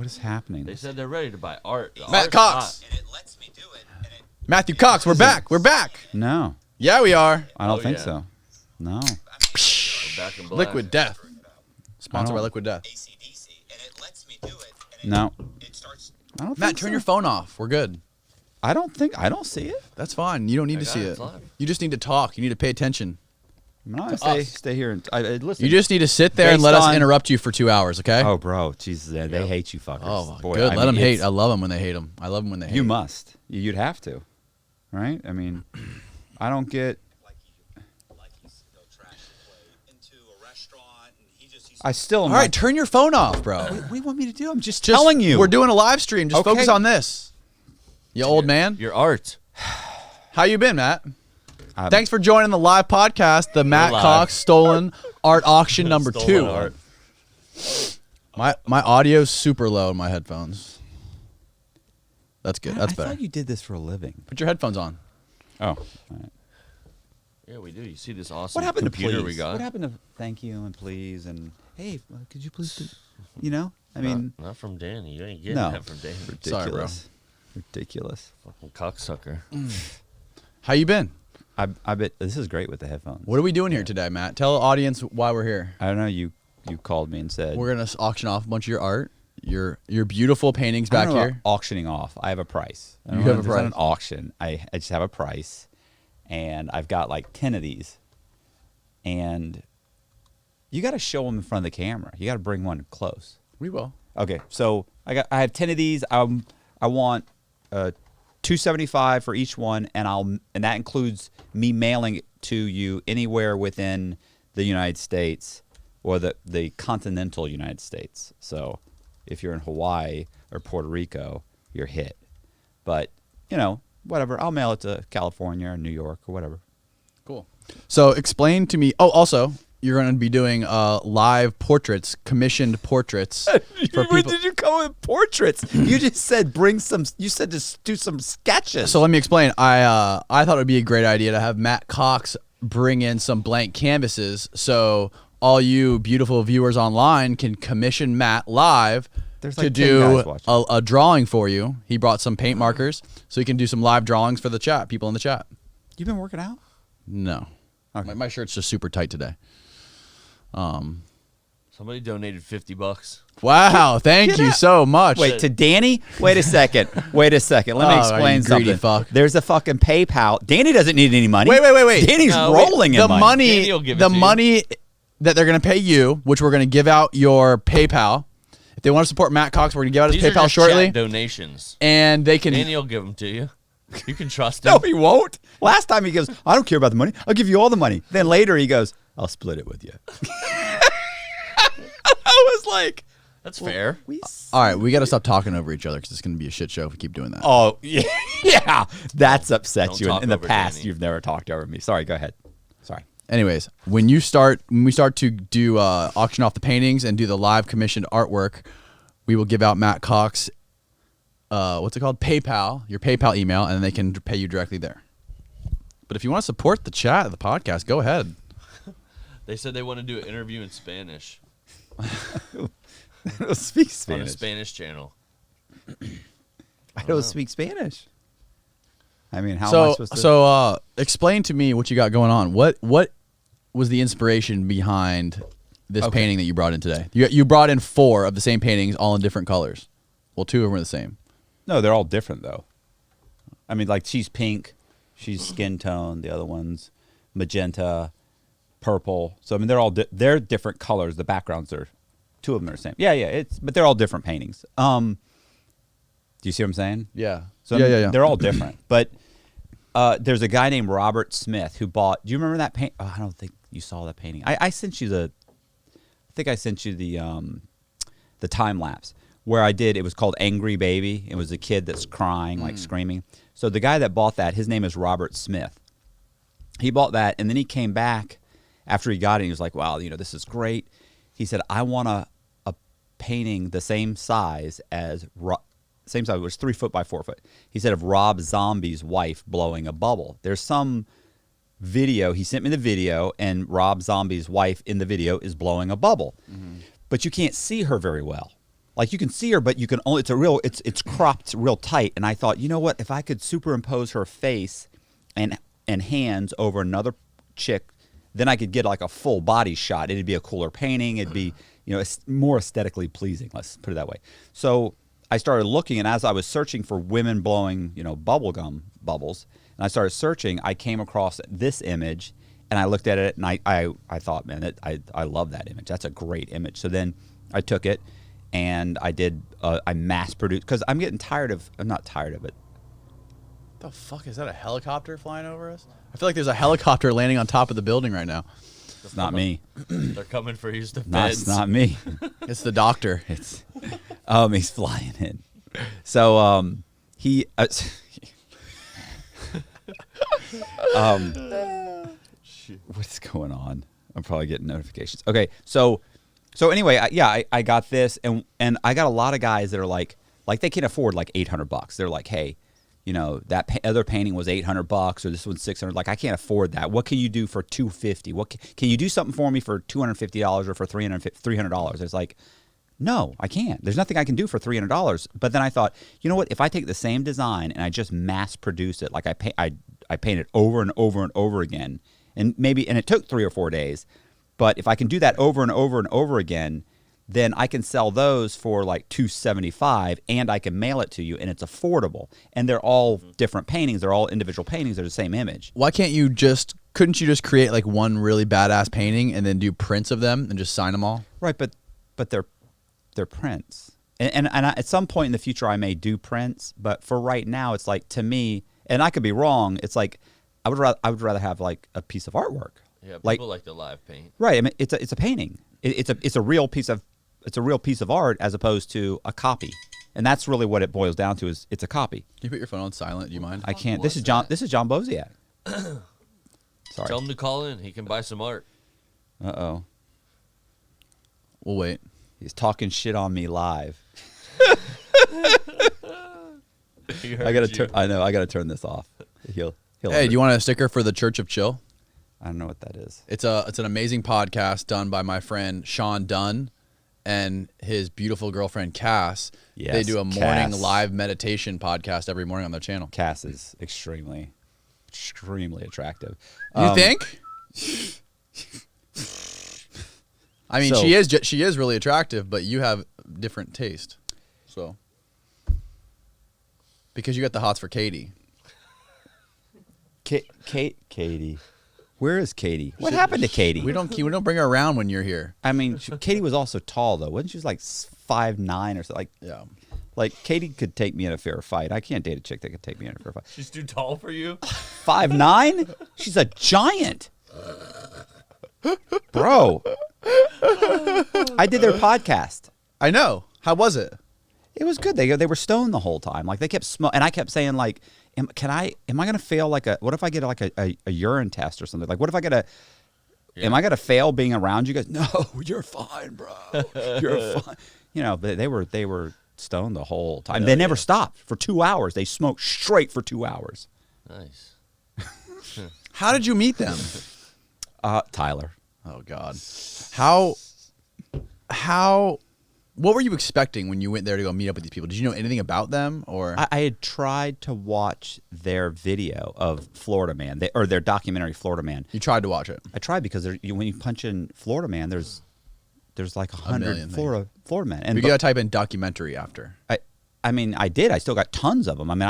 What is happening? They said they're ready to buy art. Matt Cox. And it lets me do it. Matthew Cox, we're back. We're back. No. Yeah, we are. I don't think so. No. We're back in black. Liquid Death. Sponsored by Liquid Death. AC/DC, and it lets me do it. No. It starts. I don't Matt, think turn so. your phone off. We're good. I don't see it. That's fine. You don't need to got see it. it. It's live. You just need to talk. You need to pay attention. No, us. stay here and listen. You just need to sit there and Based let us on- interrupt you for 2 hours, okay? Oh, bro, Jesus, they hate you fuckers. Oh, Boy, good. I Let them mean, hate. it's- I love them when they hate them. I love them when they hate. You must. You'd have to, right? I mean, I don't get. Like he'll trash the play into a restaurant, and he just. I still. All right, turn your phone off, bro. What do you want me to do? I'm just telling you. We're doing a live stream. Just Okay. focus on this. You old man. Your art. How you been, Matt? I'm- Thanks for joining the live podcast, the Matt live. Cox Stolen Art Auction number Stolen 2. art. My audio's super low in my headphones. That's good. That's I better. thought you did this for a living. Put your headphones on. Oh. All right. Yeah, we do. You see this awesome What happened to computer please? we got? What happened to thank you and please and hey, could you please do, you know? I mean, Not from Danny. You ain't getting no. that from Danny. Sorry, bro. Ridiculous. Fucking cocksucker. How you been? I bet this is great with the headphones. What are we doing here today, Matt? Tell the audience why we're here. I don't know. You called me and said We're gonna auction off a bunch of your art, your beautiful paintings I back don't know about here. auctioning off. I have a price. I don't You know, have a there's not price. an auction. I just have a price, and I've got like 10 of these, and you got to show them in front of the camera. You got to bring one close. We will. Okay, so I have 10 of these. I want $275 for each one, and that includes me mailing it to you anywhere within the United States or the continental United States. So if you're in Hawaii or Puerto Rico, you're hit. But you know, whatever, I'll mail it to California or New York or whatever. Cool. So explain to me. Oh, also, you're going to be doing live portraits, commissioned portraits for What people. did you call it? Portraits? You just said bring some. You said just do some sketches. So let me explain. I thought it would be a great idea to have Matt Cox bring in some blank canvases, so all you beautiful viewers online can commission Matt live There's to like 10 do guys watching. a drawing for you. He brought some paint markers, so he can do some live drawings for the chat, people in the chat. You've been working out? No, Okay. my shirt's just super tight today. Somebody donated $50. Wow, thank Get you out. so much. Wait, to Danny? Wait a second. Let me Oh, explain you greedy something. fuck. There's a fucking PayPal. Danny doesn't need any money. Wait. Danny's No, wait. rolling in The money. money, Danny will give it the to you. money that they're going to pay you, which we're going to give out your PayPal. If they want to support Matt Cox, we're going to give out his These are PayPal just shortly, chat donations. and they can. Danny will give them to you. You can trust him. No, he won't. Last time he goes, I don't care about the money. I'll give you all the money. Then later he goes, I'll split it with you. I was like, That's fair. All right, we got to stop talking over each other because it's going to be a shit show if we keep doing that. oh, yeah. That's upset Don't you. talk In the over past, Danny. you've never talked over me. Sorry, go ahead. Sorry. Anyways, when we start to do auction off the paintings and do the live commissioned artwork, we will give out Matt Cox, what's it called? PayPal, your PayPal email, and they can pay you directly there. But if you want to support the chat, the podcast, go ahead. They said they want to do an interview in Spanish I don't speak on a Spanish. Spanish channel. I don't speak Spanish. I mean, how am I supposed to? So explain to me what you got going on. What was the inspiration behind this painting that you brought in today? You brought in 4 of the same paintings, all in different colors. Well, 2 of them are the same. No, they're all different though. I mean, like she's pink, she's skin tone. The other one's magenta, purple. So I mean, they're different colors. The backgrounds are 2 of them are the same. Yeah. But they're all different paintings. Do you see what I'm saying? Yeah. So yeah. they're all different. But there's a guy named Robert Smith who bought. Do you remember that paint? Oh, I don't think you saw that painting. I sent you I think I sent you the time lapse where I did. It was called Angry Baby. It was a kid that's crying, like screaming. So the guy that bought that, his name is Robert Smith. He bought that, and then he came back after he got it. And he was like, "Wow, this is great." He said, "I want a painting the same size as." Same size, it was 3 foot by 4 foot. He said of Rob Zombie's wife blowing a bubble. There's some video, he sent me the video, and Rob Zombie's wife in the video is blowing a bubble. Mm-hmm. But you can't see her very well. like you can see her, but you can only it's cropped real tight. And I thought, you know what, if I could superimpose her face and hands over another chick, then I could get like a full body shot. It'd be a cooler painting. It'd be, it's more aesthetically pleasing. Let's put it that way. So I started looking, and as I was searching for women blowing, bubblegum bubbles, and I started searching, I came across this image, and I looked at it, and I thought, man, I love that image. That's a great image. So then I took it, and I mass produced, because I'm not tired of it. What the fuck is that? A helicopter flying over us? I feel like there's a helicopter landing on top of the building right now. It's not me. They're coming for you, the No, feds. it's not me. It's the doctor. He's flying in. So he what's going on? I'm probably getting notifications. Okay, so anyway, I got this, and I got a lot of guys that are like they can afford like $800. They're like, hey, that other painting was $800 or this one's $600. Like, I can't afford that. What can you do for $250? What can you do something for me for $250 or for $300? It's like, no, I can't. There's nothing I can do for $300. But then I thought, you know what? If I take the same design and I just mass produce it, like I paint it over and over and over again, and it took 3 or 4 days, but if I can do that over and over and over again, then I can sell those for like $275, and I can mail it to you, and it's affordable. And they're all different paintings. They're all individual paintings. They're the same image. Why couldn't you just create like one really badass painting and then do prints of them and just sign them all? Right, but they're prints. And at some point in the future, I may do prints, but for right now, it's like, to me, and I could be wrong, it's like I would rather have like a piece of artwork. Yeah, people like the live paint. Right. I mean, it's a painting. It's a real piece of art as opposed to a copy. And that's really what it boils down to, is it's a copy. Can you put your phone on silent? Do you mind? I can't. This is John Boziak. Sorry. Tell him to call in. He can buy some art. Uh-oh. We'll wait. He's talking shit on me live. He I heard you. gotta turn this off. He'll Hey, do you want a sticker for the Church of Chill? I don't know what that is. It's an amazing podcast done by my friend Sean Dunn and his beautiful girlfriend Cass. Yes, they do a morning Cass. live meditation podcast every morning on their channel. Cass is extremely attractive. You think? I mean, So- she is really attractive, but you have different taste. So, because you got the hots for Katie. Katie. Where is Katie? What happened to Katie? We don't bring her around when you're here. I mean, Katie was also tall though, wasn't she? Like 5'9" or something. Like, Yeah. like Katie could take me in a fair fight. I can't date a chick that could take me in a fair fight. She's too tall for you? 5'9"? She's a giant, bro. I did their podcast. I know. How was it? It was good. They were stoned the whole time. Like, they kept smoking, and I kept saying like, am I gonna fail like a? What if I get like a urine test or something? Like, what if I get a? Yeah. Am I gonna fail being around you guys? No, you're fine, bro. You're fine. But they were stoned the whole time. Yeah, They never yeah. stopped for 2 hours. They smoked straight for 2 hours. Nice. How did you meet them? Tyler. Oh God. How what were you expecting when you went there to go meet up with these people? Did you know anything about them, or I had tried to watch their video of Florida Man, or their documentary Florida Man. you tried to watch it? I tried because when you punch in Florida Man, there's like 100 million Florida Men. And You gotta type in documentary after. I mean, I did. I still got tons of them. I mean,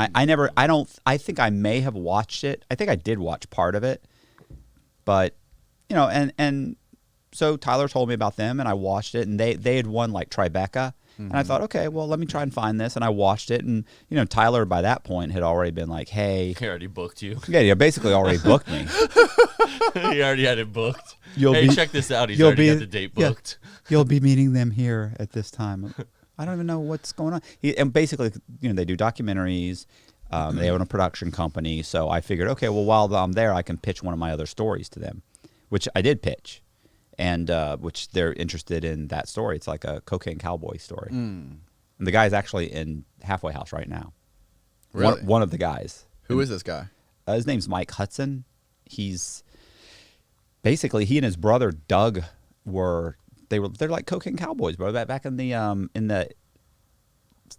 I think I may have watched it. I think I did watch part of it, but and so Tyler told me about them, and I watched it, and they had won like Tribeca, and I thought, okay, well, let me try and find this, and I watched it, and Tyler by that point had already been like, hey, He already booked you. yeah, basically already booked me. He already had it booked. You'll hey, be- check this out. He's you'll already be- got the date yeah. booked. You'll be meeting them here at this time. I don't even know what's going on. And basically, they do documentaries. They own a production company. So I figured, okay, well, while I'm there, I can pitch one of my other stories to them, which I did pitch, and which they're interested in that story. It's like a cocaine cowboy story. And the guy's actually in Halfway House right now. Really? One of the guys. Who is this guy? His name's Mike Hudson. He's basically, he and his brother Doug they're like cocaine cowboys, bro. Back in the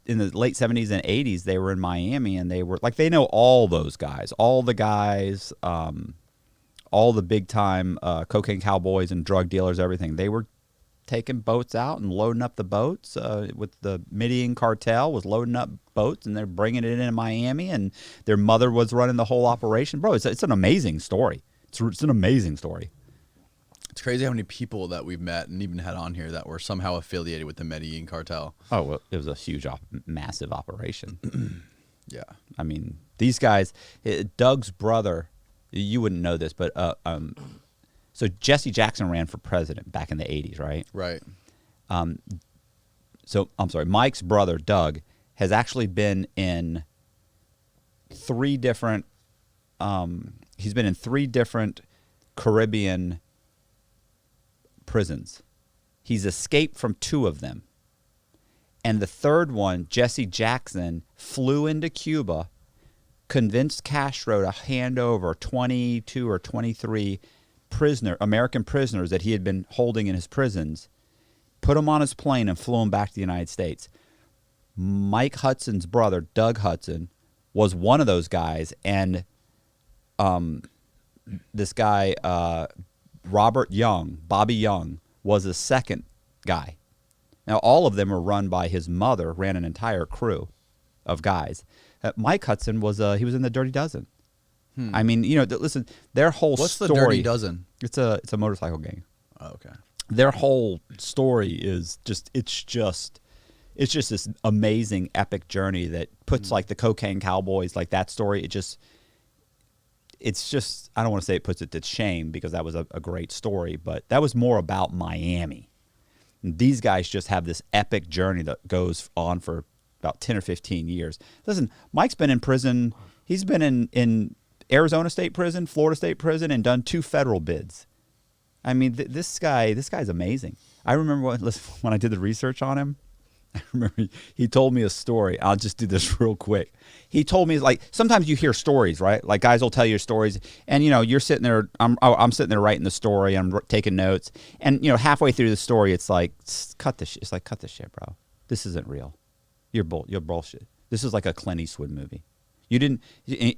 in the late 70s and 80s, they were in Miami, and they were like, they know all those guys, all the guys, all the big time cocaine cowboys and drug dealers, everything. They were taking boats out and loading up the boats with the Medellin cartel was loading up boats, and they're bringing it in Miami, and their mother was running the whole operation. Bro, it's an amazing story. It's an amazing story. It's crazy how many people that we've met and even had on here that were somehow affiliated with the Medellin cartel. Oh, well, it was a huge, massive operation. Yeah. I mean, these guys, Doug's brother, you wouldn't know this, but so Jesse Jackson ran for president back in the 80s, right? Right. So, I'm sorry, Mike's brother, Doug, has actually been in 3 different, he's been in 3 different Caribbean prisons. He's escaped from 2 of them. And the third one, Jesse Jackson, flew into Cuba, convinced Castro to hand over 22 or 23 American prisoners that he had been holding in his prisons, put them on his plane and flew them back to the United States. Mike Hudson's brother, Doug Hudson, was one of those guys, and this guy, Robert Young, Bobby Young, was the second guy. Now, all of them were run by his mother, ran an entire crew of guys. Mike Hudson was he was in the Dirty Dozen. I mean, you know, listen, their whole What's story. the Dirty Dozen? It's a motorcycle gang. Oh, okay. Their whole story is just it's just this amazing epic journey that puts like the cocaine cowboys, like that story. It's just I don't want to say it puts it to shame, because that was a great story, but that was more about Miami. And these guys just have this epic journey that goes on for about 10 or 15 years. Listen, Mike's been in prison. He's been in Arizona State Prison, Florida State Prison, and done 2 federal bids. I mean, this guy's amazing. I remember when I did the research on him, I remember he told me a story. I'll just do this real quick. He told me, like, sometimes you hear stories, right? Like, guys will tell you stories, and, you know, you're sitting there, I'm sitting there writing the story, I'm taking notes, and, you know, halfway through the story, it's like, cut this shit. It's like, cut this shit, bro. This isn't real. You're bullshit. This is like a Clint Eastwood movie. You didn't,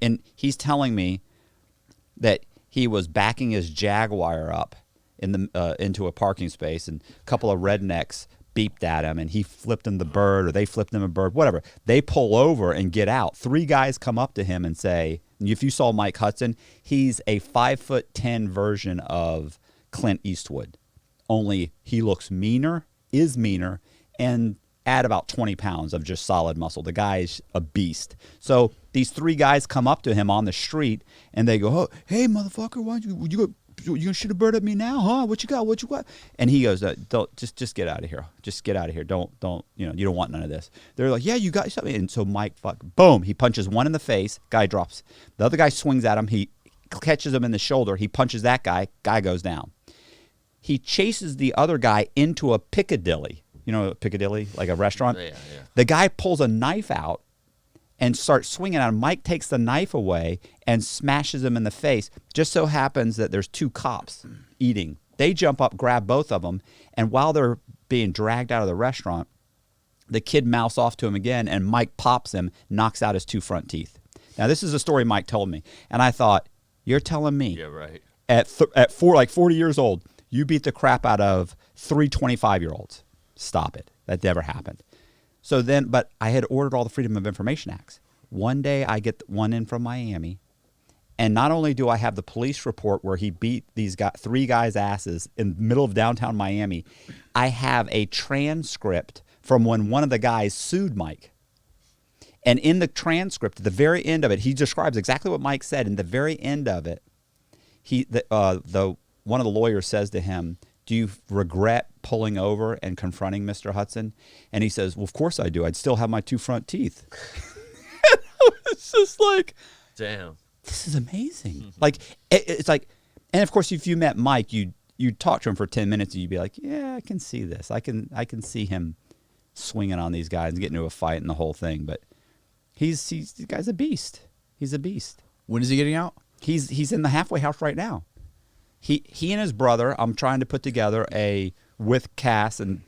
and he's telling me that he was backing his Jaguar up into a parking space, and a couple of rednecks beeped at him, and he flipped him the bird, or they flipped him a bird, whatever. They pull over and get out. 3 guys come up to him and say, if you saw Mike Hudson, he's a 5'10" version of Clint Eastwood, only he looks meaner, is meaner, and add about 20 pounds of just solid muscle. The guy's a beast. So these 3 guys come up to him on the street, and they go, "Oh, hey, motherfucker, why you gonna shoot a bird at me now, huh? What you got? And he goes, "Don't just get out of here. Just get out of here. Don't you know? You don't want none of this." They're like, "Yeah, you got something." And so Mike, boom, he punches one in the face. Guy drops. The other guy swings at him. He catches him in the shoulder. He punches that guy. Guy goes down. He chases the other guy into a Piccadilly. You know, Piccadilly, like a restaurant. Yeah. The guy pulls a knife out and starts swinging at him. Mike takes the knife away and smashes him in the face. Just so happens that there's 2 cops eating. They jump up, grab both of them, and while they're being dragged out of the restaurant, the kid mouths off to him again, and Mike pops him, knocks out his 2 front teeth. Now, this is a story Mike told me, and I thought, you're telling me Yeah, right. at 40 years old, you beat the crap out of 3 25-year-olds. Stop it. That never happened. So then, but I had ordered all the Freedom of Information Acts. One day I get one in from Miami, and not only do I have the police report where he beat these 3 guys' asses in the middle of downtown Miami, I have a transcript from when one of the guys sued Mike. And in the transcript, at the very end of it, he describes exactly what Mike said. In the very end of it, one of the lawyers says to him, "Do you regret pulling over and confronting Mr. Hudson?" And he says, "Well, of course I do. I'd still have my 2 front teeth." It's just like, Damn. this is amazing. Like, it's like, and of course, if you met Mike, you'd talk to him for 10 minutes and you'd be like, yeah, I can see this. I can see him swinging on these guys and getting into a fight and the whole thing. But the guy's a beast. He's a beast. When is he getting out? He's in the halfway house right now. He and his brother, I'm trying to put together with Cass and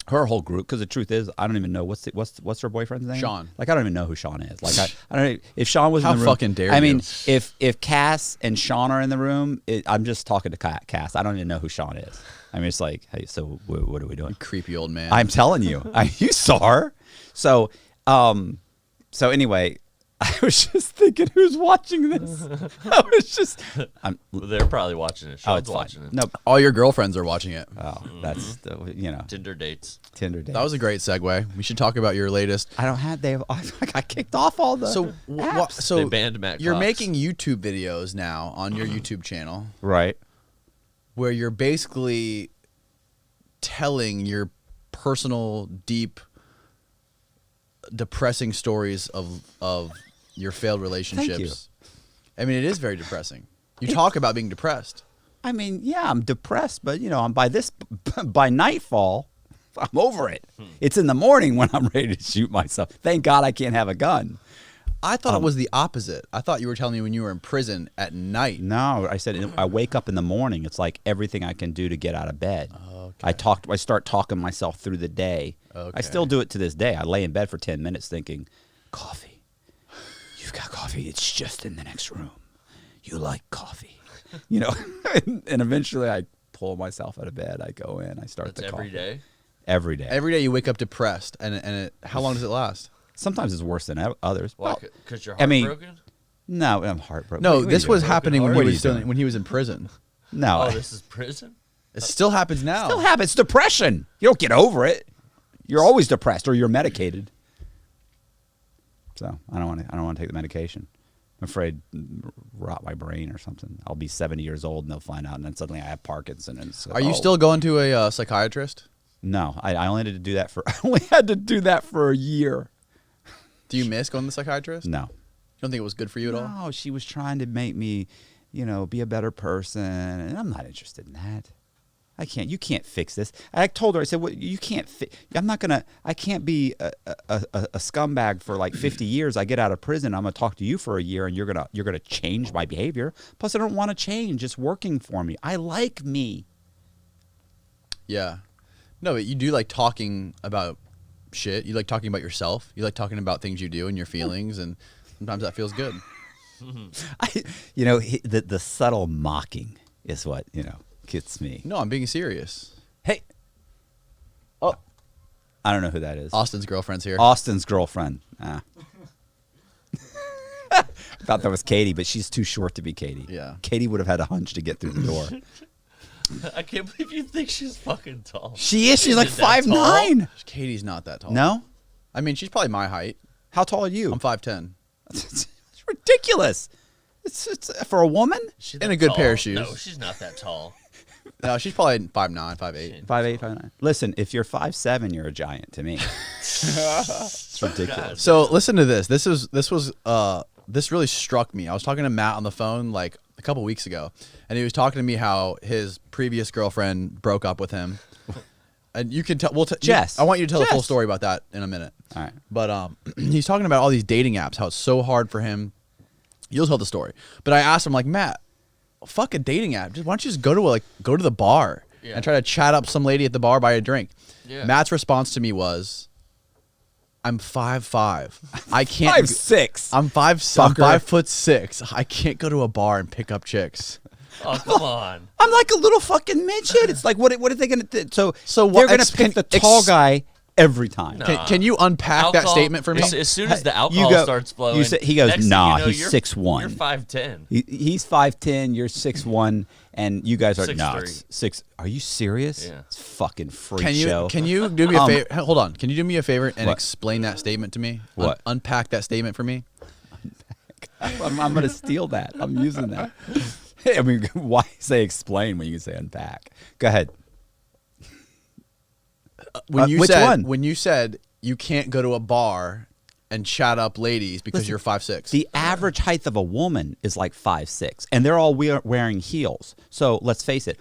her whole group, because the truth is, I don't even know what's her boyfriend's name. Sean. Like I don't even know who Sean is. Like I don't know if Sean was How in the room. fucking dare I mean, you. if Cass and Sean are in the room, I'm just talking to Cass. I don't even know who Sean is. I mean, it's like, hey, so what are we doing? Creepy old man. I'm telling you, you saw her. So anyway, I was just thinking, who's watching this? I was just, They're probably watching it. oh, Sean's it's fine. watching it. No, All your girlfriends are watching it. oh, that's the, Tinder dates. Tinder date. That was a great segue. We should talk about your latest. I don't have. I got kicked off all the. So, apps. They banned Matt you're Cox. making YouTube videos now on your YouTube channel right. where you're basically telling your personal, deep, depressing stories of your failed relationships. I mean, it is very depressing. You talk about being depressed. I mean, yeah, I'm depressed, but I'm by nightfall, I'm over it. It's in the morning when I'm ready to shoot myself. Thank God I can't have a gun. I thought it was the opposite. I thought you were telling me when you were in prison at night. No, I said I wake up in the morning. It's like everything I can do to get out of bed. Okay. I start talking myself through the day. Okay. I still do it to this day. I lay in bed for 10 minutes thinking, coffee. You've got coffee. It's just in the next room. You like coffee. And eventually I pull myself out of bed. I go in. I start That's the coffee. every day. Every day. Every day you wake up depressed, and how long does it last? Sometimes it's worse than others. Why? Well, Because you're I mean, heartbroken? No, I'm heartbroken. No, What are this you was doing? happening when What he are was you doing? when he was in prison. No. Oh, this is prison? It still happens now. Still happens. Depression. You don't get over it. You're always depressed, or you're medicated. So I don't want to take the medication. I'm afraid rot my brain or something. I'll be 70 years old and they'll find out, and then suddenly I have Parkinson's. And it's, Are you still going to a psychiatrist? No, I only had to do that for. I only had to do that for a year. Do you miss going to the psychiatrist? No. You don't think it was good for you at all? No, she was trying to make me, be a better person, and I'm not interested in that. I can't. You can't fix this. I told her. I said, "Well, you can't. I can't be a scumbag for like 50 years. I get out of prison. I'm gonna talk to you for a year, and you're gonna change my behavior. Plus, I don't want to change. It's working for me. I like me. Yeah. No, but you do like talking about shit. You like talking about yourself. You like talking about things you do and your feelings, and sometimes that feels good. The subtle mocking is what gets me. No, I'm being serious. Hey. Oh, I don't know who that is. Austin's girlfriend's here. Austin's girlfriend. I thought that was Katie, but she's too short to be Katie. Yeah. Katie would have had a hunch to get through the door. I can't believe you think she's fucking tall. She is. She's like Is it that 5'9". Katie's not that tall. No? I mean, she's probably my height. How tall are you? I'm 5'10". It's ridiculous. It's for a woman? She's In that a good tall? pair of shoes. No, she's not that tall. No, she's probably 5'9", 5'8". 5'8", 5'9". Listen, if you're 5'7", you're a giant to me. It's ridiculous. So listen to this. This really struck me. I was talking to Matt on the phone like a couple weeks ago, and he was talking to me how his previous girlfriend broke up with him. And you can tell. Jess. I want you to tell the full Jess. story about that in a minute. All right. But he's talking about all these dating apps, how it's so hard for him. You'll tell the story. But I asked him, like, Matt, fuck a dating app. Why don't you just go to the bar and try to chat up some lady at the bar, buy a drink? Yeah. Matt's response to me was, I'm 5'5". I can't. 5'6". I'm 5'6". I can't go to a bar and pick up chicks. Oh, come on. I'm like a little fucking midget. It's like, what are they going to do? So what- they're going to pick the tall guy every time. No. Can you unpack that statement for me? As soon as the You alcohol go- starts flowing, you say- he goes, next thing nah, you know, he's you're- 6'1". You're 5'10". He's 5'10", you're 6'1", and you guys are 6'3". it's 6. Are you serious? Yeah. It's fucking freak Can you show. can you do me a favor? Hold on. Can you do me a favor and What? explain that statement to me? What? Unpack that statement for me. I'm going to steal that. I'm using that. I mean, why say explain when you can say unpack? Go ahead. Which one? When you said you can't go to a bar and chat up ladies because Listen, you're 5'6". The average height of a woman is like 5'6", and they're all wearing heels. So let's face it,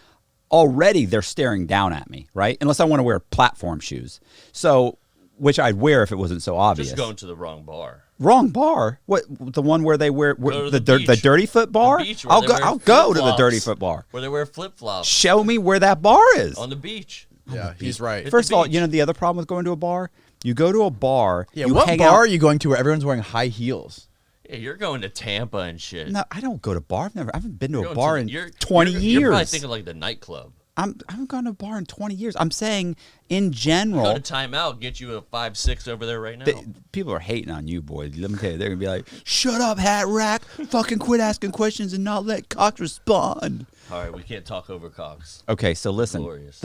already they're staring down at me, right? Unless I want to wear platform shoes. So, which I'd wear if it wasn't so obvious. Just going to the wrong bar. Wrong bar? What, the one where they wear Go to the the beach. dirty foot bar? The beach where I'll they go. wear I'll go to the flip-flops. dirty foot bar. Where they wear flip-flops Show me where that bar is. on the beach. Yeah, he's right. First of all, you know the other problem with going to a bar? You go to a bar. Yeah, you what hang bar out. are you going to where everyone's wearing high heels? Yeah, you're going to Tampa and shit. No, I don't go to bar. I haven't been to You're a going bar to in the- you're- 20 you're, years. You're probably thinking like the nightclub. I haven't gone to a bar in 20 years. I'm saying in Go general. to timeout, get you a 5-6 over there right now. People are hating on you, boys. Let me tell you, they're gonna be like, "Shut up, hat rack! Fucking quit asking questions and not let Cox respond." All right, we can't talk over Cox. Okay, so listen. Glorious.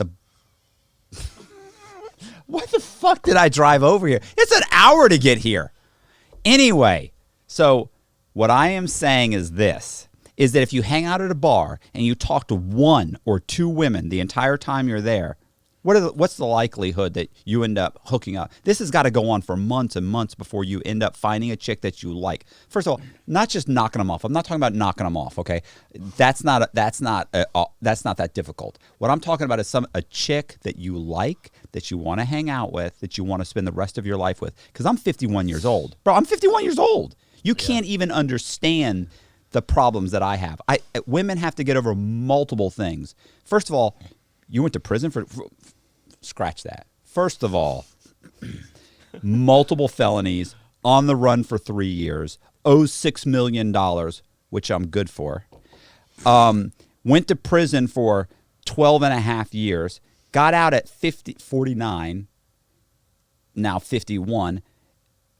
What the fuck did I drive over here? It's an hour to get here. Anyway, so what I am saying is this: is that if you hang out at a bar and you talk to one or two women the entire time you're there, what's the likelihood that you end up hooking up? This has got to go on for months and months before you end up finding a chick that you like. First of all, not just knocking them off. I'm not talking about knocking them off. Okay, that's not that difficult. What I'm talking about is a chick that you like, that you want to hang out with, that you want to spend the rest of your life with. Because I'm 51 years old, bro. I'm 51 years old. You can't even understand the problems that I have. Women have to get over multiple things. First of all, you went to prison for scratch that. First of all, multiple felonies, on the run for 3 years, owes $6 million, which I'm good for. Went to prison for 12 and a half years, got out at 49, now 51.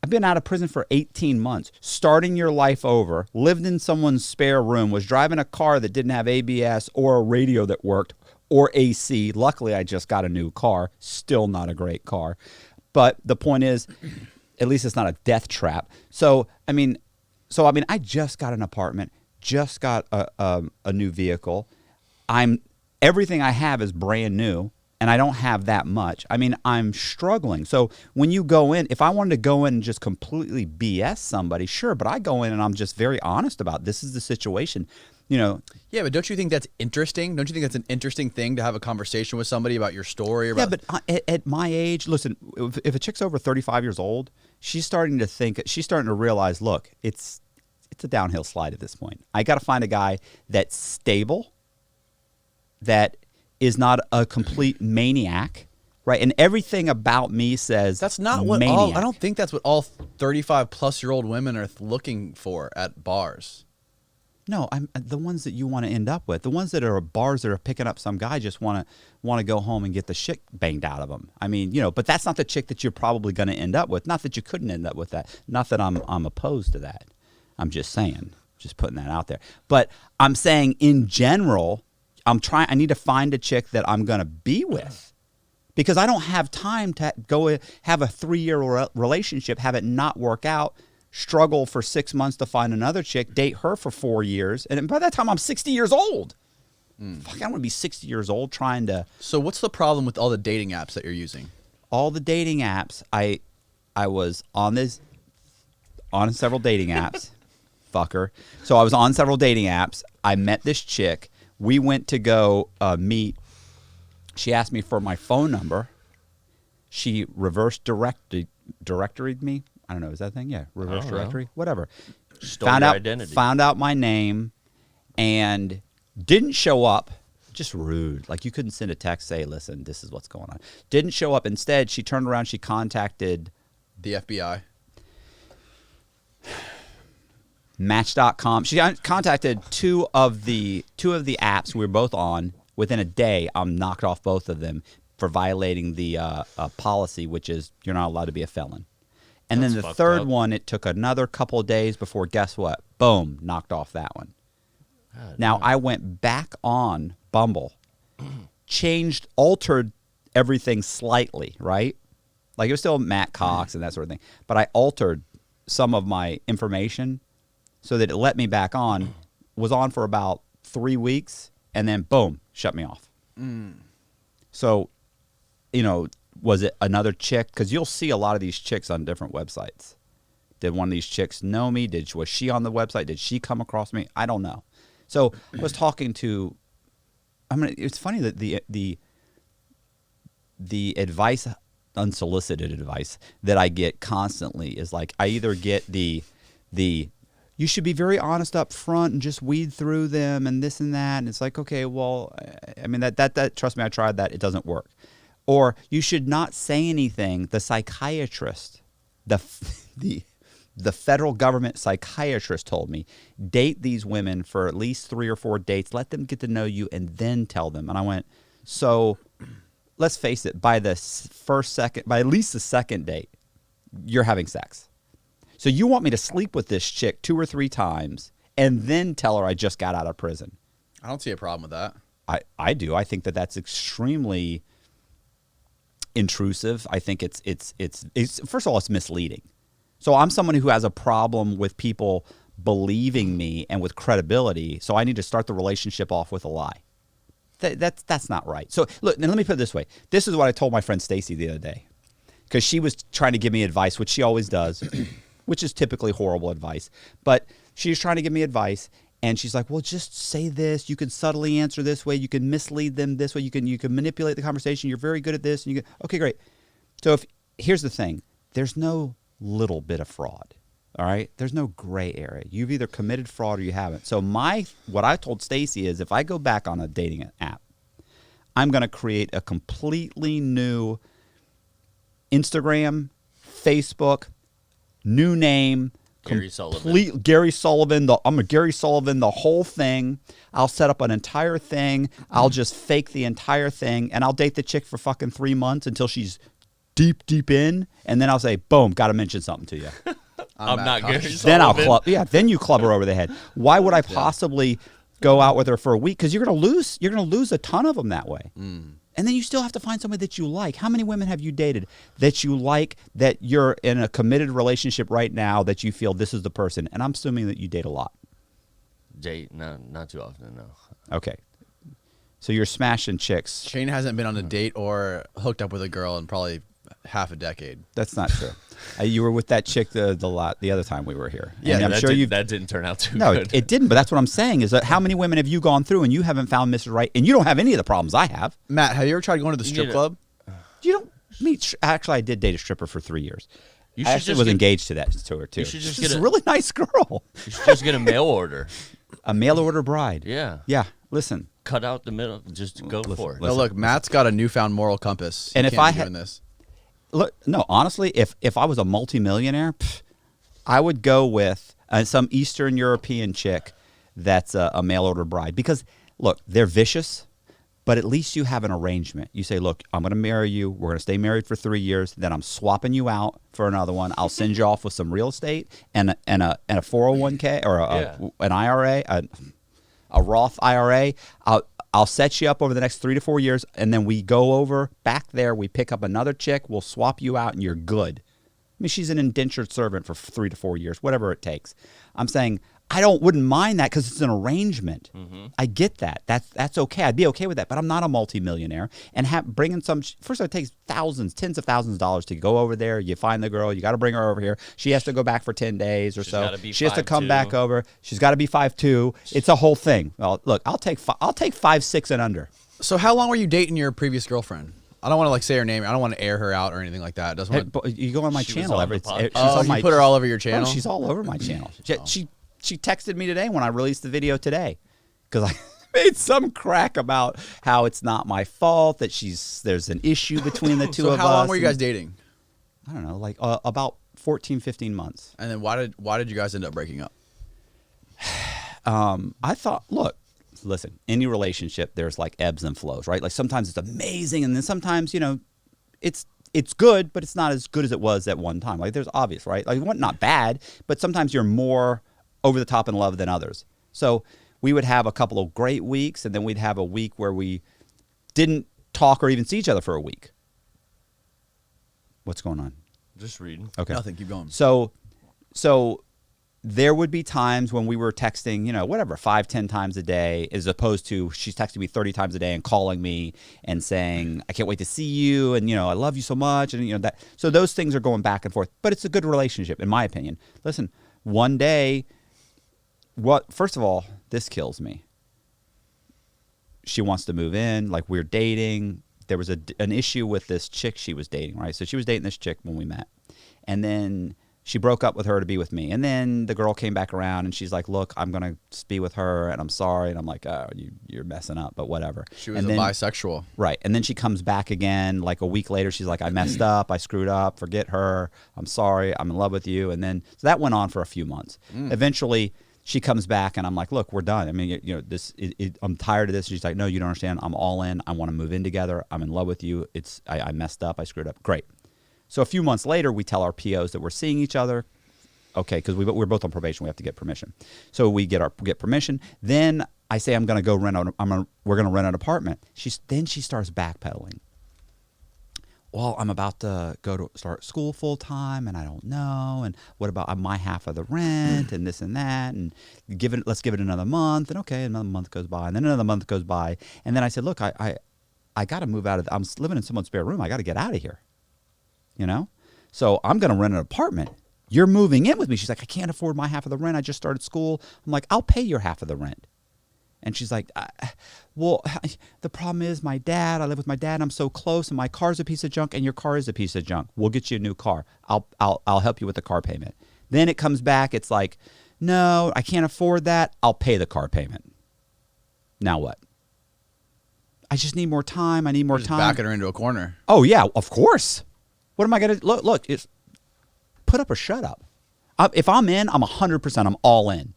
I've been out of prison for 18 months, starting your life over, lived in someone's spare room, was driving a car that didn't have ABS or a radio that worked or AC. Luckily, I just got a new car. Still not a great car. But the point is, at least it's not a death trap. So, I mean, I just got an apartment, just got a new vehicle. Everything I have is brand new. And I don't have that much. I mean, I'm struggling. So when you go in, if I wanted to go in and just completely BS somebody, sure. But I go in and I'm just very honest about this is the situation. You know. Yeah, but don't you think that's interesting? Don't you think that's an interesting thing to have a conversation with somebody about your story? Yeah, but at my age, listen, if a chick's over 35 years old, she's starting to realize, look, it's a downhill slide at this point. I got to find a guy that's stable, that is not a complete maniac, right? And everything about me says that's not what maniac. I don't think that's what all 35-plus-year-old women are looking for at bars. No, I'm the ones that you want to end up with. The ones that are at bars that are picking up some guy just want to go home and get the shit banged out of them. I mean, you know, but that's not the chick that you're probably going to end up with. Not that you couldn't end up with that. Not that I'm opposed to that. I'm just saying, just putting that out there. But I'm saying in general, I need to find a chick that I'm going to be with, because I don't have time to go have a 3-year relationship, have it not work out, struggle for 6 months to find another chick, date her for 4 years. And by that time I'm 60 years old. Fuck, I don't want to be 60 years old trying to. So what's the problem with all the dating apps that you're using? All the dating apps, I was on several dating apps. Fucker. So I was on several dating apps. I met this chick. We went to go meet. She asked me for my phone number. She reverse directoried me. I don't know. Is that a thing? Yeah. Reverse directory. Whatever. Stole your identity. Found out my name and didn't show up. Just rude. Like you couldn't send a text, say, listen, this is what's going on. Didn't show up. Instead, she turned around. She contacted the FBI. Match.com. She contacted two of the apps we were both on. Within a day, I'm knocked off both of them for violating the policy, which is you're not allowed to be a felon. And That's then the fucked third up. one, it took another couple of days before, guess what? Boom, knocked off that one. God, Now, I went back on Bumble, altered everything slightly, right? Like it was still Matt Cox and that sort of thing. But I altered some of my information so that it let me back on, was on for about 3 weeks, and then boom, shut me off. So, you know, was it another chick? Because you'll see a lot of these chicks on different websites. Did one of these chicks know me? Was she on the website? Did she come across me? I don't know. So I was talking to. It's funny that the advice, unsolicited advice that I get constantly is like I either get the you should be very honest up front and just weed through them and this and that, and it's like, okay, well, I mean that trust me, I tried that, it doesn't work. Or you should not say anything. The psychiatrist, the federal government psychiatrist told me, date these women for at least 3 or 4 dates. Let them get to know you and then tell them. And I went, so let's face it, by at least the second date, you're having sex. So you want me to sleep with this chick 2 or 3 times and then tell her I just got out of prison. I don't see a problem with that. I do. I think that that's extremely intrusive. I think it's first of all, it's misleading. So I'm someone who has a problem with people believing me and with credibility. So I need to start the relationship off with a lie. That's not right. So look, now let me put it this way. This is what I told my friend Stacy the other day, because she was trying to give me advice, which she always does, which is typically horrible advice. But she was trying to give me advice, and she's like, well, just say this. You can subtly answer this way. You can mislead them this way. You can manipulate the conversation. You're very good at this. And okay, great. So here's the thing. There's no little bit of fraud. All right? There's no gray area. You've either committed fraud or you haven't. So what I told Stacy is, if I go back on a dating app, I'm going to create a completely new Instagram, Facebook, new name, Gary Sullivan. I'm a Gary Sullivan, the whole thing. I'll set up an entire thing. I'll just fake the entire thing, and I'll date the chick for fucking 3 months until she's deep in, and then I'll say, boom, got to mention something to you. I'm not Gary Sullivan. Then I'll then you club her over the head. Why would I possibly go out with her for a week? Because you're gonna lose a ton of them that way. And then you still have to find somebody that you like. How many women have you dated that you like, that you're in a committed relationship right now, that you feel this is the person? And I'm assuming that you date a lot. Date? No, not too often, no. Okay. So you're smashing chicks. Shane hasn't been on a date or hooked up with a girl in probably half a decade. That's not true. You were with that chick the other time we were here. Yeah, and I'm sure that didn't turn out too No, good. it didn't. But that's what I'm saying is that how many women have you gone through and you haven't found Mrs. Right, and you don't have any of the problems I have. Matt, have you ever tried going to the strip club? You don't meet. Actually, I did date a stripper for 3 years. You I should actually just was get- engaged to her too. You should just She's get a a- really nice girl. You should just get a mail order. A mail order bride. Yeah. Yeah. Listen. Cut out the middle. Just go for it. No, look, Matt's got a newfound moral compass. And He if can't I be had- doing this. Look, no, honestly, if I was a multimillionaire, I would go with some Eastern European chick that's a mail order bride. Because, look, they're vicious, but at least you have an arrangement. You say, look, I'm going to marry you. We're going to stay married for 3 years. Then I'm swapping you out for another one. I'll send you off with some real estate and a 401k or an IRA, a Roth IRA. I'll set you up over the next 3 to 4 years, and then we go over back there. We pick up another chick. We'll swap you out, and you're good. I mean, she's an indentured servant for 3 to 4 years, whatever it takes. I'm saying wouldn't mind that because it's an arrangement. I get that. That's okay. I'd be okay with that. But I'm not a multimillionaire, and bringing first of all, it takes tens of thousands of dollars to go over there. You find the girl. You got to bring her over here. She has to go back for 10 days or She's so. gotta be She has to come 5'2". back over. She's got to be 5'2". It's a whole thing. Well, look, I'll take 5'6" and under. So how long were you dating your previous girlfriend? I don't want to say her name. I don't want to air her out or anything like that. Hey, but you go on my She was channel. on the She's podcast. on you my put her all over your channel? Oh, she's all over my channel. She texted me today when I released the video today, because I made some crack about how it's not my fault, that there's an issue between the two So of us. how long were you and- guys dating? I don't know, like about 14, 15 months. And then why did you guys end up breaking up? I thought, look, listen, any relationship, there's like ebbs and flows, right? Like sometimes it's amazing, and then sometimes, it's good, but it's not as good as it was at one time. Like there's obvious, right? Like not bad, but sometimes you're more over the top in love than others. So we would have a couple of great weeks, and then we'd have a week where we didn't talk or even see each other for a week. What's going on? Just reading. Okay. Nothing. Keep going. So there would be times when we were texting, 5-10 times a day, as opposed to she's texting me 30 times a day and calling me and saying, I can't wait to see you, and I love you so much, and that. So those things are going back and forth, but it's a good relationship in my opinion. Listen, one day, first of all, this kills me. She wants to move in, like we're dating. There was an issue with this chick she was dating, right? So she was dating this chick when we met, and then She broke up with her to be with me. And then the girl came back around and she's like, look, I'm going to be with her and I'm sorry. And I'm like, oh, you're messing up, but whatever. She was and a then, bisexual. Right. And then she comes back again like a week later. She's like, I messed up. I screwed up. Forget her. I'm sorry. I'm in love with you. And then so that went on for a few months. Eventually, she comes back and I'm like, look, we're done. I mean, I'm tired of this. She's like, no, you don't understand. I'm all in. I want to move in together. I'm in love with you. I messed up. I screwed up. Great. So a few months later, we tell our POs that we're seeing each other. Okay, because we're both on probation. We have to get permission. So we get permission. Then I say we're going to rent an apartment. She starts backpedaling. Well, I'm about to start school full time, and I don't know. And what about my half of the rent and this and that? And let's give it another month. And okay, another month goes by, and then another month goes by. And then I said, look, I got to move out of. I'm living in someone's spare room. I got to get out of here. So I'm going to rent an apartment. You're moving in with me. She's like, I can't afford my half of the rent. I just started school. I'm like, I'll pay your half of the rent. And she's like, well, the problem is I live with my dad. And I'm so close and my car's a piece of junk and your car is a piece of junk. We'll get you a new car. I'll help you with the car payment. Then it comes back. It's like, no, I can't afford that. I'll pay the car payment. Now what? I just need more time. I need more time. Backing her into a corner. Oh, yeah, of course. What am I going to look? It's put up or shut up. If I'm in, I'm 100%. I'm all in.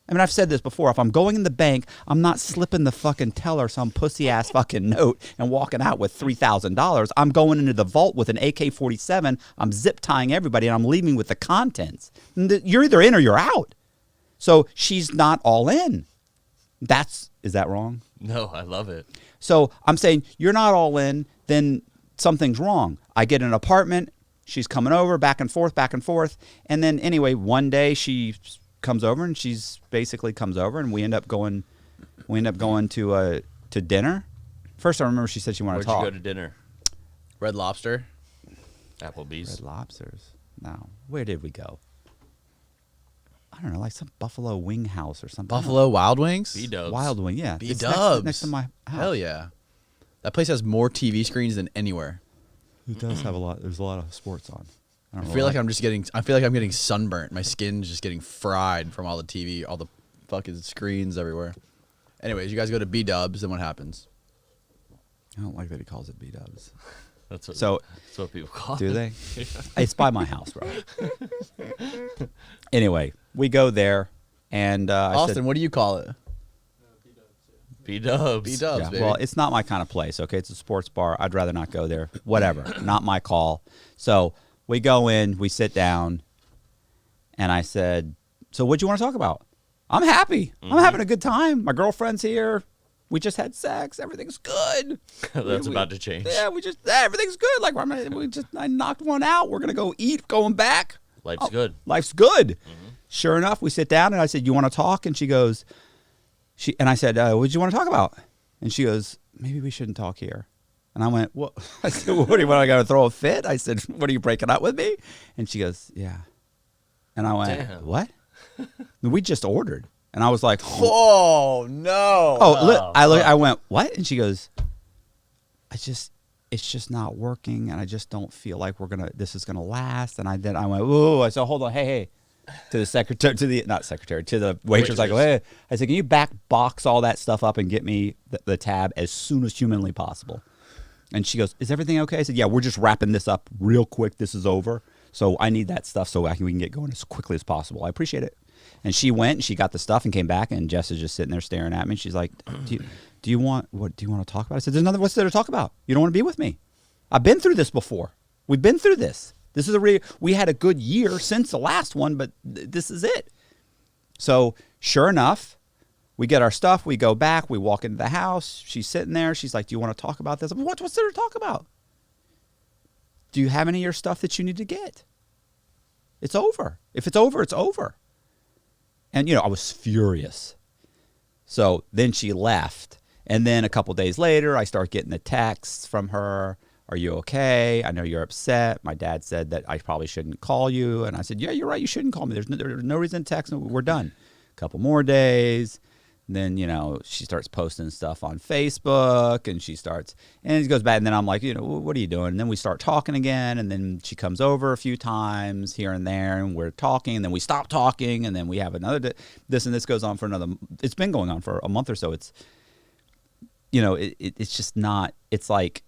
I mean, I've said this before. If I'm going in the bank, I'm not slipping the fucking teller some pussy ass fucking note and walking out with $3,000. I'm going into the vault with an AK-47. I'm zip tying everybody and I'm leaving with the contents. You're either in or you're out. So she's not all in. Is that wrong? No, I love it. So I'm saying you're not all in, then something's wrong. I get an apartment. She's coming over back and forth. And then anyway, one day she comes over and she's basically comes over and we end up going to dinner. First I remember she said she wanted to talk. Where'd you go to dinner? Red Lobster. Applebee's. Red Lobsters. No. Where did we go? I don't know, like some Buffalo Wing House or something. Buffalo Wild Wings? B-Dubs. Wild Wing, yeah. It's B-Dubs. next to my house. Hell yeah. That place has more TV screens than anywhere. It does have a lot. There's a lot of sports on. I feel like I'm getting sunburnt. My skin's just getting fried from all the TV, all the fucking screens everywhere. Anyways, you guys go to B-Dubs, then what happens? I don't like that he calls it B-Dubs. That's So what people call it. do they? It's by my house, bro. Anyway, we go there, and I Austin, said, what do you call it? B-Dubs. B-Dubs, yeah, baby. well, it's not my kind of place, okay? It's a sports bar. I'd rather not go there. Whatever. Not my call. So we go in, we sit down, and I said, so what'd you want to talk about? I'm happy. I'm having a good time. My girlfriend's here. We just had sex. Everything's good. That's about to change. Yeah, everything's good. Like I knocked one out. We're gonna go eat. Going back. Life's good. Life's good. Sure enough, we sit down and I said, "You want to talk?" And she goes, and I said, "What did you want to talk about?" And she goes, "Maybe we shouldn't talk here." And I went, "What?" I said, "What do you want? I gotta throw a fit?" I said, "What, are you breaking up with me?" And she goes, "Yeah." And I went, Damn. "What?" We just ordered. And I was like, Oh no! I went, what? And she goes, it's just not working, and I just don't feel like this is gonna last. And I went, whoa! I said, hold on, hey, to the secretary, to the waitress. I go, hey, I said, can you box all that stuff up and get me the tab as soon as humanly possible? And she goes, is everything okay? I said, yeah, we're just wrapping this up real quick. This is over, so I need that stuff so we can get going as quickly as possible. I appreciate it. And she went and she got the stuff and came back, and Jess is just sitting there staring at me. She's like, do you want to talk about? I said, what's there to talk about? You don't want to be with me. I've been through this before. We've been through this. This is we had a good year since the last one, but this is it. So sure enough, we get our stuff. We go back. We walk into the house. She's sitting there. She's like, do you want to talk about this? I'm like, what's there to talk about? Do you have any of your stuff that you need to get? It's over. If it's over, it's over. And, I was furious. So then she left. And then a couple days later, I start getting the texts from her. Are you okay? I know you're upset. My dad said that I probably shouldn't call you. And I said, yeah, you're right. You shouldn't call me. There's no reason to text. We're done. A couple more days. Then, she starts posting stuff on Facebook, and it goes back. And then I'm like, what are you doing? And then we start talking again. And then she comes over a few times here and there, and we're talking. And then we stop talking, and then we have another. This and this goes on for another. It's been going on for a month or so. It's, it's just not. It's like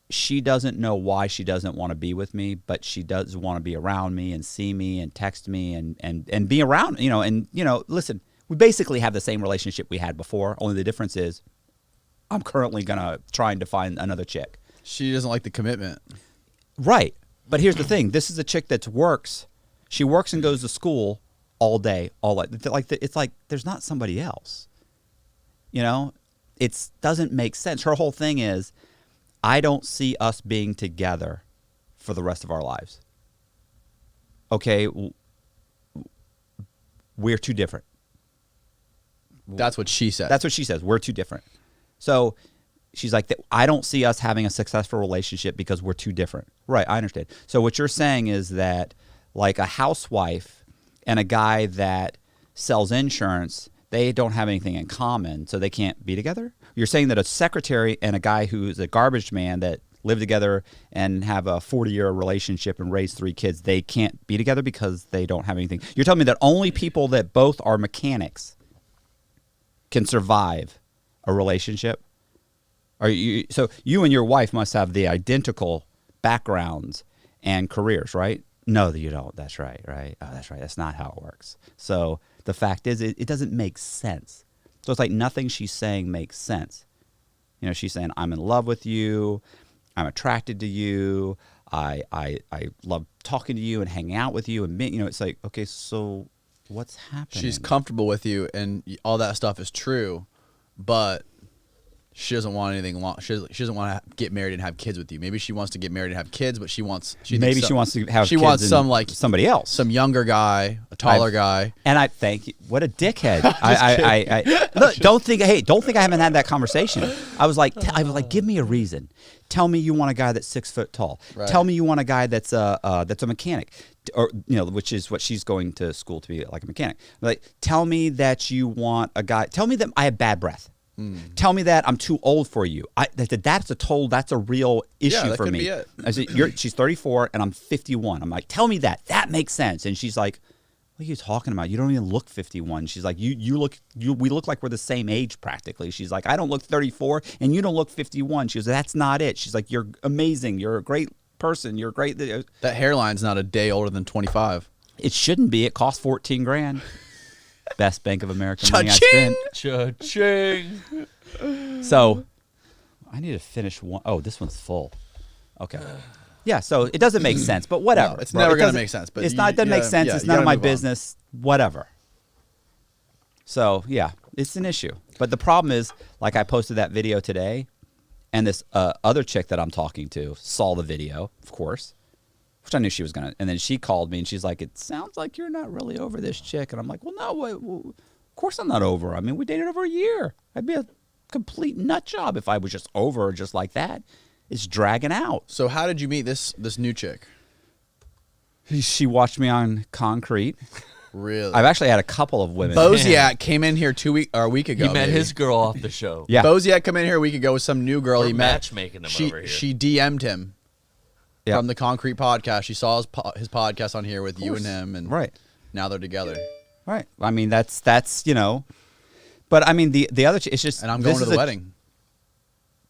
she doesn't know why she doesn't want to be with me, but she does want to be around me and see me and text me and be around. Listen. We basically have the same relationship we had before. Only the difference is I'm currently trying to find another chick. She doesn't like the commitment. Right. But here's the thing. This is a chick that works. She works and goes to school all day, it's like there's not somebody else. It doesn't make sense. Her whole thing is, I don't see us being together for the rest of our lives. Okay, we're too different. That's what she said. That's what she says. We're too different. So she's like, I don't see us having a successful relationship because we're too different. Right, I understand. So what you're saying is that like a housewife and a guy that sells insurance, they don't have anything in common, so they can't be together? You're saying that a secretary and a guy who's a garbage man that live together and have a 40-year relationship and raise 3 kids, they can't be together because they don't have anything. You're telling me that only people that both are mechanics can survive a relationship? So you and your wife must have the identical backgrounds and careers, right? No, you don't. That's right, right? Oh, that's right. That's not how it works. So the fact is, it doesn't make sense. So it's like nothing she's saying makes sense. She's saying, I'm in love with you. I'm attracted to you. I love talking to you and hanging out with you. And it's like, okay, so what's happening? She's comfortable with you, and all that stuff is true, but she doesn't want anything long. She doesn't want to get married and have kids with you. Maybe she wants to get married and have kids, but she wants to have kids somebody else, some younger guy, a taller guy. And I thank you. What a dickhead! I look. Don't think I haven't had that conversation. I was like, give me a reason. Tell me you want a guy that's 6 foot tall. Right. Tell me you want a guy that's a mechanic, or which is what she's going to school to be, like a mechanic. Like, tell me that you want a guy. Tell me that I have bad breath. Tell me that I'm too old for you. That's a real issue for me. I said, she's 34 and I'm 51. I'm like, tell me that. That makes sense. And she's like, what are you talking about? You don't even look 51. She's like, we look like we're the same age practically. She's like, I don't look 34 and you don't look 51. She goes, that's not it. She's like, you're amazing. You're a great person. You're great. That hairline's not a day older than 25. It shouldn't be. It costs $14,000. Best Bank of America money I spent. Cha-ching. So I need to finish one. Oh, this one's full. Okay. Yeah, so it doesn't make sense, but whatever. No, it's never going to make sense. But it doesn't make sense. It's none of my business. Whatever. So, yeah, it's an issue. But the problem is, like I posted that video today, and this other chick that I'm talking to saw the video, of course, which I knew she was going to. And then she called me, and she's like, it sounds like you're not really over this chick. And I'm like, well, no, of course I'm not over. I mean, we dated over a year. I'd be a complete nut job if I was just over her just like that. It's dragging out. So how did you meet this new chick? She watched me on KONCRETE. Really? I've actually had a couple of women. Boziak came in here a week ago. He met his girl off the show. Yeah. Boziak come in here a week ago with some new girl he met. Matchmaking him over here. She DM'd him from the KONCRETE podcast. She saw his podcast on here with you and him, and now they're together. Right. I mean, that's but I mean the other it's just. And I'm going to the wedding.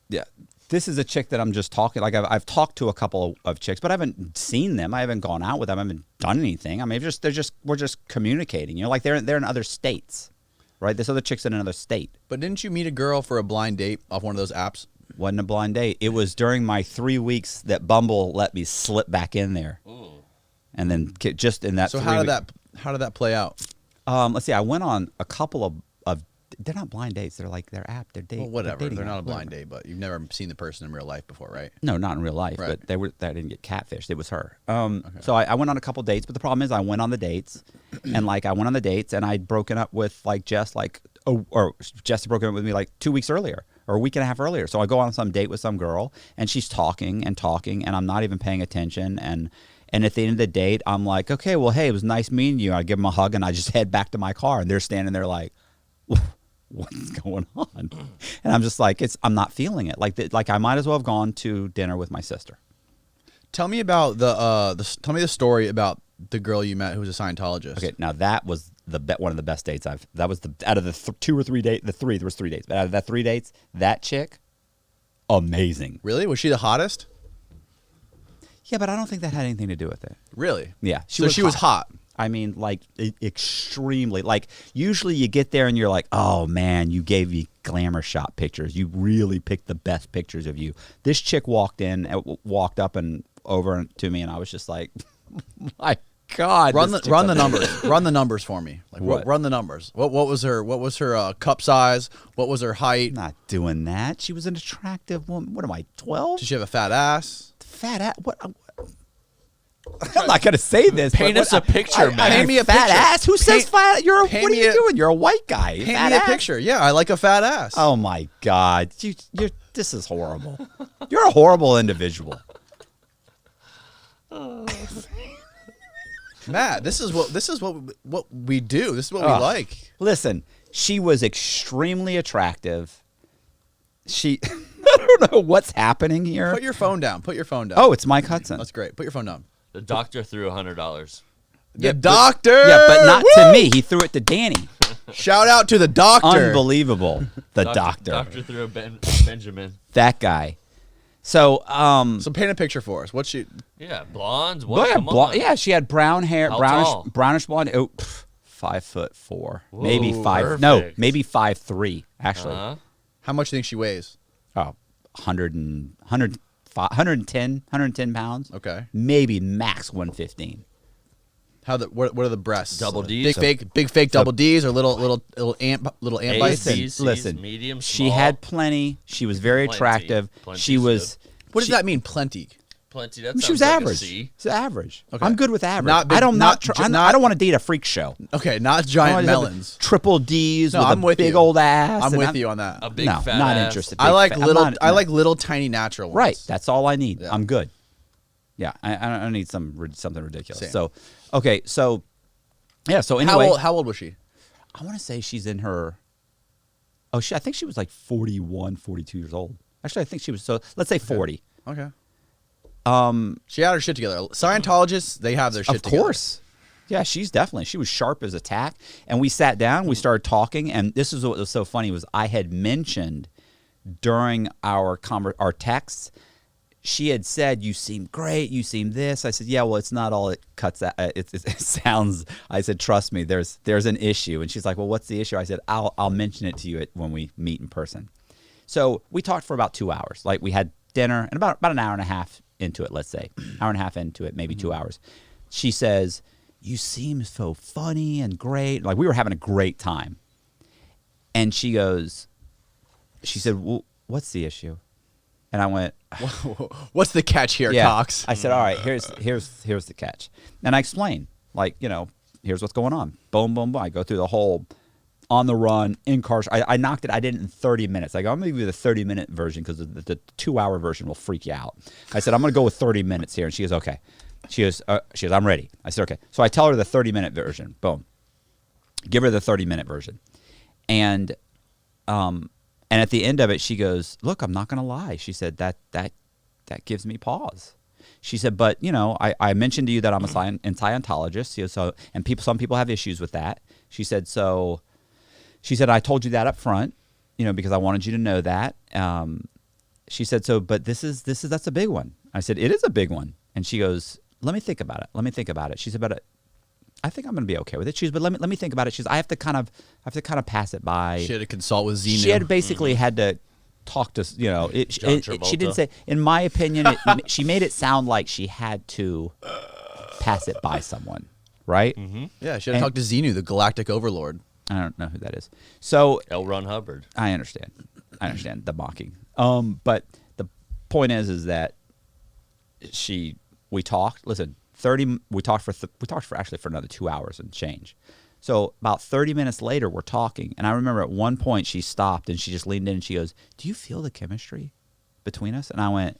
Yeah. This is a chick that I'm just talking. Like I've talked to a couple of chicks, but I haven't seen them. I haven't gone out with them. I haven't done anything. I mean, we're just communicating. Like they're in other states, right? This other chick's in another state. But didn't you meet a girl for a blind date off one of those apps? Wasn't a blind date. It was during my 3 weeks that Bumble let me slip back in there, and then just in that. So how did that play out? Let's see. I went on a couple of. They're not blind dates. They're like their app. They're dating. Well, whatever. They're not a blind date, but you've never seen the person in real life before, right? No, not in real life. Right. But they didn't get catfished. It was her. So I went on a couple dates, but the problem is I went on the dates, and I'd broken up with like Jess, or Jess had broken up with me like 2 weeks earlier or a week and a half earlier. So I go on some date with some girl, and she's talking, and I'm not even paying attention, and at the end of the date, I'm like, okay, well, hey, it was nice meeting you. I give them a hug, and I just head back to my car, and they're standing there like, what's going on? And I'm just like, I'm not feeling it. Like I might as well have gone to dinner with my sister. Tell me about tell me the story about the girl you met who was a Scientologist. Okay, now that was one of the best dates that was out of the 2 or 3 dates, there was 3 dates, but out of that 3 dates, that chick, amazing. Really? Was she the hottest? Yeah, but I don't think that had anything to do with it. Really? Yeah, She was hot. I mean, like extremely. Like usually you get there and you're like, oh man, you gave me glamour shot pictures. You really picked the best pictures of you. This chick walked up and over to me, and I was just like, my God. Run the numbers. Run the numbers for me. Like What? Run the numbers. What was her cup size? What was her height? I'm not doing that. She was an attractive woman. What am I, 12? Did she have a fat ass? Fat ass? What? I'm not gonna say this. Paint but us a picture, man. Paint me a fat picture. ass. Who says fat? What are paint you me a- doing? You're a white guy. Paint Fat me a ass? picture. Yeah, I like a fat ass. Oh my God, you're this is horrible. You're a horrible individual. Matt, this is what we do. This is what we like. Listen, she was extremely attractive. I don't know what's happening here. Put your phone down. Oh, it's Mike Hudson. That's great. Put your phone down. The doctor threw $100. The doctor. Yeah, but not to me. He threw it to Danny. Shout out to the doctor. Unbelievable. The doctor. Doctor threw a Benjamin. That guy. So, So paint a picture for us. What's she? Yeah, blondes. but What? yeah, Come on. yeah, she had brown hair, How tall? brownish blonde. Oh, 5'4", maybe Whoa, 5. No, perfect. maybe 5'3". Actually, How much do you think she weighs? oh, 110 pounds. Okay. Maybe max 115. What are the breasts? Double Ds? Big fake double D's or little ant A's, bites. B's, C's, Listen, medium, she small. had plenty. She was very Plenty. attractive. Plenty's She was. What does that mean? Plenty. Plenty. That She was sounds like a average. C. She's average. Okay. I'm good with average. Not big- I don't not- I don't want to date a freak show. Okay, not I giant wanna have melons. triple D's No, with I'm a with big you. old ass. I'm and with you on that. A big No, fat not ass. interested. I Big like fat- little. I'm not- I no. like little tiny natural ones. Right. That's all I need. Yeah. I'm good. Yeah. I don't need something ridiculous. Same. So, okay. So, yeah. So anyway, How old was she? I want to say she's in her. Oh, I think she was like 41, 42 years old. Actually, I think she was. So let's say 40. Okay. She had her shit together. Scientologists, they have their shit Of together. course. Yeah, she was sharp as a tack. And we sat down, we started talking, and this is what was so funny was I had mentioned during our texts, she had said, "You seem great, you seem this." I said, "Yeah, well, it's not all it cuts out. It sounds." I said, "Trust me, there's an issue." And she's like, "Well, what's the issue?" I said, "I'll mention it to you when we meet in person." So we talked for about 2 hours. Like we had dinner and about an hour and a half into it, let's say. Hour and a half into it, maybe 2 hours. She says, "You seem so funny and great." Like we were having a great time. And she said, "Well, what's the issue?" And I went, What's the catch here, Cox? I said, "All right, here's the catch." And I explained, like, here's what's going on. Boom, boom, boom. I go through the whole on the run, incarcerated. I knocked it. I did it in 30 minutes. I go, I'm going to give you the 30-minute version because the 2-hour version will freak you out. I said, I'm going to go with 30 minutes here. And she goes, okay. She goes, I'm ready. I said, okay. So I tell her the 30-minute version. Boom. Give her the 30-minute version. And at the end of it, she goes, "Look, I'm not going to lie." She said, that gives me pause. She said, "But, I mentioned to you that I'm a Scientologist. And some people have issues with that." She said, "I told you that up front, because I wanted you to know that." She said, "But that's a big one." I said, "It is a big one." And she goes, "Let me think about it. She said, "But I think I'm going to be okay with it." She goes, "But let me think about it." She goes, I have to kind of pass it by. She had to consult with Xenu. She had basically had to talk to, she didn't say, in my opinion, she made it sound like she had to pass it by someone, right? Mm-hmm. Yeah, she had to talk to Xenu, the galactic overlord. I don't know who that is. So L. Ron Hubbard. I understand the mocking. But the point is that we talked. Listen, we talked for another 2 hours and change. So about 30 minutes later, we're talking, and I remember at one point she stopped and she just leaned in and she goes, "Do you feel the chemistry between us?" And I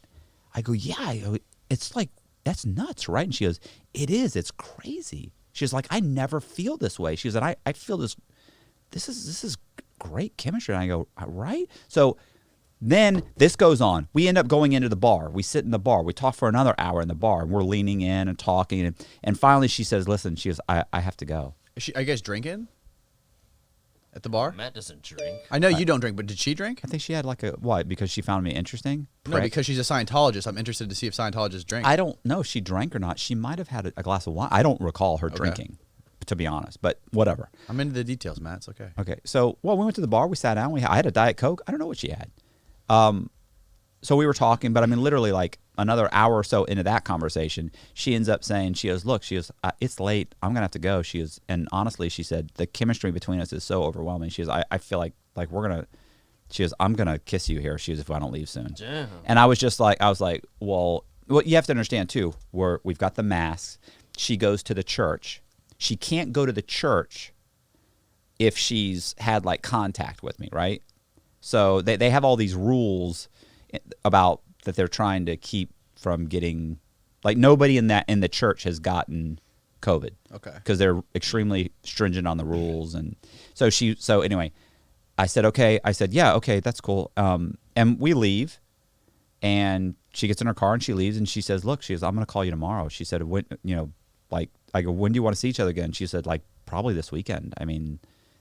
go, "Yeah." It's like, that's nuts, right? And she goes, "It is. It's crazy." She was like, "I never feel this way." She goes, "And I feel this. This is great chemistry. And I go, right? So then this goes on. We end up going into the bar. We sit in the bar. We talk for another hour in the bar, and we're leaning in and talking. And finally she says, listen, she goes, I have to go. Are you guys drinking at the bar? Matt doesn't drink. I know you don't drink, but did she drink? I think she had like a, what, because she found me interesting? No, because she's a Scientologist. I'm interested to see if Scientologists drink. I don't know if she drank or not. She might have had a glass of wine. I don't recall her drinking, to be honest, but whatever. I'm into the details, Matt. It's okay. Okay. So, well, we went to the bar. We sat down. I had a Diet Coke. I don't know what she had. So we were talking, but I mean, literally like another hour or so into that conversation, she ends up saying, she goes, look, she goes, it's late. I'm going to have to go. She goes, and honestly, she said, the chemistry between us is so overwhelming. She goes, I feel like we're going to, she goes, I'm going to kiss you here. She goes, if I don't leave soon. Damn. And I was like, well, you have to understand too, we've got the masks. She goes to the church. She can't go to the church if she's had like contact with me, right? So they have all these rules about that they're trying to keep from getting, like nobody in the church has gotten COVID. Okay. Because they're extremely stringent on the rules. And so anyway, I said, okay. I said, yeah, okay, that's cool. And we leave, and she gets in her car and she leaves, and she says, look, she goes, I'm going to call you tomorrow. She said, when, like, I go, when do you want to see each other again? She said, like, probably this weekend. I mean,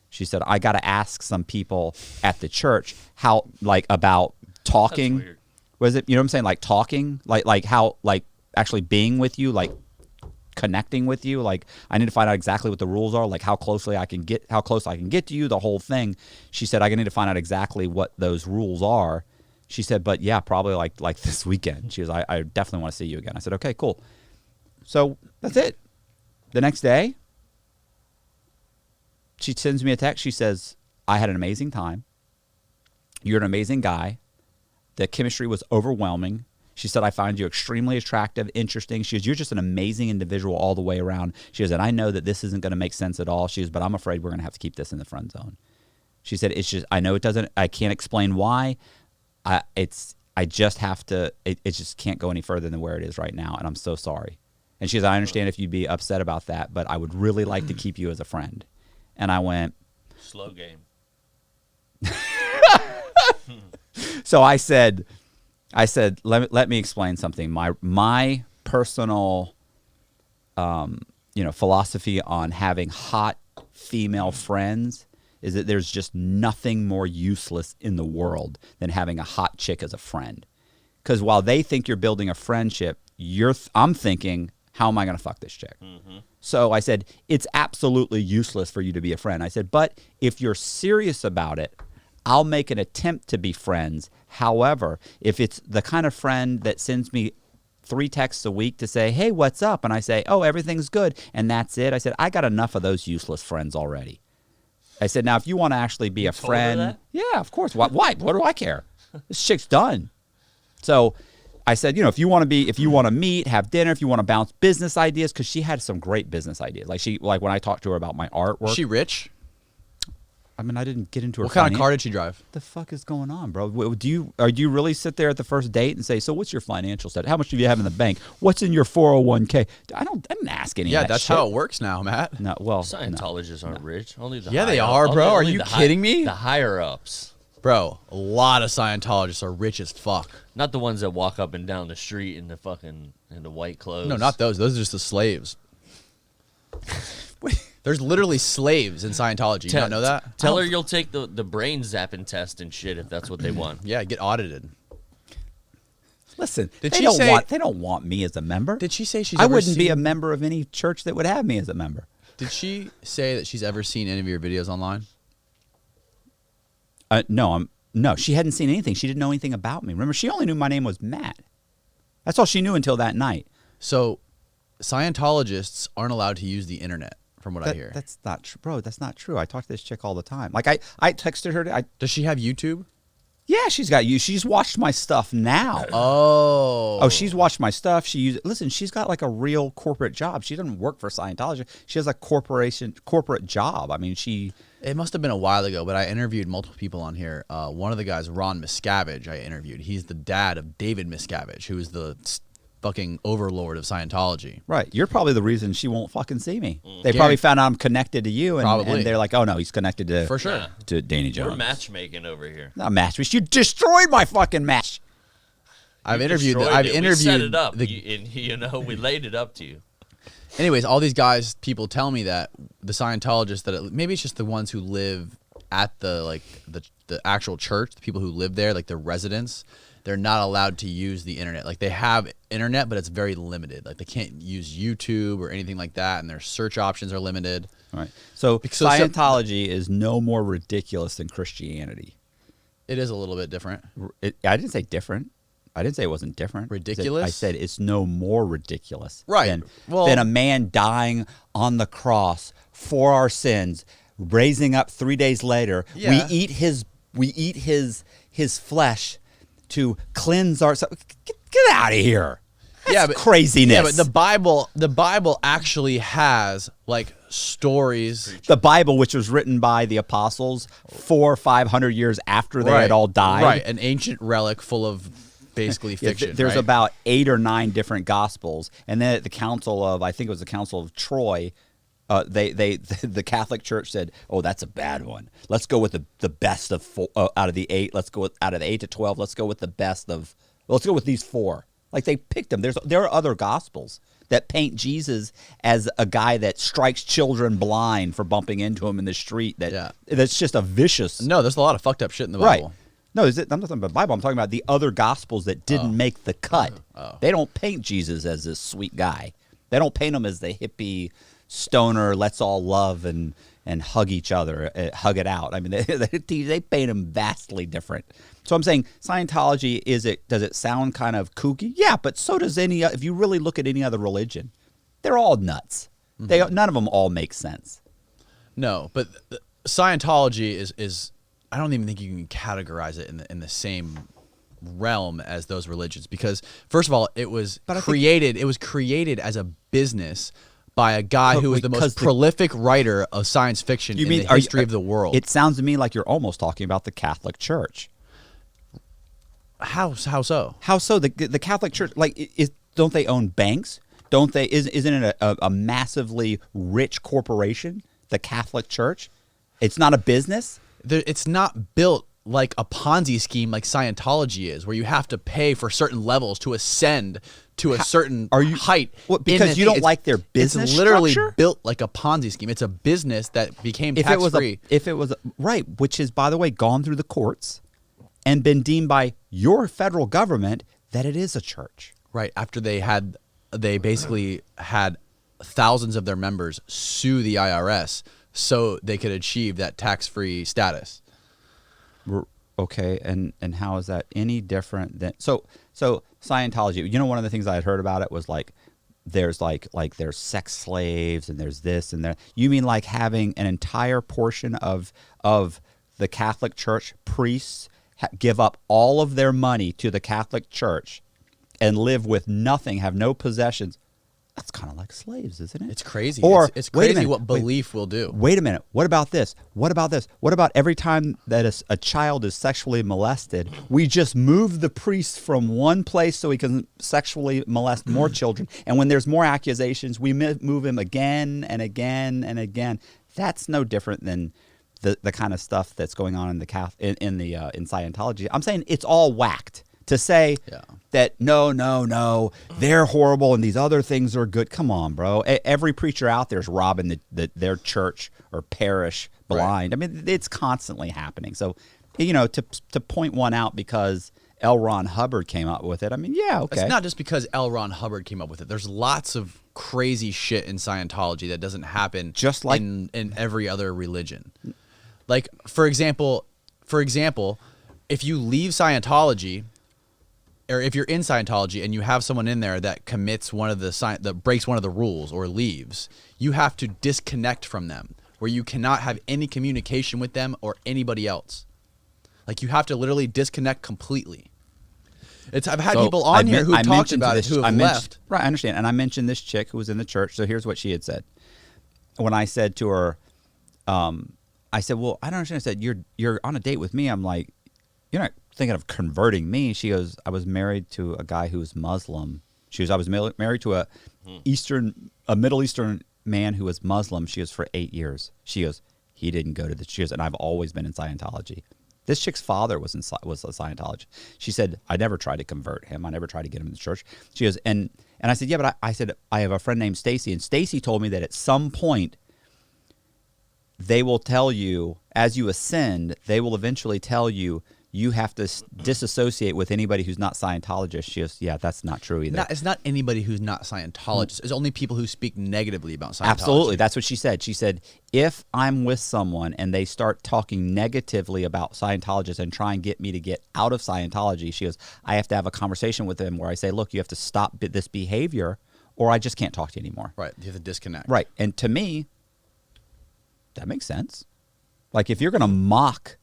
she said, I got to ask some people at the church how, like, about talking. That's weird. Was it, you know what I'm saying? Like talking, like how, like actually being with you, like connecting with you. Like I need to find out exactly what the rules are, like how close I can get to you, the whole thing. She said, I need to find out exactly what those rules are. She said, but yeah, probably like this weekend. She goes, I definitely want to see you again. I said, okay, cool. So that's it. The next day, she sends me a text. She says, I had an amazing time. You're an amazing guy. The chemistry was overwhelming. She said, I find you extremely attractive, interesting. She goes, you're just an amazing individual all the way around. She goes, and I know that this isn't going to make sense at all. She goes, but I'm afraid we're going to have to keep this in the friend zone. She said, it's just, I know it doesn't, I can't explain why. I just have to, it just can't go any further than where it is right now. And I'm so sorry. And she goes, I understand if you'd be upset about that, but I would really like to keep you as a friend. And I went, Slow game. so I said, let me explain something. My personal, philosophy on having hot female friends is that there's just nothing more useless in the world than having a hot chick as a friend. Because while they think you're building a friendship, I'm thinking, how am I going to fuck this chick? Mm-hmm. So I said, it's absolutely useless for you to be a friend. I said, but if you're serious about it, I'll make an attempt to be friends. However, if it's the kind of friend that sends me 3 texts a week to say, hey, what's up? And I say, oh, everything's good. And that's it. I said, I got enough of those useless friends already. I said, now, if you want to actually be a friend. That? Yeah, of course. Why? What do I care? This chick's done. So I said, if you want to meet, have dinner, if you want to bounce business ideas, because she had some great business ideas. Like when I talked to her about my artwork. Is she rich? I mean, I didn't get into her. What kind of car did she drive? What the fuck is going on, bro? Do you really sit there at the first date and say, so what's your financial status? How much do you have in the bank? What's in your 401k? I didn't ask any of that that's shit. how it works now, Matt. No, well, Scientologists aren't rich. Only the Yeah, they higher- are, bro. only Are you the kidding me? The higher ups. Bro, a lot of Scientologists are rich as fuck. Not the ones that walk up and down the street in the white clothes. No, not those. Those are just the slaves. There's literally slaves in Scientology. You don't know that? Tell her you'll take the brain zapping test and shit if that's what they want. Yeah, get audited. Listen, Did they she don't say- want they don't want me as a member. Did she say she's I ever wouldn't be seen- a member of any church that would have me as a member. Did she say that she's ever seen any of your videos online? No, she hadn't seen anything. She didn't know anything about me. Remember, she only knew my name was Matt. That's all she knew until that night. So, Scientologists aren't allowed to use the internet, from what I hear. That's not true, bro. That's not true. I talk to this chick all the time. Like I texted her. Does she have YouTube? Yeah, she's got you. She's watched my stuff now. Oh, She's watched my stuff. Listen, she's got like a real corporate job. She doesn't work for Scientology. She has a corporate job. I mean, It must have been a while ago, but I interviewed multiple people on here. One of the guys, Ron Miscavige, I interviewed. He's the dad of David Miscavige, who is the fucking overlord of Scientology. Right. You're probably the reason she won't fucking see me. Mm. They probably found out I'm connected to you, and, Probably. and they're like, oh no, he's connected to For sure. Yeah. to Danny Jones. We're matchmaking over here. Not match. You destroyed my fucking match. I've You interviewed. destroyed I've it. interviewed. We set it up. the- We laid it up to you. Anyways, all these guys, people tell me that the Scientologists maybe it's just the ones who live at the actual church, the people who live there, like the residents, they're not allowed to use the internet. Like they have internet, but it's very limited. Like they can't use YouTube or anything like that, and their search options are limited. Right. So So- Scientology is no more ridiculous than Christianity. It is a little bit different. I didn't say different. I didn't say it wasn't different. Ridiculous? I said it's no more ridiculous Right. Well- than a man dying on the cross for our sins, raising up 3 days later. Yeah. We eat his flesh to cleanse our. Get out of here. That's craziness. Yeah, but the Bible actually has like stories. The Bible, which was written by the apostles 400 or 500 years after they had all died. Right, an ancient relic full of basically Yeah, fiction. there's right? about 8 or 9 different gospels, and then at the council of, I think it was the Council of Troy, the Catholic Church said, "Oh, that's a bad one. Let's go with the best of 4 out of the 8. Let's go with, out of the 8 to 12. Let's go with the best of. Let's go with these 4." Like they picked them. There are other gospels that paint Jesus as a guy that strikes children blind for bumping into him in the street. That's just a vicious. No, there's a lot of fucked up shit in the Right. Bible. No, I'm not talking about the Bible. I'm talking about the other gospels that didn't make the cut. They don't paint Jesus as this sweet guy. They don't paint him as the hippie stoner, let's all love and hug each other, hug it out. I mean, they paint him vastly different. So I'm saying Scientology, does it sound kind of kooky? Yeah, but so does if you really look at any other religion, they're all nuts. None of them all make sense. No, but Scientology is I don't even think you can categorize it in the same realm as those religions, because first of all, it was created as a business by a guy who was the most prolific writer of science fiction in the history of the world. It sounds to me like you're almost talking about the Catholic Church. How so? How so? The Catholic Church, don't they own banks? Don't they? Isn't it a massively rich corporation? The Catholic Church, it's not a business. It's not built like a Ponzi scheme like Scientology is, where you have to pay for certain levels to ascend to a certain height. Because you don't like their business It's literally structure? built like a Ponzi scheme. It's a business that became tax-free. If it was right, which is, by the way, gone through the courts and been deemed by your federal government that it is a church. Right, after they basically had thousands of their members sue the IRS so they could achieve that tax-free status. Okay, and how is that any different than so Scientology? You know, one of the things I had heard about it was there's there's sex slaves and there's this and that. You mean like having an entire portion of the Catholic Church priests give up all of their money to the Catholic Church and live with nothing, have no possessions? That's kind of like slaves, isn't it? It's crazy. Or it's wait a crazy minute, what belief will do. Wait a minute. What about this? What about this? What about every time that a child is sexually molested, we just move the priest from one place so he can sexually molest more children, and when there's more accusations, we move him again and again and again. That's no different than the kind of stuff that's going on in the in Scientology. I'm saying it's all whacked. To say that no, they're horrible and these other things are good. Come on, bro. Every preacher out there is robbing their church or parish blind. Right. I mean, it's constantly happening. So, to point one out because L. Ron Hubbard came up with it. I mean, yeah, okay. It's not just because L. Ron Hubbard came up with it. There's lots of crazy shit in Scientology that doesn't happen just like in every other religion. Like, for example, if you leave Scientology, or if you're in Scientology and you have someone in there that commits that breaks one of the rules or leaves, you have to disconnect from them, where you cannot have any communication with them or anybody else. Like, you have to literally disconnect completely. I've had people on here who talked about it who have left. Right, I understand. And I mentioned this chick who was in the church. So here's what she had said. When I said to her, I said, well, I don't understand. I said, you're on a date with me. I'm like, you're not thinking of converting me. She goes, I was married to a guy who was Muslim She goes, I was married to a Middle Eastern man who was Muslim. She goes, for 8 years. She goes, he didn't go to the. She goes, and I've always been in Scientology. This chick's father was a Scientologist. She said, I never tried to convert him. I never tried to get him in the church. She goes, and I said, yeah, but I said, I have a friend named Stacy, and Stacy told me that at some point they will tell you, as you ascend, they will eventually tell you you have to disassociate with anybody who's not Scientologist. She goes, yeah, that's not true either. It's not anybody who's not Scientologist. It's only people who speak negatively about Scientology. Absolutely. That's what she said. She said, if I'm with someone and they start talking negatively about Scientologists and try and get me to get out of Scientology, she goes, I have to have a conversation with them where I say, look, you have to stop this behavior or I just can't talk to you anymore. Right. You have to disconnect. Right. And to me, that makes sense. Like if you're going to mock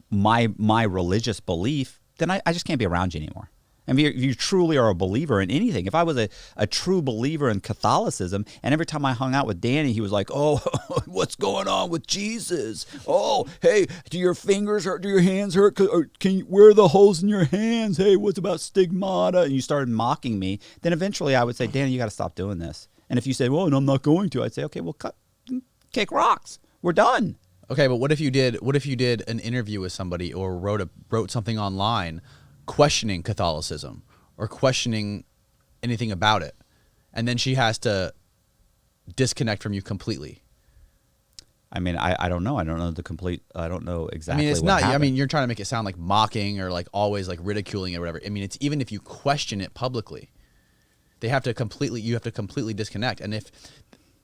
my religious belief, then I just can't be around you anymore. I mean, you truly are a believer in anything. If I was a true believer in Catholicism, and every time I hung out with Danny, he was like, oh, what's going on with Jesus? Oh, hey, do your fingers hurt? Do your hands hurt? Or where are the holes in your hands? Hey, what's about stigmata? And you started mocking me. Then eventually I would say, Danny, you got to stop doing this. And if you say, well, and I'm not going to, I'd say, okay, well, kick rocks. We're done. Okay, but what if you did an interview with somebody or wrote something online questioning Catholicism or questioning anything about it, and then she has to disconnect from you completely? I mean, I don't know. I don't know exactly. I mean, it's what not. happened. I mean, you're trying to make it sound like mocking or like always like ridiculing it or whatever. I mean, it's even if you question it publicly, you have to completely disconnect. And if,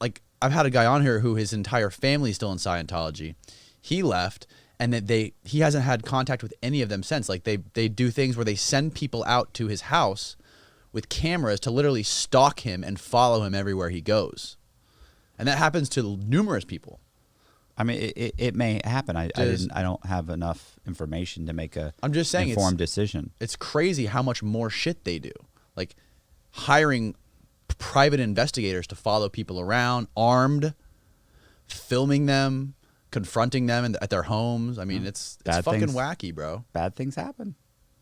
like, I've had a guy on here who his entire family is still in Scientology. He left, and that he hasn't had contact with any of them since. Like they do things where they send people out to his house with cameras to literally stalk him and follow him everywhere he goes, and that happens to numerous people. I mean, it may happen. I don't have enough information to make I'm just saying informed decision. It's crazy how much more shit they do, like hiring private investigators to follow people around, armed, filming them, confronting them at their homes. I mean, it's fucking wacky, bro. Bad things happen.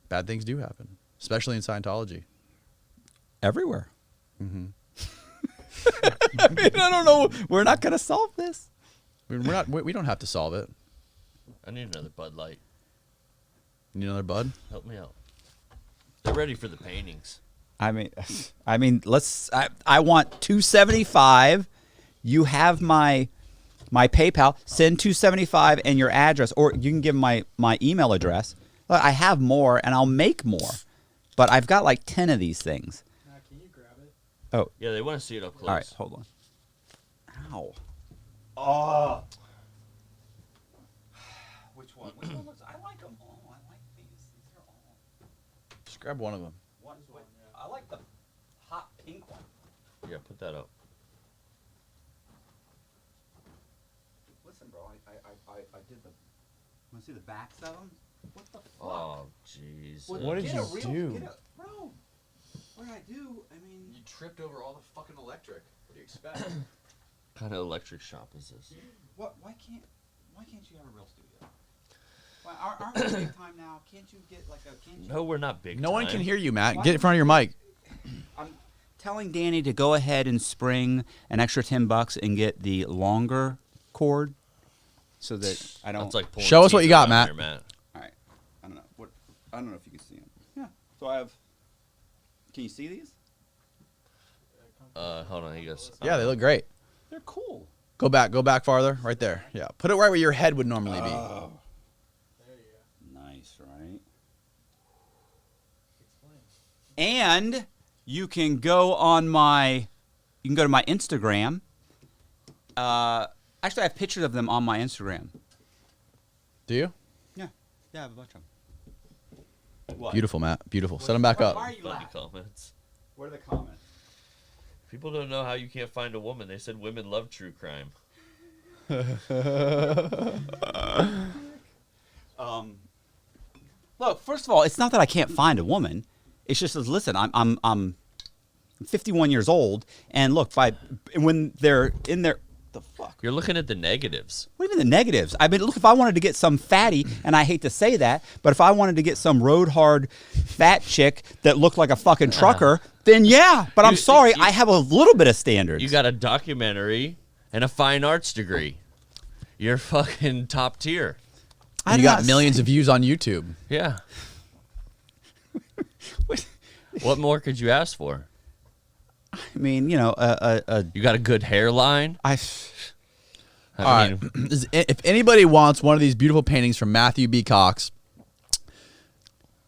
Bad things do happen, especially in Scientology. Everywhere. Mm-hmm. I mean, I don't know. We're not going to solve this. I mean, we don't have to solve it. I need another Bud Light. You need another Bud? Help me out. They're ready for the paintings. I mean, I want $275. You have my PayPal. Send $275 and your address, or you can give my email address. Look, I have more, and I'll make more, but I've got like 10 of these things. Can you grab it? Oh, Yeah, they want to see it up close. all right. Hold on. Ow. Oh. Which one? Which one looks? I like them all. I like these. These are all. Just grab one of them. I like the hot pink one. Yeah, put that up. Listen, bro, I did the. Want to see the backs of them? What the fuck? Oh, jeez. What did you do? Bro, what did I do? I mean, You tripped over all the fucking electric. What do you expect? What kind of electric shop is this? why can't you have a real studio? Why aren't we big time now? Can't you get like a? Can't you? No, we're not big No one time. can hear you, Matt. Get in front of your mic. I'm telling Danny to go ahead and spring an extra $10 and get the longer cord, so that I don't. That's like pulling Show us what teeth you got, around Matt. here, Matt. All right. I don't know what. I don't know if you can see them. Yeah. So I have. Can you see these? Hold on, he goes. Yeah, they look great. They're cool. Go back farther. Right there. Yeah. Put it right where your head would normally be. Oh. There you go. Nice, right? And you can go on my. You can go to my Instagram. Actually, I have pictures of them on my Instagram. Do you? Yeah. Yeah, I have a bunch of them. What? Beautiful, Matt. Beautiful. Set them back Why up. are you Funny laughing? comments. What are the comments? People don't know how you can't find a woman. They said women love true crime. Look, first of all, it's not that I can't find a woman. It's just, listen, I'm 51 years old, and look, when they're in their the fuck? You're looking at the negatives. What do you mean the negatives? I mean, look, if I wanted to get some fatty, and I hate to say that, but if I wanted to get some road hard fat chick that looked like a fucking trucker, then yeah. But I'm sorry, I have a little bit of standards. You got a documentary and a fine arts degree. You're fucking top tier. You got millions of views on YouTube. Yeah. What more could you ask for? I mean, you know, You got a good hairline. I All right. If anybody wants one of these beautiful paintings from Matthew B. Cox,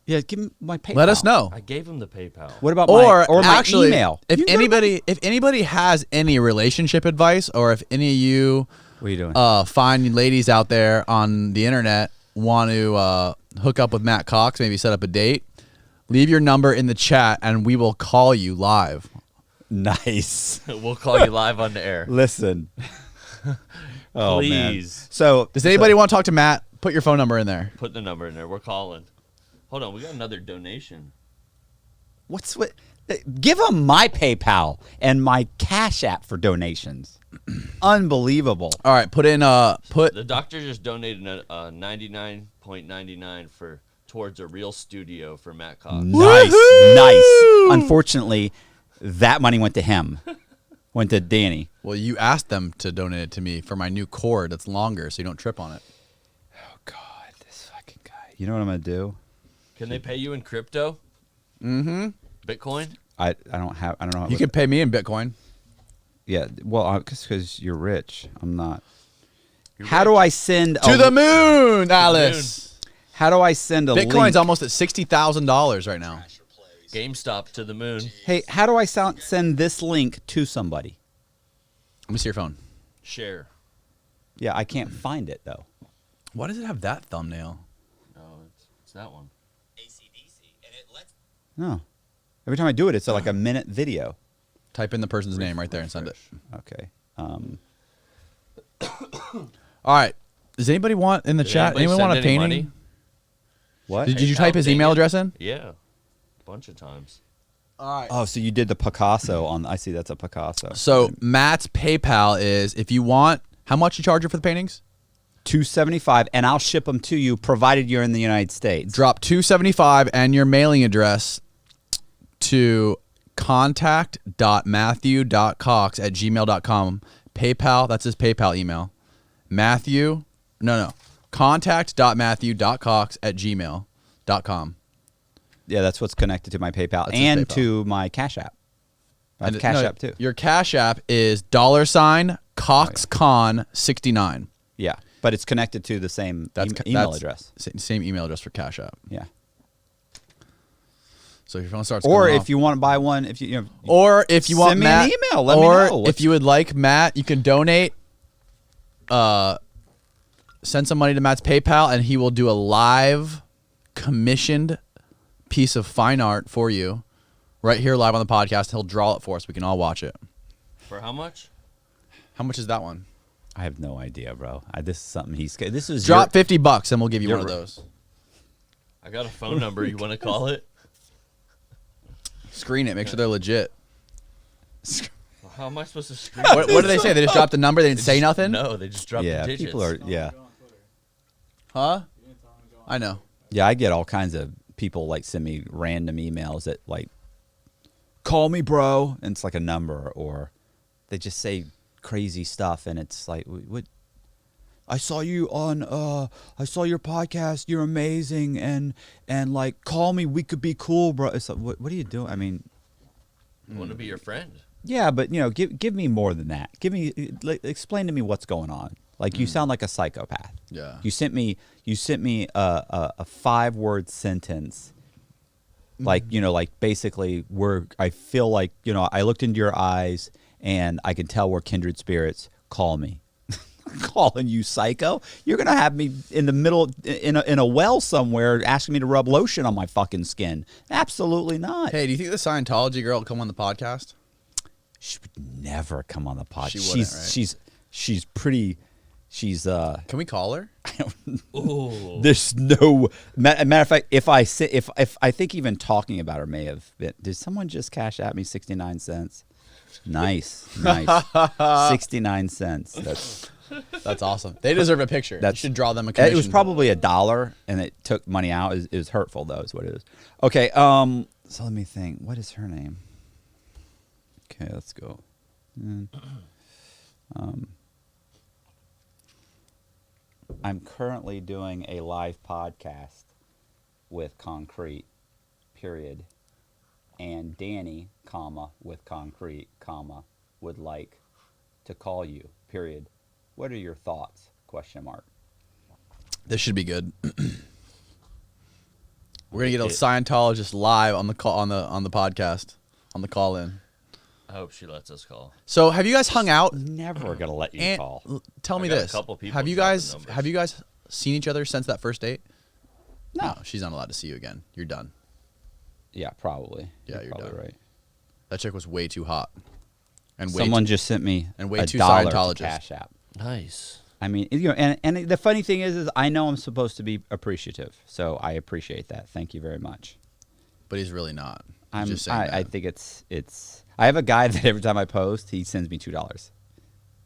yeah, give me my PayPal. let us know. I gave him the PayPal. What about Or my actually, email? if You can go to if anybody has any relationship advice, or if any of you what are you doing? fine ladies out there on the internet want to hook up with Matt Cox, maybe set up a date, leave your number in the chat and we will call you live. Nice. We'll call you live on the air. Listen. Oh, man. Please. So, Does anybody want to talk to Matt? Put your phone number in there. Put the number in there. We're calling. Hold on. We got another donation. what? Give them my PayPal and my Cash App for donations. Unbelievable. All right, put in The doctor just donated a 99.99 for towards a real studio for Matt Cox. Nice, nice. Unfortunately, that money went to him. Went to Danny. Well, you asked them to donate it to me for my new cord that's longer so you don't trip on it. Oh God, this fucking guy. You know what I'm gonna do? Can they pay you in crypto? Mm-hmm. Bitcoin? I don't know. How You can pay me in Bitcoin. Yeah. Well, because you're rich. I'm not. How do I send To the moon, Alice. How do I send a Bitcoin's link? almost at $60,000 right now. GameStop to the moon. Hey, how do I send this link to somebody? Let me see your phone. Share. Yeah, I can't find it though. Why does it have that thumbnail? No, it's that one. ACDC, and it lets No. Every time I do it, it's like a minute video. Type in the person's name right there and send it. Okay. All right. Does anybody want in the Did chat? anybody Anyone send want a any painting? money? What? Did you PayPal type his thing email in? address in? Yeah. A bunch of times. All right. Oh, so you did the Picasso on? I see. That's a Picasso. So Matt's PayPal is if you want. How much you charge her for the paintings? $275, and I'll ship them to you, provided you're in the United States. Drop $275 and your mailing address to contact.matthew.cox@gmail.com. PayPal, that's his PayPal email. Contact.matthew.cox@gmail.com. Yeah, that's what's connected to my PayPal That's his and PayPal. to my Cash App. I have Cash App too. Your Cash App is $CoxCon69. Yeah, but it's connected to the same email address. Same email address for Cash App. Yeah. So if your phone starts Or going if off- you want to buy one, if you know, or if you want send me Matt, an email. Let me or know. if you would like Matt, you can donate. Send some money to Matt's PayPal, and he will do a live commissioned piece of fine art for you, right here live on the podcast. He'll draw it for us. We can all watch it. For how much? How much is that one? I have no idea, bro. This is something he's. This is Drop $50, and we'll give you one of you're- those. I got a phone number. You want to call it? Screen it. Make sure they're legit. How am I supposed to screen What did they say? They just dropped the number. They didn't say nothing. No, they just dropped Yeah, the digits. people are. Yeah, Huh? I know. yeah. I get all kinds of people like send me random emails that like, call me, bro, and it's like a number, or they just say crazy stuff, and it's like, what? I saw you on. I saw your podcast. You're amazing, and like, call me. We could be cool, bro. It's like, what are you doing? I mean, I want to be your friend. yeah, but you know, give me more than that. Give me, explain to me what's going on. Like, you sound like a psychopath. Yeah. You sent me a 5-word sentence. Like, you know, like basically I feel like, you know, I looked into your eyes and I can tell we're kindred spirits. Call me. Calling you psycho? You're going to have me in the middle in a well somewhere asking me to rub lotion on my fucking skin. Absolutely not. Hey, do you think the Scientology girl will come on the podcast? She would never come on the podcast. She wouldn't, right? She's pretty. She's Can we call her? Ooh. There's no matter of fact. If I think even talking about her may have been. Did someone just cash at me 69 cents? Nice. 69 cents. That's awesome. They deserve a picture. That You should draw them a commission. It was probably $1, and it took money out. It was hurtful, though, is what it is. Okay, so let me think. What is her name? Okay, let's go. I'm currently doing a live podcast with Concrete, period. And Danny, with Concrete, would like to call you, period. What are your thoughts? Question mark. This should be good. We're gonna get a Scientologist live on the call on the podcast on the call in. I hope she lets us call. So have you guys hung out? Never gonna let you And call. tell me got a this: couple people have you dropping guys numbers. seen each other since that first date? No. She's not allowed to see you again. You're done. Yeah, probably. Yeah, you're probably done. right. That chick was way too hot. And way Someone too, just sent me and way a too dollar Scientologist. to Cash App. Nice. I mean, you know, and the funny thing is I know I'm supposed to be appreciative, so I appreciate that. Thank you very much. but he's really not. He's just saying I that. think it's. I have a guy that every time I post, he sends me $2.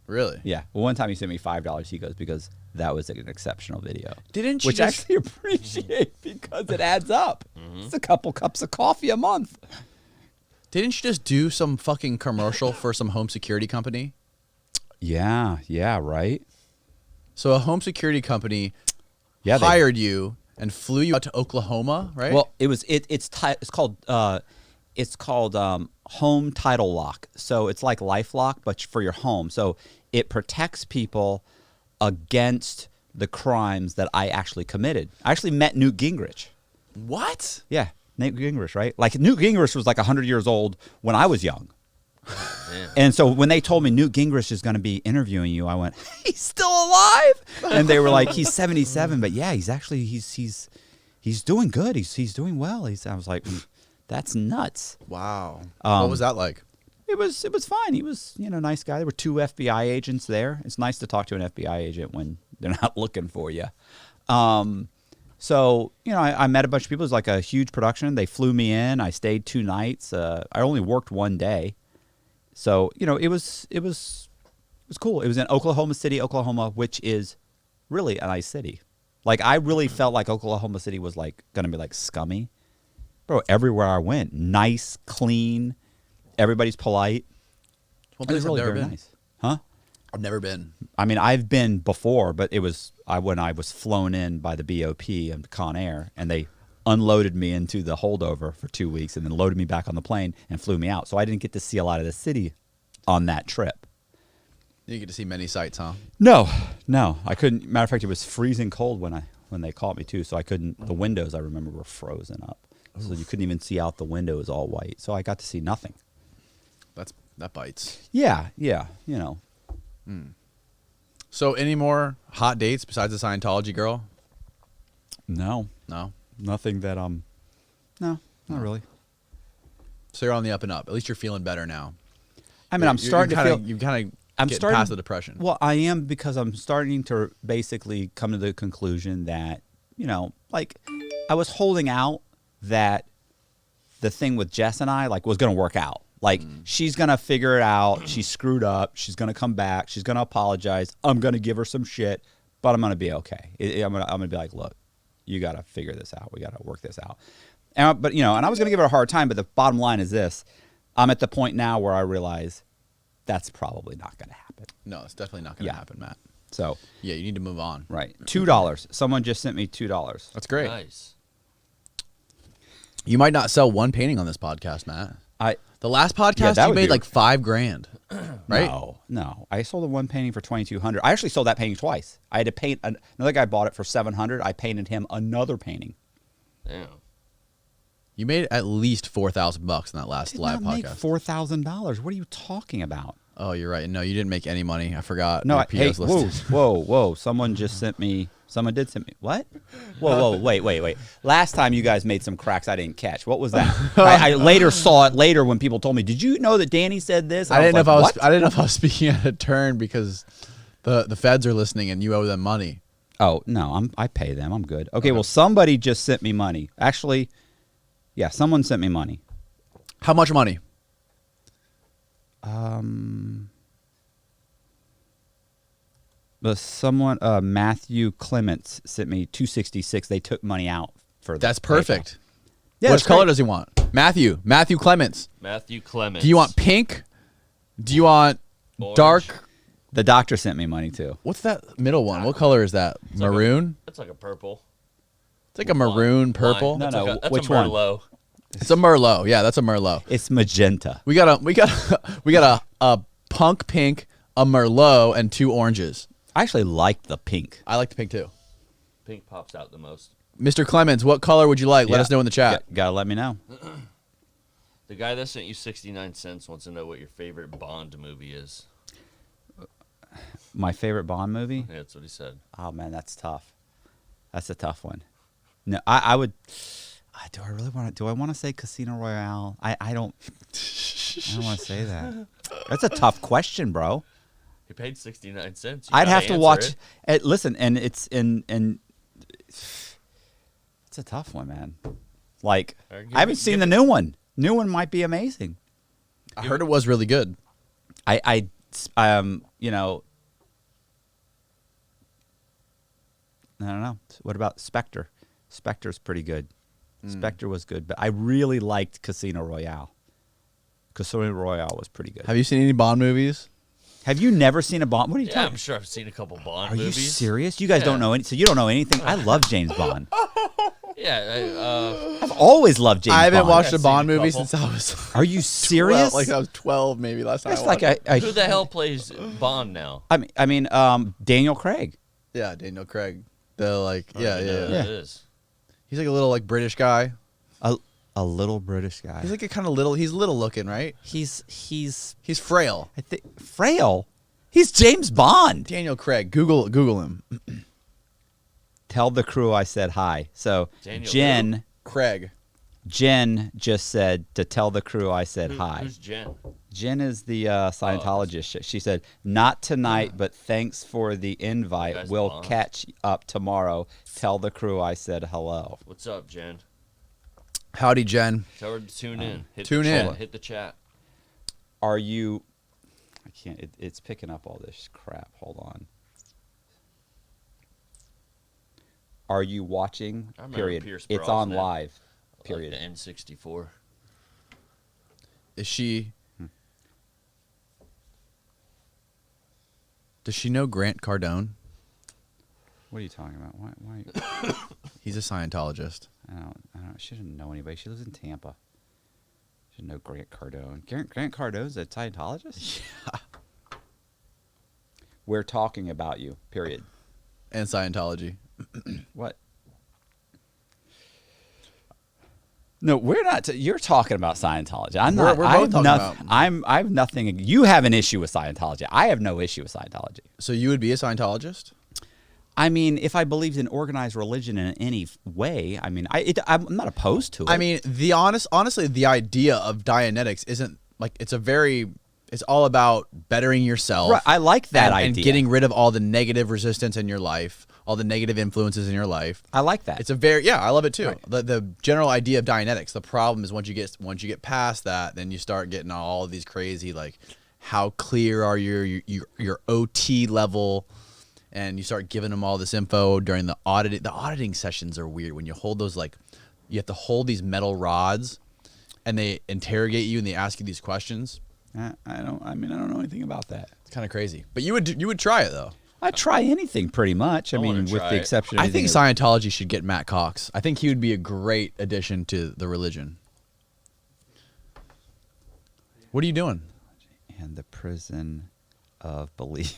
Really? Yeah. Well, one time he sent me $5. He goes, because that was an exceptional video. Didn't you Which I just- actually appreciate because it adds up. It's a couple cups of coffee a month. Didn't you just do some fucking commercial for some home security company? Yeah. Yeah. Right. So a home security company Yeah. they- hired you and flew you out to Oklahoma, right? Well, it's called home title lock. So it's like LifeLock, but for your home. So it protects people against the crimes that I actually committed. I actually met Newt Gingrich. what? Yeah, Newt Gingrich, right? Like Newt Gingrich was like 100 years old when I was young. Damn. And so when they told me Newt Gingrich is going to be interviewing you, I went, he's still alive? And they were like, he's 77, but yeah, he's actually he's doing good. He's doing well. I was like, that's nuts. Wow. What was that like? It was fine. He was, nice guy. There were 2 FBI agents there. It's nice to talk to an FBI agent when they're not looking for you. So, I met a bunch of people. It was like a huge production. They flew me in. I stayed 2 nights. I only worked 1 day. So, it was cool. It was in Oklahoma City, Oklahoma, which is really a nice city. Like, I really felt like Oklahoma City was like going to be like scummy. Bro, everywhere I went, nice, clean, everybody's polite. One It was place really I've never very been. nice. Huh? I've never been. I mean, I've been before, but it was when I was flown in by the BOP and Con Air, and they unloaded me into the holdover for 2 weeks and then loaded me back on the plane and flew me out. So I didn't get to see a lot of the city on that trip. You get to see many sights, huh? No, I couldn't. Matter of fact, it was freezing cold when they caught me too, so I couldn't. The windows, I remember, were frozen up, so you couldn't even see out the window. It was all white, so I got to see nothing. That bites. Yeah, So any more hot dates besides the Scientology girl? No, No. nothing that no, not really. So you're on the up and up. At least you're feeling better now. I mean, I'm starting to feel. You kind of I'm get starting past the depression. Well, I am, because I'm starting to basically come to the conclusion that, like, I was holding out that the thing with Jess and I, like, was going to work out. Like, she's going to figure it out. She screwed up. She's going to come back. She's going to apologize. I'm going to give her some shit, but I'm going to be okay. I'm going to be like, look, you got to figure this out. We got to work this out. But and I was going to give her a hard time, but the bottom line is this. I'm at the point now where I realize that's probably not going to happen. No, it's definitely not going to happen, Matt. So, Yeah, you need to move on. right. $2. Someone just sent me $2. That's great. Nice. You might not sell one painting on this podcast, Matt. The last podcast that you would made be- like $5,000, right? No. I sold the one painting for $2,200. I actually sold that painting twice. I had to paint another guy bought it for $700. I painted him another painting. Damn. You made at least $4,000 in that last Did live not make podcast. $4,000. What are you talking about? Oh, you're right. No, you didn't make any money. I forgot. No, Your hey, PO's listed. whoa. Someone did send me. What? Whoa, wait. Last time you guys made some cracks I didn't catch. What was that? I later saw it later when people told me, did you know that Danny said this? I didn't know if I was. What? I didn't know if I was speaking out of turn because the feds are listening and you owe them money. Oh, no, I pay them. I'm good. Okay, well, somebody just sent me money. Actually, yeah, someone sent me money. How much money? But someone, Matthew Clements, sent me $266. They took money out for That's PayPal. perfect. Yeah, Which that's color great. does he want? Matthew Clements. Matthew Clements. Do you want pink? Do you want Orange. dark? The doctor sent me money too. What's that middle one? What color is that? like a- Maroon? That's like a purple. It's like a maroon purple. Lime. No, That's no, like a, that's which a one? Merlot. It's a Merlot. Yeah, that's a Merlot. It's magenta. We got a punk pink, a Merlot, and 2 oranges. I actually like the pink. I like the pink too. Pink pops out the most. Mr. Clemens, what color would you like? Let Yeah. us know in the chat. Gotta let me know. The guy that sent you 69 cents wants to know what your favorite Bond movie is. My favorite Bond movie? Yeah, that's what he said. Oh man, that's tough. That's a tough one. No, I would. Do I really want to? Do I want to say Casino Royale? I don't. I don't want to say that. That's a tough question, bro. He paid 69 cents. You I'd gotta have to answer watch. it. Listen, and it's in. It's a tough one, man. Like Or give I haven't me- seen give the me- new one. New one might be amazing. I heard it was really good. You know. I don't know. What about Spectre? Spectre's pretty good. Spectre was good, but I really liked Casino Royale. Casino Royale was pretty good. Have you seen any Bond movies? Have you never seen a Bond? What are you Yeah, talking? I'm sure I've seen a couple Bond Are you movies. serious? You guys Yeah. don't know any. So you don't know anything. I love James Bond. Yeah, I've always loved James I haven't Bond. watched I've a Bond seen a movie couple. since I was Are you serious? like I was 12 maybe last time. That's I like watched it. a who the hell plays Bond now? I mean, Daniel Craig. Yeah, Daniel Craig. The like I don't yeah, even know yeah. who Yeah. that is. He's like a little like British guy. A little British guy. He's like a kind of little. He's little looking, right? He's He's frail. I think frail. He's James Bond. Daniel Craig. Google him. Tell the crew I said hi. So Daniel Craig. Jen just said to tell the crew I said hi. Who's Jen? Jen is the Scientologist. She said, "Not tonight, but thanks for the You invite. guys We'll bond. catch up tomorrow. Tell the crew I said hello." What's up, Jen? Howdy, Jen. Tell her to tune in. Hit tune the in. Chat. Hit the chat. Are you? I can't. It's picking up all this crap. Hold on. Are you watching? I remember Period. Pierce It's on Brosnan. live. Period. Like the N64. Is she? Does she know Grant Cardone? What are you talking about? Why? He's a Scientologist. I don't. She doesn't know anybody. She lives in Tampa. She doesn't know Grant Cardone. Grant Cardone's a Scientologist. Yeah. We're talking about you. Period. And Scientology. What? No, we're not. You're talking about Scientology. I'm not. We're I both have talking about- I have nothing. You have an issue with Scientology. I have no issue with Scientology. So you would be a Scientologist? I mean, if I believed in organized religion in any way, I mean, I'm not opposed to it. I mean, honestly, the idea of Dianetics isn't like it's all about bettering yourself. Right, I like that and idea. getting rid of all the negative resistance in your life, all the negative influences in your life. I like that. It's I love it too. Right. The general idea of Dianetics. The problem is once you get past that, then you start getting all of these crazy like, how clear are your OT level, and you start giving them all this info during the auditing. The auditing sessions are weird when you hold those like, you have to hold these metal rods, and they interrogate you and they ask you these questions. I don't know anything about that. It's kind of crazy, but you would try it though. I'd try anything pretty much. I I wanna mean, with try the it. exception of I think anything- Scientology should get Matt Cox. I think he would be a great addition to the religion. What are you doing? and the prison of belief.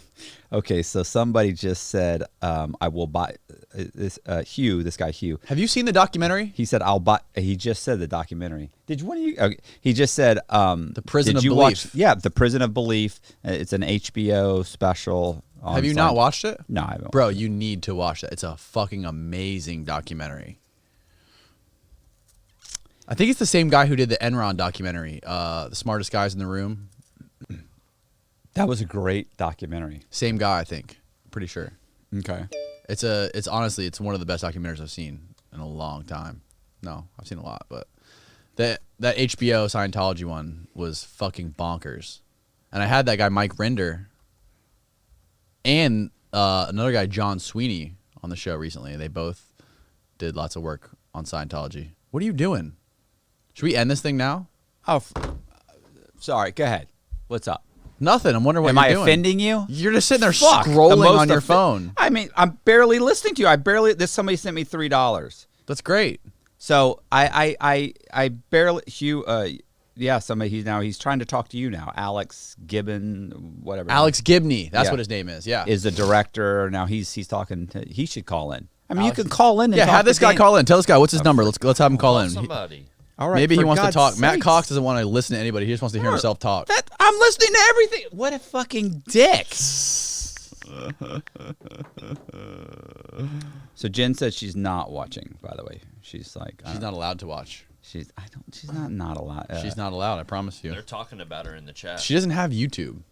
Okay, so somebody just said, I will buy this Hugh, this guy Hugh. Have you seen the documentary? He said, I'll buy. He just said the documentary. Did one of you? Okay, he just said, The Prison did of you Belief. Watch, yeah, the Prison of Belief. It's an HBO special. On Have you not watched it? No, I haven't. Bro, you need to watch that. It's a fucking amazing documentary. I think it's the same guy who did the Enron documentary, The Smartest Guys in the Room. That was a great documentary. Same guy, I think. Pretty sure. Okay. It's honestly, it's one of the best documentaries I've seen in a long time. No, I've seen a lot, but that HBO Scientology one was fucking bonkers. And I had that guy Mike Rinder and another guy John Sweeney on the show recently. They both did lots of work on Scientology. What are you doing? Should we end this thing now? Oh, sorry. Go ahead. What's up? Nothing. I'm wondering what Am you're I doing. offending you? You're just sitting there Fuck, the scrolling most on your phone. I mean, I'm barely listening to you. Somebody sent me $3. That's great. So I barely Hugh. Yeah, somebody. He's trying to talk to you now. Alex Gibbon, whatever. Alex Gibney. That's Yeah. what his name is. Yeah. is the director now. He's talking. He should call in. I mean, Alex- you can call in. And Yeah, talk have this to guy Dan. call in. Tell this guy what's his number. Let's have him call in. Somebody. All right. Maybe he for wants to God's talk. Matt sakes. Cox doesn't want to listen to anybody. He just wants to hear himself talk. I'm listening to everything. What a fucking dick. So Jen said she's not watching. By the way, she's like She's not allowed to watch. She's not allowed. She's not allowed. I promise you. They're talking about her in the chat. She doesn't have YouTube.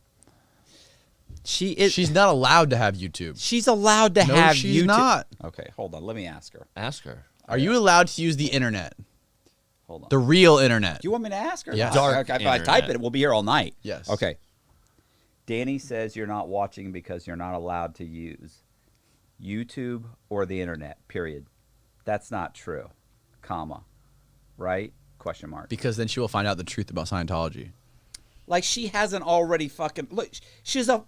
She is. She's not allowed to have YouTube. She's allowed to No, have she's YouTube. not. Okay, hold on. Let me ask her. Ask her. Are you allowed to use the internet? Hold on. The real internet. Do you want me to ask her? Yes. Dark If I type internet. it, we'll be here all night. Yes. Okay. Danny says you're not watching because you're not allowed to use YouTube or the internet, period. That's not true, comma, right? Question mark. Because then she will find out the truth about Scientology. Like she hasn't already fucking look. She's a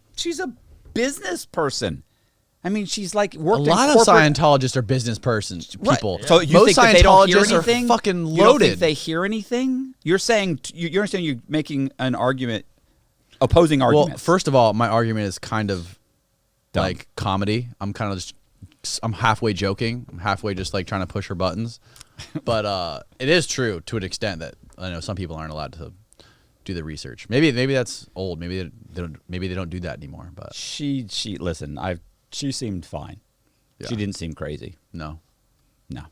business person. I mean, she's like A worked lot in of corporate. Scientologists are business persons, Right. people. So you Most think that they don't hear Scientologists are anything? fucking You don't think loaded. they hear anything? You're saying you're making an argument, opposing arguments. Well, first of all, my argument is kind of Dumb. like comedy. I'm halfway joking. I'm halfway just like trying to push her buttons. But it is true to an extent that I know some people aren't allowed to do the research. Maybe that's old. Maybe they don't do that anymore. But she listen. She seemed fine. Yeah. She didn't seem crazy. no. No.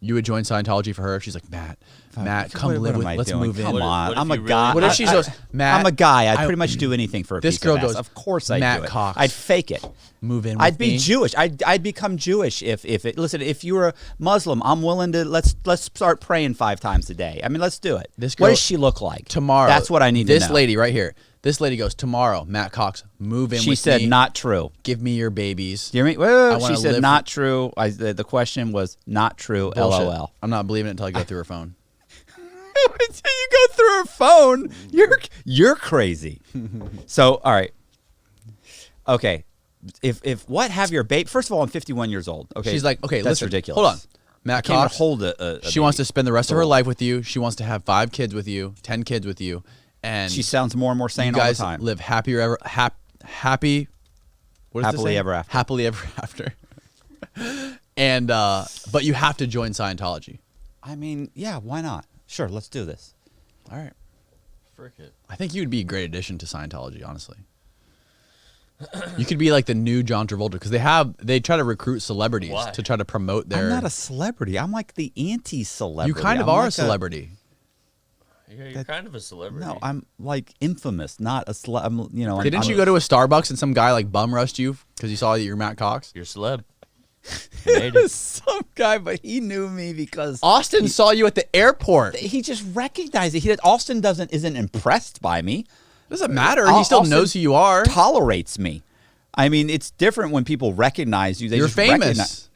You would join Scientology for her. She's like, Matt, come What live am with. I Let's doing? move in. Come What if- on. what if I'm a you really- guy. What if she goes, Matt? I'm a guy. I'd I- pretty much do anything for a This piece girl of goes, ass. Of course I'd Matt do it. Cox. I'd fake it. Move in. With I'd be me. Jewish. I'd become Jewish if it. Listen, if you were a Muslim, I'm willing to let's start praying 5 times a day. I mean, let's do it. This what girl- does she look like Tomorrow. That's what I need to know. This lady right here. This lady goes, tomorrow, Matt Cox, move in She with said me. not true. Give me your babies. Do you hear me? Wait, I she wanna said live not true. The question was not true. Bullshit. LOL. I'm not believing it until I go through her phone. Until you go through her phone, you're crazy. So all right, okay. If what have your baby? First of all, I'm 51 years old. Okay, She's like, okay, that's listen, ridiculous. hold on. Matt I can't even Cox, hold a she wants baby. to spend the rest of her Girl. life with you. She wants to have 5 kids with you, 10 kids with you, and She sounds more and more you sane all the guys time. live happy ever happy. What does it Happily say? ever after. Happily ever after. And but you have to join Scientology. I mean, yeah, why not? Sure, let's do this. All right. Frick it. I think you would be a great addition to Scientology, honestly. You could be like the new John Travolta because they try to recruit celebrities Why? to try to promote their. I'm not a celebrity. I'm like the anti-celebrity. You kind of I'm are like a celebrity. You're kind of a celebrity. No, I'm like infamous, not a celeb. You know, Didn't you go to a Starbucks and some guy like bum rushed you because he saw that you're Matt Cox? You're a celeb. You made it. some guy, but he knew me because Austin saw you at the airport. he just recognized it. Austin isn't impressed by me. Doesn't matter. He still Austin knows who you are. Tolerates me. I mean, it's different when people recognize you. They You're just famous.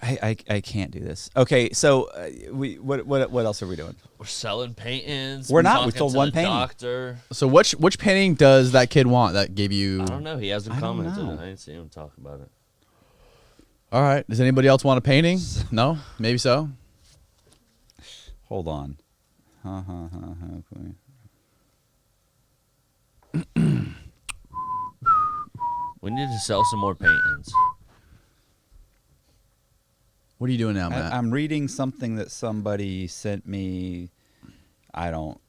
I can't do this. Okay, so what else are we doing? We're selling paintings. We're not. We talking sold to one the painting. Doctor. So which painting does that kid want that gave you? I don't know. He hasn't I don't commented. know. I didn't see him talk about it. All right. Does anybody else want a painting? No? Maybe so. Hold on. We need to sell some more paintings. What are you doing now, Matt? I'm reading something that somebody sent me. I don't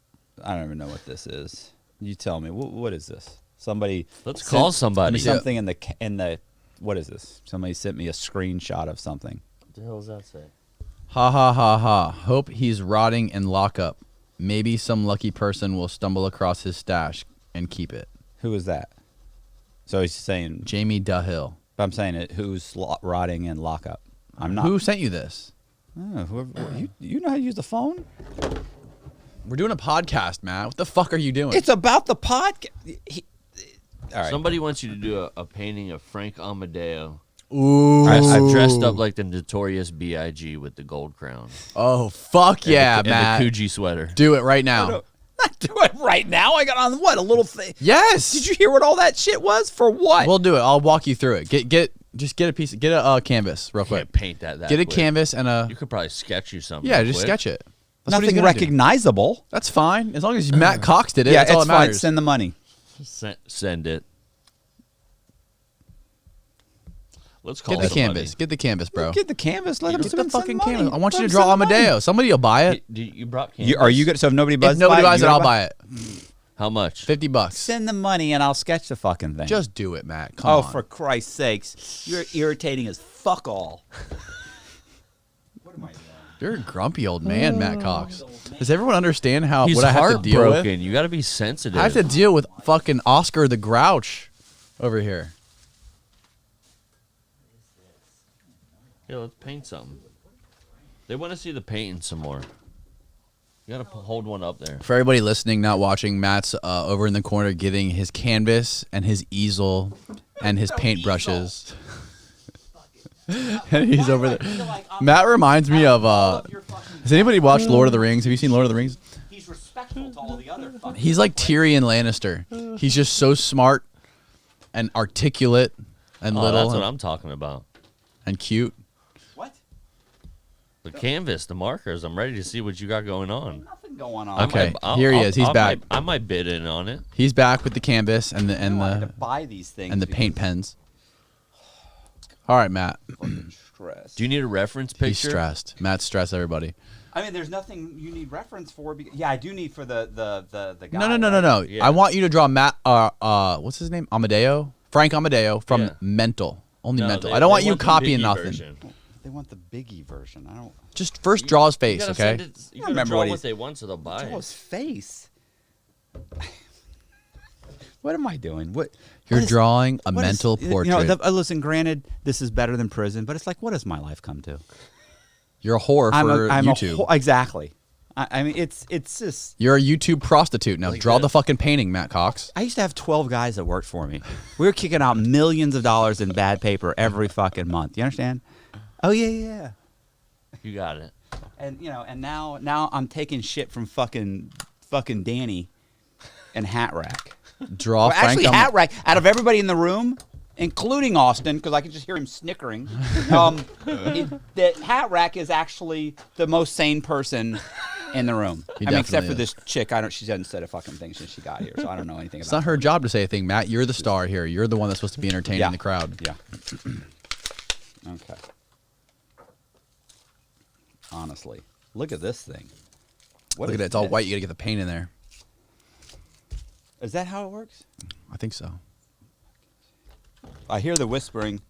even know what this is. You tell me. What is this? Somebody. Let's sent call somebody. me see it. Something in the. What is this? Somebody sent me a screenshot of something. What the hell does that say? Ha ha ha ha. Hope he's rotting in lockup. Maybe some lucky person will stumble across his stash and keep it. Who is that? So he's saying. Jamie Dahill. I'm saying it. Who's rotting in lockup? I'm not. Who sent you this? Oh, you know how to use the phone? We're doing a podcast, Matt. What the fuck are you doing? It's about the podcast. All right. Somebody wants you to do a painting of Frank Amadeo. Ooh. I've dressed up like the notorious B.I.G. with the gold crown. Oh, fuck yeah, and Matt. the Coogee sweater. Do it right now. Not do it right now. I got on what, a little thing. Yes. Did you hear what all that shit was? For what? We'll do it. I'll walk you through it. Get a canvas real Can't quick. paint that Get a quick. canvas and a You could probably sketch you something. yeah. real Just quick. sketch it. That's what he's nothing gonna do. recognizable. That's fine as long as Matt Cox did it. Yeah, that's all it's that fine. matters. Send the money. Send it. Let's call Get the somebody. canvas. Get the canvas, bro. Get the canvas. Let him Get the send fucking money. canvas. I want you Let to him draw send the money. Amadeo. Somebody will buy it. You brought canvas. Are you good? So if nobody buys If nobody buys it, you I'll gonna buy it. How much? $50. Send the money and I'll sketch the fucking thing. Just do it, Matt. Come oh, on. for Christ's sakes. You're irritating as fuck all. What am I doing? You're a grumpy old man, Matt Cox. Does everyone understand how He's what I have to deal with? heartbroken. You got to be sensitive. I have to deal with fucking Oscar the Grouch over here. Yeah, let's paint something. They want to see the painting some more. You got to hold one up there. For everybody listening, not watching, Matt's over in the corner getting his canvas and his easel and his paintbrushes. And he's over there. Matt reminds me of. Has anybody watched Lord of the Rings? Have you seen Lord of the Rings? He's respectful to all the other fucking. He's like Tyrion Lannister. He's just so smart and articulate and Oh, little that's what I'm talking about. and cute. What? The canvas, the markers. I'm ready to see what you got going on. Nothing going on. Okay, here he is. He's back. I might bid in on it. He's back with the canvas and I wanted to the buy these things and the because paint pens. All right, Matt. I'm stressed. Do you need a reference He's picture? stressed. Matt's stressed. Everybody. I mean, there's nothing you need reference for. Yeah, I do need for the guy. No. Yeah. I want you to draw Matt. What's his name? Amadeo. Frank Amadeo from Yeah. Mental. Only No, Mental. they- I don't they want you the copying Biggie nothing. version. They want the Biggie version. I don't. Just first draw his You face, gotta okay? send it- You I gotta remember draw what what he's- they want so they'll buy Draw it. his face. What am I doing? What? You're what is- drawing a what is- mental you know, portrait. listen, granted, this is better than prison, but it's like, what has my life come to? You're a whore for YouTube. Exactly. I mean, it's just. You're a YouTube prostitute. Now Like draw this. the fucking painting, Matt Cox. I used to have 12 guys that worked for me. We were kicking out millions of dollars in bad paper every fucking month. You understand? Oh yeah. You got it. And and now I'm taking shit from fucking Danny and Hat Rack. Draw Well, Frank. actually, Hat Rack, out of everybody in the room, including Austin, because I can just hear him snickering, that Hat Rack is actually the most sane person in the room. He I mean, except definitely for is. this chick. She hasn't said a fucking thing since she got here, so I don't know anything It's about not her job to say a thing, Matt. You're the star here. You're the one that's supposed to be entertaining Yeah. the crowd. Yeah. Okay. Honestly, look at this thing. What Look is at it. It's all this? white. You gotta get the paint in there. Is that how it works? I think so. I hear the whispering.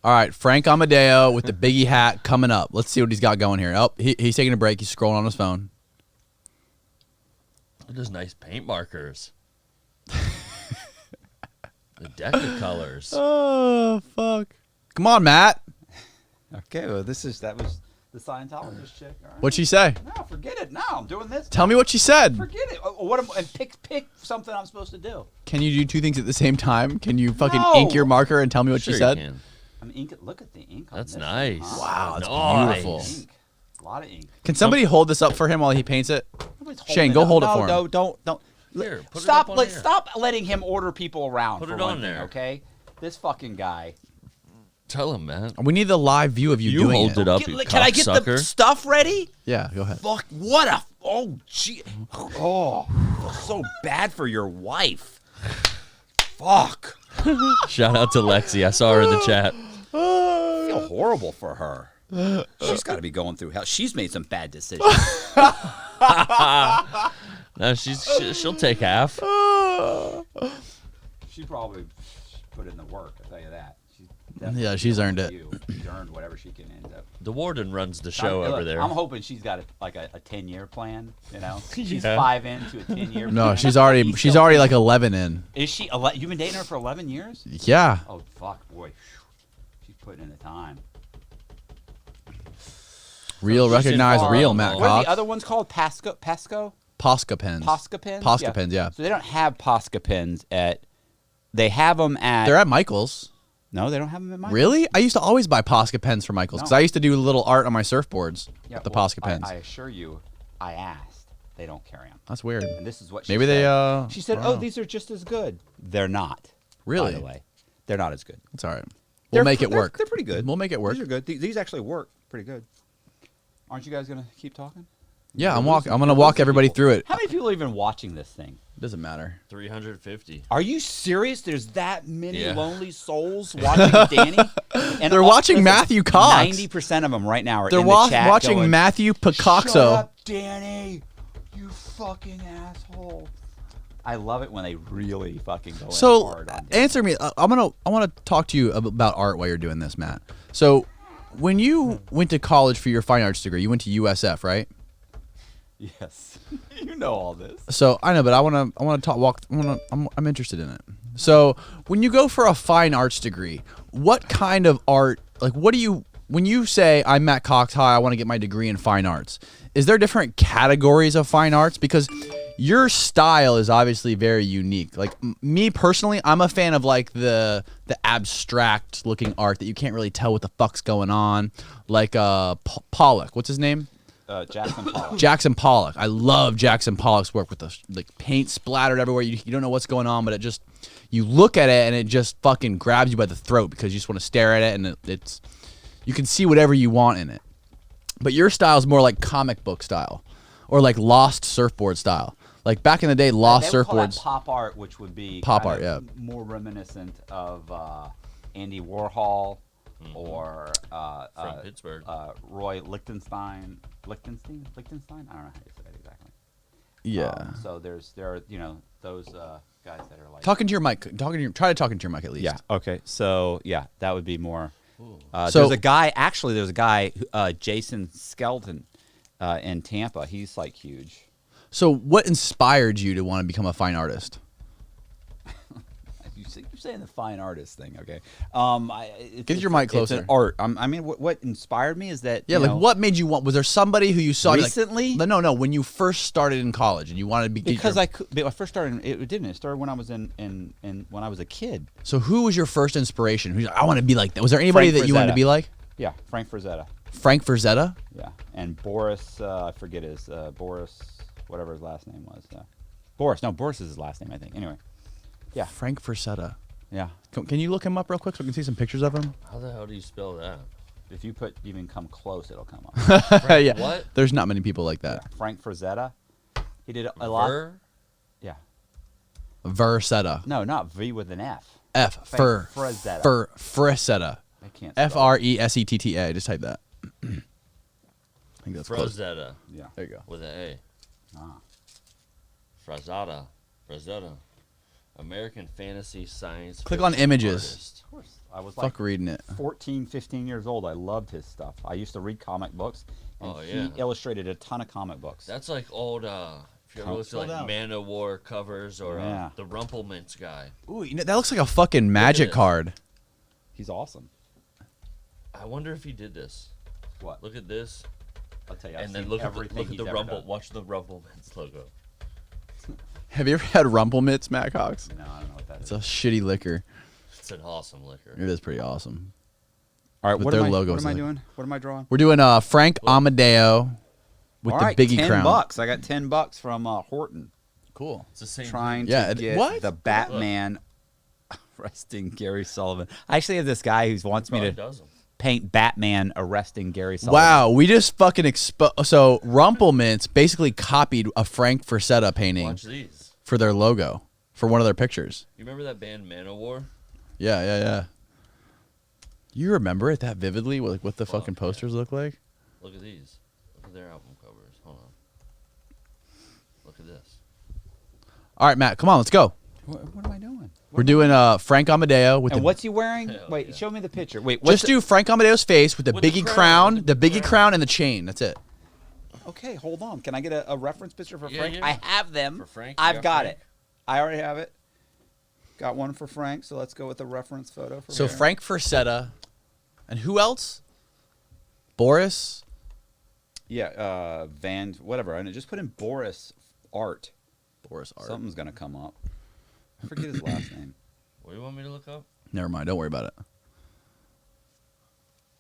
All right, Frank Amadeo with the Biggie hat coming up. Let's see what he's got going here. Oh, he's taking a break. He's scrolling on his phone. Those nice paint markers. The deck of colors. Oh fuck! Come on, Matt. Okay, well, that was the Scientologist chick. All right. What'd she say? No, forget it. No, I'm doing this. Tell me what she said. Forget it. And pick something I'm supposed to do. Can you do two things at the same time? Can you fucking No. ink your marker and tell me what Sure she you said? can. I'm ink. Look at the ink. On That's this nice. thing, huh? Wow, that's Nice. beautiful. Ink. A lot of ink. Can somebody hold this up for him while he paints it? Nobody's Shane, holding go up. hold it No, for him. No, don't. Here, put it Stop. up on here. Stop letting him order people around. Put for it one on thing, there. okay? This fucking guy. Tell him, man. We need the live view of you, You doing hold it up, you Can I get the cocksucker. stuff ready? Yeah, go ahead. Fuck! What a gee! Oh, I feel so bad for your wife. Fuck! Shout out to Lexi. I saw her in the chat. I feel horrible for her. She's got to be going through hell. She's made some bad decisions. No, she'll take half. She probably put in the work. I'll tell you that. Yeah, she's earned it. She's earned whatever she can end up. The warden runs the show Look, over there. I'm hoping she's got a 10-year plan. She's Yeah. 5 into a 10-year. No, plan. she's already like 11 in. Is she? You've been dating her for 11 years? Yeah. Oh fuck, boy, she's putting in the time. Real, she's recognize in real, Farm. Matt What are Cox. the other ones called? Pasco. Posca pens. Posca pens. Posca pens, yeah. So they don't have Posca pens at. They have them at. They're at Michael's. No, they don't have them at Michael's. Really? I used to always buy Posca pens for Michael's because No. I used to do little art on my surfboards Yeah, with the well, Posca pens. I assure you, I asked. They don't carry them. That's weird. And this is what she Maybe said. they. She said, I don't "Oh, know. these are just as good." They're not. Really? By the way, they're not as good. It's all right. They're- We'll make it they're- work. They're pretty good. We'll make it work. These are good. These actually work pretty good. Aren't you guys gonna keep talking? Yeah, I'm You're walking. I'm losing- gonna you're walk losing everybody people. through it. How many people are even watching this thing? It doesn't matter. 350. Are you serious? There's that many Yeah. lonely souls watching Danny. And They're watching listen, Matthew Cox. 90% of them right now are They're in the chat watching going, Matthew Shut Picasso. up, Danny. You fucking asshole. I love it when they really fucking go in So hard on Danny. answer me. I want to talk to you about art while you're doing this, Matt. So when you went to college for your fine arts degree, you went to USF, right? Yes. You know all this. So I know, but I want to talk. I'm interested in it. So when you go for a fine arts degree, what kind of art? Like, what do you? When you say I'm Matt Cox, hi, I want to get my degree in fine arts. Is there different categories of fine arts? Because your style is obviously very unique. Like me personally, I'm a fan of like the abstract looking art that you can't really tell what the fuck's going on. Like Pollock, what's his name? Jackson Pollock. Jackson Pollock. I love Jackson Pollock's work with the like paint splattered everywhere. You don't know what's going on, but it just you look at it and it just fucking grabs you by the throat because you just want to stare at it and it's you can see whatever you want in it. But your style is more like comic book style or like Lost surfboard style. Like back in the day, Lost They would call that surfboards. pop art, which would be Pop kind art, of more reminiscent of Andy Warhol or From Pittsburgh. Roy Lichtenstein. Lichtenstein? I don't know how you say it exactly. Yeah. So there are those guys that are like Talking to your mic. Try to talk into your mic at least. Yeah. Okay. So yeah, that would be more. So- there's a guy. Actually, there's a guy, Jason Skelton, in Tampa. He's like huge. So what inspired you to want to become a fine artist? You're saying the fine artist thing, okay? Get your mic It's closer. an art. I mean, what inspired me is that Yeah, you like know, what made you want? Was there somebody who you saw like- Recently? no, when you first started in college and you wanted to be because I first started. It didn't. It started when I was in when I was a kid. So who was your first inspiration? Who's like, I want to be like that? Was there anybody Frank that you wanted to Frazetta. be like? Yeah, Frank Frazetta. Frank Frazetta? Yeah, and Boris. I forget his Boris, whatever his last name was. Boris. No, Boris is his last name, I think. Anyway. Yeah. Frank Frazetta. Yeah. Can you look him up real quick so we can see some pictures of him? How the hell do you spell that? If you put even come close, it'll come up. Yeah. What? There's not many people like that. Frank Frazetta. He did a lot. Ver? Yeah. Versetta. No, not V with an F. F. Frank Frazetta. Frazetta. I can't. spell it. Fressetta. Just type that. I think that's close. Frazetta Yeah. There you go. with an A. Ah. Frazetta. American fantasy science. Click on fiction images. artist. Of course. I was like Fuck reading it. 14, 15 years old. I loved his stuff. I used to read comic books, and Oh, he yeah. illustrated a ton of comic books. That's like old. If you ever look at Slow like down. Man of War covers or Yeah. the Rumpelmintz guy. Ooh, you know, that looks like a fucking magic this. card. He's awesome. I wonder if he did this. What? Look at this, I'll tell you. I've and then seen look at everything he's the ever Rumple. done. Watch the Rumpelmintz logo. Have you ever had Rumpelmitz, Matt Cox? No, I don't know what that It's is. a shitty liquor. It's an awesome liquor. It is pretty awesome. All right, but what their am I, logo's what am I like- doing? What am I drawing? We're doing Frank Amadeo with All the right, Biggie 10 crown. bucks. I got $10 from Horton. Cool. It's the same. Trying Yeah, to get what? the Batman arresting Gary Sullivan. I actually have this guy who wants me Probably to does 'em. paint Batman arresting Gary Sullivan. Wow, we just fucking so Rumpelmitz basically copied a Frank Frazetta painting Watch these. for their logo, for one of their pictures. You remember that band Man of War? Yeah. You remember it that vividly, like what the fucking yeah. posters look like? Look at these. Look at their album covers. Hold on. Look at this. All right, Matt, come on, let's go. What am I doing? We're doing Frank Amadeo with And the what's he wearing? Hell Wait, yeah. show me the picture. Wait, what's just do Frank Amadeo's face with the With the Biggie crown, crown, with the the Biggie crown. crown and the chain. That's it. Okay, hold on. Can I get a reference picture for Yeah, Frank? yeah. I have them. For Frank? You I've got got Frank? it. I already have it. Got one for Frank, so let's go with the reference photo for So Frank. Frank Frazetta, and who else? Boris. Yeah, Van, whatever. And just put in Boris Art. Boris Art. Something's gonna come up. I forget his last name. What do you want me to look up? Never mind. Don't worry about it.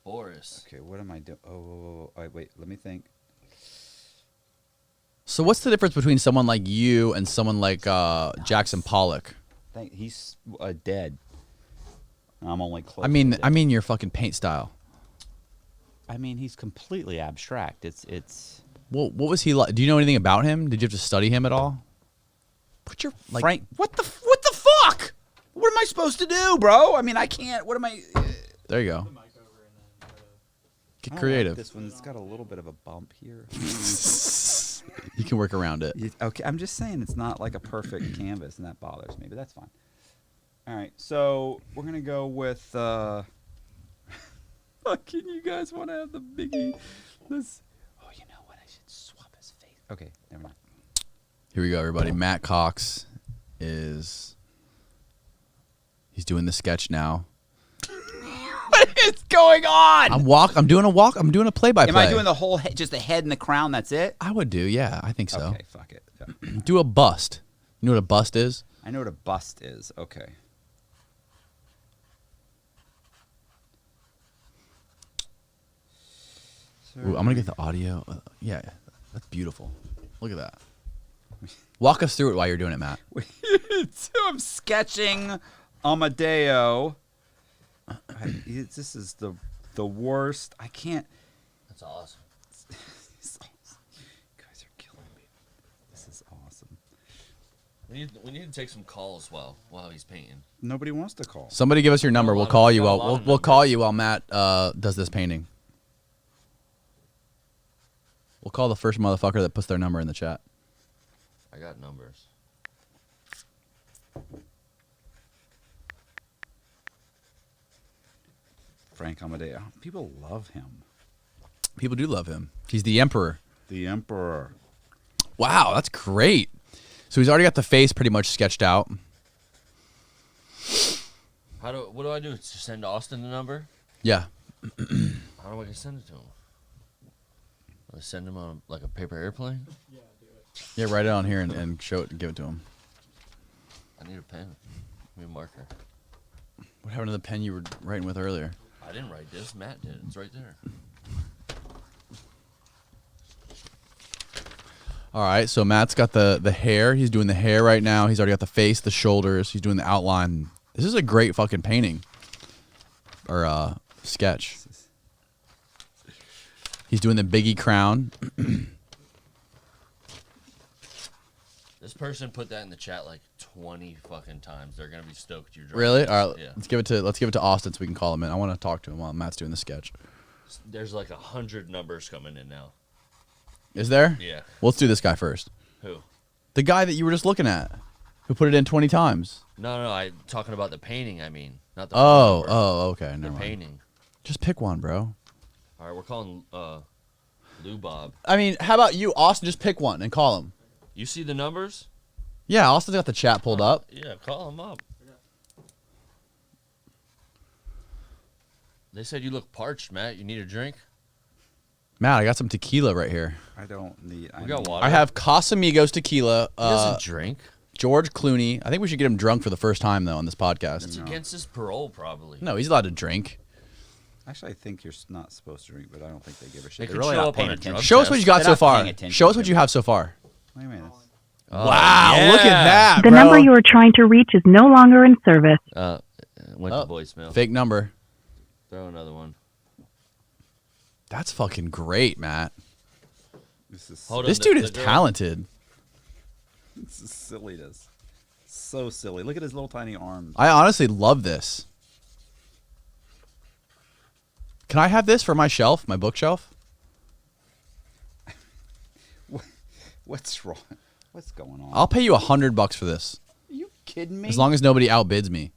Boris. Okay, what am I doing? Oh, wait. Let me think. So what's the difference between someone like you and someone like Jackson Pollock? He's dead. I'm only close. I mean your fucking paint style. I mean, he's completely abstract. It's. Well, what was he like? Do you know anything about him? Did you have to study him at all? Put your like. Frank. What the fuck? What am I supposed to do, bro? I mean, I can't. What am I? There you go. The mic over and then try to. Get I don't creative. Like this one's got a little bit of a bump here. You can work around it. Okay, I'm just saying it's not like a perfect canvas, and that bothers me, but that's fine. All right, so we're gonna go with. Fucking, you guys want to have the biggie? Let's. Oh, you know what? I should swap his face. Okay, never mind. Here we go, everybody. Matt Cox is. He's doing the sketch now. What is going on? I'm doing a play-by-play. Am I doing the whole head, just the head and the crown? That's it. I would do, yeah. I think so. Okay, fuck it. Yeah. Do a bust. You know what a bust is? I know what a bust is. Okay. Ooh, I'm gonna get the audio. Yeah, that's beautiful. Look at that. Walk us through it while you're doing it, Matt. So I'm sketching Amadeo. This is the worst. I can't. That's awesome. You guys are killing me. This is awesome. We need to take some calls while he's painting. Nobody wants to call. Somebody give us your number. Got a We'll lot call of- you got a while lot of we'll call numbers. you while Matt does this painting. We'll call the first motherfucker that puts their number in the chat. I got numbers. Frank Amadeo. People love him. People do love him. He's the emperor. The Emperor. Wow, that's great. So he's already got the face pretty much sketched out. What do I do? Just send Austin the number? Yeah. How do I send it to him? Do I send him on like a paper airplane? Yeah, do it. Yeah, write it on here and show it and give it to him. I need a pen. Give me a marker. What happened to the pen you were writing with earlier? I didn't write this. Matt did. It's right there. All right, so Matt's got the hair. He's doing the hair right now. He's already got the face, the shoulders. He's doing the outline. This is a great fucking painting. Or sketch. He's doing the Biggie crown. This person put that in the chat like 20 fucking times. They're gonna be stoked you're drawing Really? this. All right, Yeah. let's give it to Austin so we can call him in. I want to talk to him while Matt's doing the sketch. There's like 100 numbers coming in now. Is there? Yeah. Well, let's do this guy first. Who? The guy that you were just looking at, who put it in 20 times. No. I'm talking about the painting. I mean, not the. Oh, number. okay. The Never mind. painting. Just pick one, bro. All right, we're calling Lou Bob. I mean, how about you, Austin? Just pick one and call him. You see the numbers? Yeah, Austin's got the chat pulled up. Yeah, call him up. They said you look parched, Matt. You need a drink? Matt, I got some tequila right here. I don't need. We got water. I have Casamigos tequila. He doesn't drink. George Clooney. I think we should get him drunk for the first time though on this podcast. It's against his parole, probably. No, he's allowed to drink. Actually, I think you're not supposed to drink, but I don't think they give a They shit. could They're really show not up on paying a attention. drug Show us what you got They're so not far. paying attention Show us to what it. you have so far. Wait a minute. Oh, Wow, yeah. look at that, The bro. number you are trying to reach is no longer in service. Went Oh, to voicemail. Fake number. Throw another one. That's fucking great, Matt. This is Hold This on, dude the is girl- talented. this is silliness. So silly. Look at his little tiny arms. I honestly love this. Can I have this for my shelf, my bookshelf? What's wrong? What's going on? I'll pay you $100 for this, Are you kidding me? as long as nobody outbids me.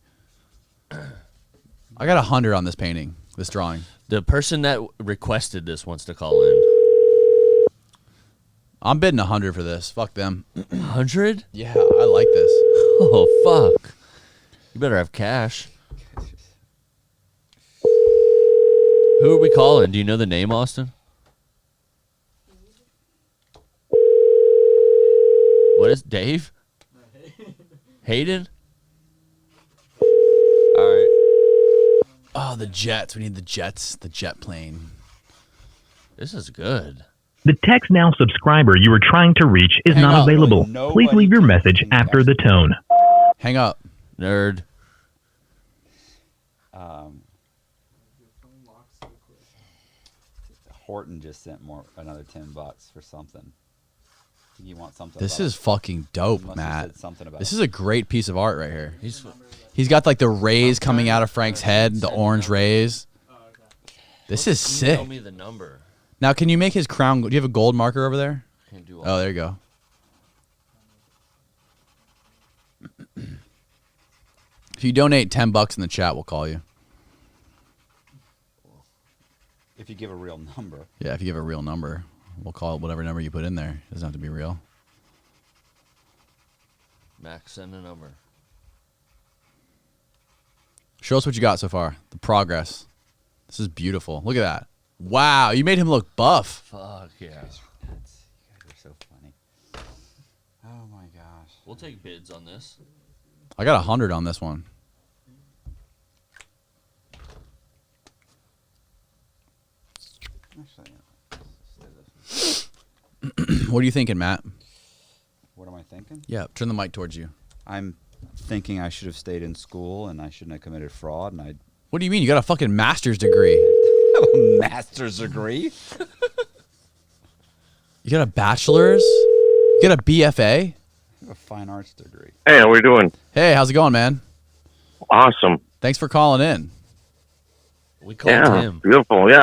I got 100 on this painting, this drawing. The person that requested this wants to call in. I'm bidding 100 for this. Fuck them. 100? Yeah, I like this. Oh, fuck. You better have cash. Who are we calling? Do you know the name, Austin? What is Dave? Hayden? All right. Oh, the jets. We need the jets. The jet plane. This is good. The Text Now subscriber you were trying to reach is Hang not up. available. Nobody Please leave your can message after the tone. Hang up. Nerd. Horton just sent another $10 for something. You want something? This about is it? fucking dope, Must have Matt. said something about This it. is a great piece of art right here. He's He's got like the rays coming out of Frank's head, the orange rays. Oh, okay. This is sick. Tell me the number. Now, can you make his crown? Do you have a gold marker over there? Can't do all Oh, there you go. If you donate $10 in the chat, we'll call you. If you give a real number. Yeah, if you give a real number, we'll call it whatever number you put in there. It doesn't have to be real. Max, send a number. Show us what you got so far. The progress. This is beautiful. Look at that. Wow, you made him look buff. Fuck yeah. You guys are so funny. Oh my gosh. We'll take bids on this. I got 100 on this one. Actually, What are you thinking, Matt? what am I thinking? Yeah, turn the mic towards you. I'm thinking I should have stayed in school and I shouldn't have committed fraud and I What do you mean? You got a fucking master's degree. have a master's degree. You got a bachelor's? You got a BFA? I have a fine arts degree. Hey, how we doing? Hey, how's it going, man? Awesome. Thanks for calling in. We called Yeah, him. beautiful. Yeah,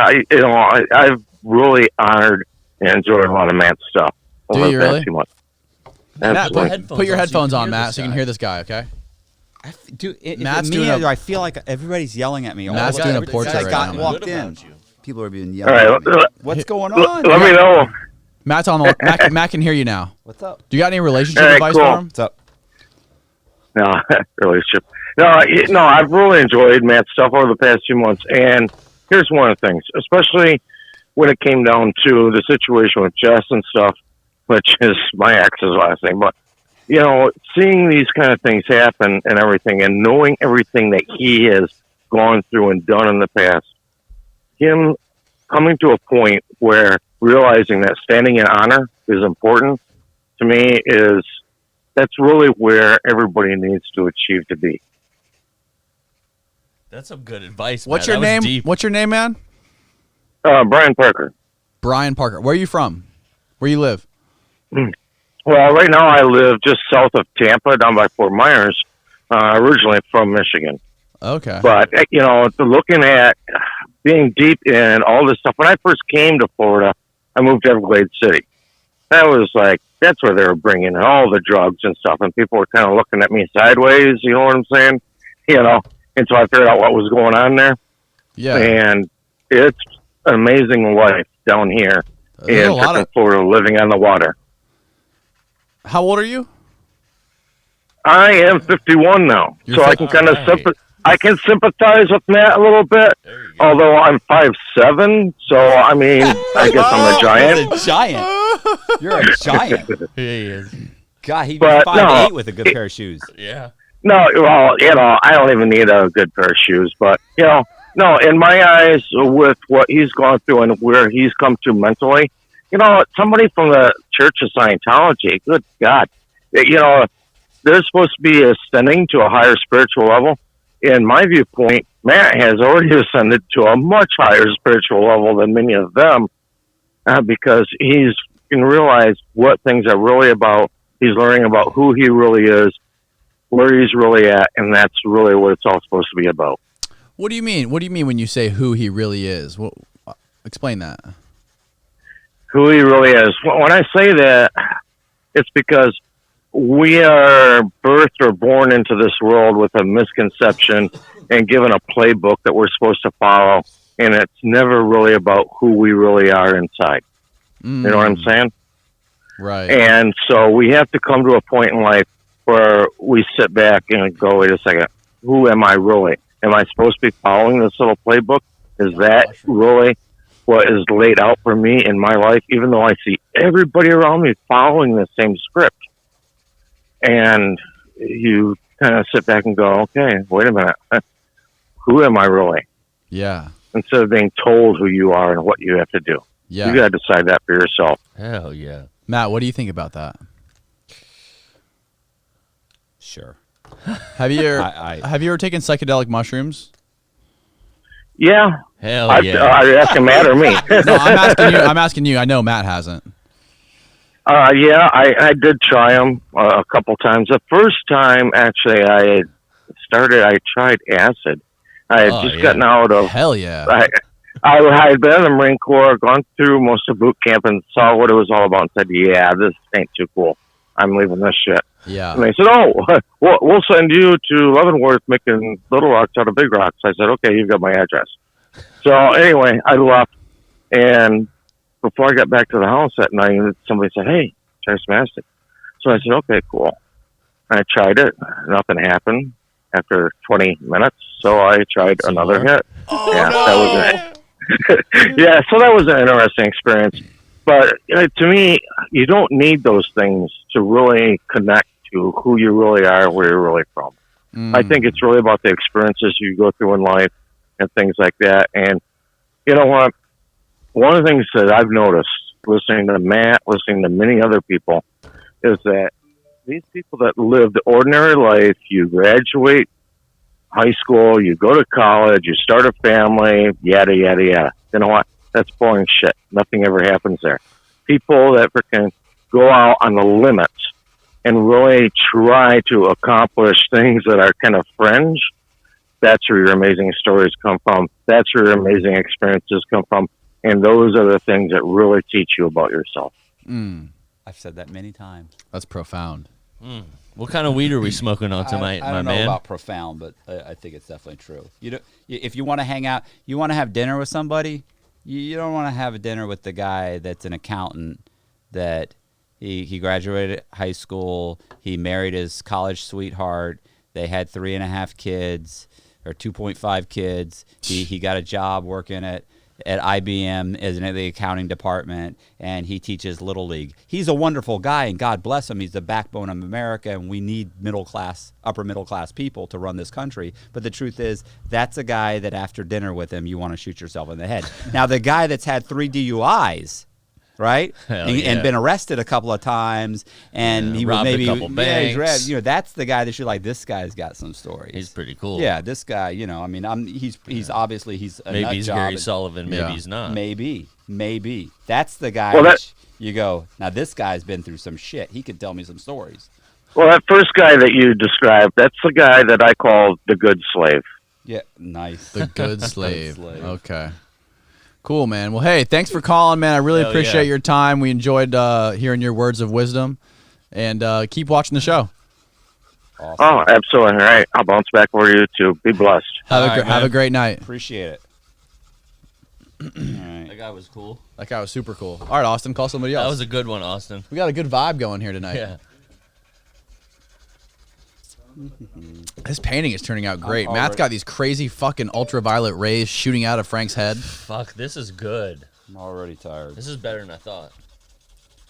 I've really honored and enjoyed a lot of Matt's stuff Do over you the past really? few months. Matt, Absolutely. put your headphones on, hear Matt, this so you can guy. hear this guy, okay? Dude, Matt's me, doing a- I feel like everybody's yelling at me. All Matt's the doing a time. portrait Since I right got now. walked Good in. about you. People are being All yelling right, at me. What's going on? let me know. Matt's on the Matt can hear you now. What's up? Do you got any relationship All right, advice cool. for him? What's up? No, relationship. No, I've really enjoyed Matt's stuff over the past few months. And here's one of the things, especially when it came down to the situation with Jess and stuff, which is my ex's last name. But, seeing these kind of things happen and everything and knowing everything that he has gone through and done in the past, him coming to a point where realizing that standing in honor is important to me that's really where everybody needs to achieve to be. That's some good advice. What's man. your That was name? deep. What's your name, man? Brian Parker. Brian Parker. Where are you from? Where you live? Well, right now I live just south of Tampa, down by Fort Myers. Originally from Michigan, Okay. but looking at being deep in all this stuff. When I first came to Florida, I moved to Everglades City. That was like that's where they were bringing in all the drugs and stuff, and people were kind of looking at me sideways. You know what I'm saying? Until I figured out what was going on there. Yeah. And it's an amazing life down here There's in a lot of. Florida, living on the water. How old are you? I am 51 now, You're so I 50 can kind of Alright. I can sympathize with Matt a little bit. There you go. Although I'm 5'7", so I mean, I guess I'm a giant. You're a giant. You're a giant. Yeah, he is. God, he'd be But 5'8" no, with a good pair of shoes. Yeah. No, well, I don't even need a good pair of shoes, but no, in my eyes, with what he's gone through and where he's come to mentally, somebody from the Church of Scientology, good God, they're supposed to be ascending to a higher spiritual level. In my viewpoint, Matt has already ascended to a much higher spiritual level than many of them, because he's can realize what things are really about. He's learning about who he really is, where he's really at, and that's really what it's all supposed to be about. What do you mean? What do you mean when you say who he really is? What? Explain that. Who he really is. When I say that, it's because we are birthed or born into this world with a misconception and given a playbook that we're supposed to follow, and it's never really about who we really are inside. You know what I'm saying? Right. And so we have to come to a point in life where we sit back and go, wait a second, who am I really? Am I supposed to be following this little playbook? Is that really what is laid out for me in my life, even though I see everybody around me following the same script? and you kind of sit back and go, okay, wait a minute, who am I really? Yeah. Instead of being told who you are and what you have to do. Yeah. You got to decide that for yourself. Hell yeah. Matt, what do you think about that? Sure. Have you ever, I- have you ever taken psychedelic mushrooms? Yeah. Hell yeah. Are you asking Matt or me? No, I'm asking you. I'm asking you. I know Matt hasn't. Yeah, I did try them a couple times. The first time, actually, I tried acid. I had just gotten out of. Hell yeah. I had been in the Marine Corps, gone through most of boot camp, and saw what it was all about, and said, "Yeah, this ain't too cool. I'm leaving this shit." Yeah. And they said, "Oh, we'll send you to Leavenworth making little rocks out of big rocks." I said, "Okay, you've got my address." So anyway, I left, and before I got back to the house that night, somebody said, "Hey, try some acid." So I said, "Okay, cool." I tried it. Nothing happened after 20 minutes, so I tried another hit. Oh, yeah, no. that was it. Yeah, so that was an interesting experience. But to me, you don't need those things to really connect to who you really are, where you're really from. I think it's really about the experiences you go through in life and things like that. And you know what? One of the things that I've noticed listening to Matt, listening to many other people, is that these people that live the ordinary life, you graduate high school, you go to college, you start a family, yada, yada, yada. You know what? That's boring shit. Nothing ever happens there. People that freaking go out on the limits and really try to accomplish things that are kind of fringe, that's where your amazing stories come from. That's where your amazing experiences come from. And those are the things that really teach you about yourself. I've said that many times. That's profound. What kind of weed are we smoking on tonight, I my don't know man? about profound, but I think it's definitely true. If you want to hang out, you want to have dinner with somebody, you don't want to have a dinner with the guy that's an accountant that he graduated high school, he married his college sweetheart, they had 3.5 kids or 2.5 kids. He got a job working at IBM as in the accounting department, and he teaches Little League. He's a wonderful guy, and God bless him. He's the backbone of America, and we need upper middle class people to run this country. But the truth is, that's a guy that after dinner with him, you want to shoot yourself in the head. Now, the guy that's had 3 DUIs, right, and been arrested a couple of times, and he was robbed a maybe couple banks. that's the guy that you're like, this guy's got some stories. He's pretty cool. Yeah, this guy, I mean, he's obviously he's a Maybe nut he's job Gary and- Sullivan. Maybe he's not. Maybe that's the guy. Well, that you go, now this guy's been through some shit. He could tell me some stories. Well, that first guy that you described, that's the guy that I call the good slave. Yeah, nice. The good slave. slave. Okay. Cool, man. Well, hey, thanks for calling, man. I really Hell appreciate yeah. your time. We enjoyed hearing your words of wisdom, and keep watching the show. Awesome. Oh, absolutely. All right. I'll bounce back over to you too. Be blessed. Have a great night. Appreciate it. All right. That guy was cool. That guy was super cool. All right, Austin, call somebody else. That was a good one, Austin. We got a good vibe going here tonight. Yeah. This painting is turning out great. I'm Matt's already- got these crazy fucking ultraviolet rays shooting out of Frank's head. Fuck, this is good. I'm already tired. This is better than I thought.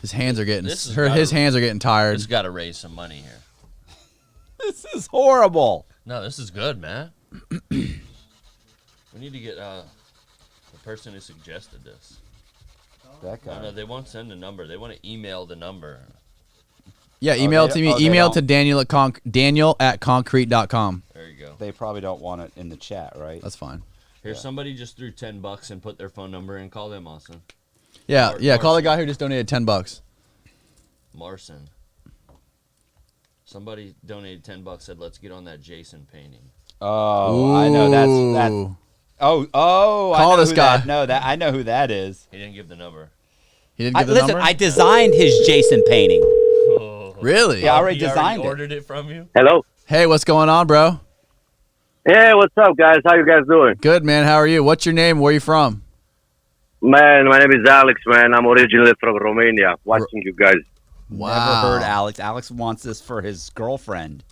His hands are getting This has his gotta- hands are getting tired. It's got to raise some money here. This is horrible. No, this is good, man. We need to get the person who suggested this. That guy. No, they won't send a number. They want to email the number. Yeah, email it to me. they Email don't? to Daniel at concrete.com. There you go. They probably don't want it in the chat, right? That's fine. Here, somebody just threw $10 and put their phone number in. Call them, Austin. Yeah, Mar- yeah. Call the Marcy. guy who just donated $10. Marson. Somebody donated $10. Said, "Let's get on that Jason painting." Oh, I know that's Ooh. Oh, I Call know this who guy. I know who that is. He didn't give the number. He didn't give the Listen, number. I designed his Jason painting. Really? Yeah, I already He designed it. ordered it from you. Hello. Hey, what's going on, bro? Hey, what's up, guys? How you guys doing? Good, man. How are you? What's your name? Where are you from? Man, my name is Alex, man. I'm originally from Romania. Watching you guys. Wow. Never heard Alex. Alex wants this for his girlfriend.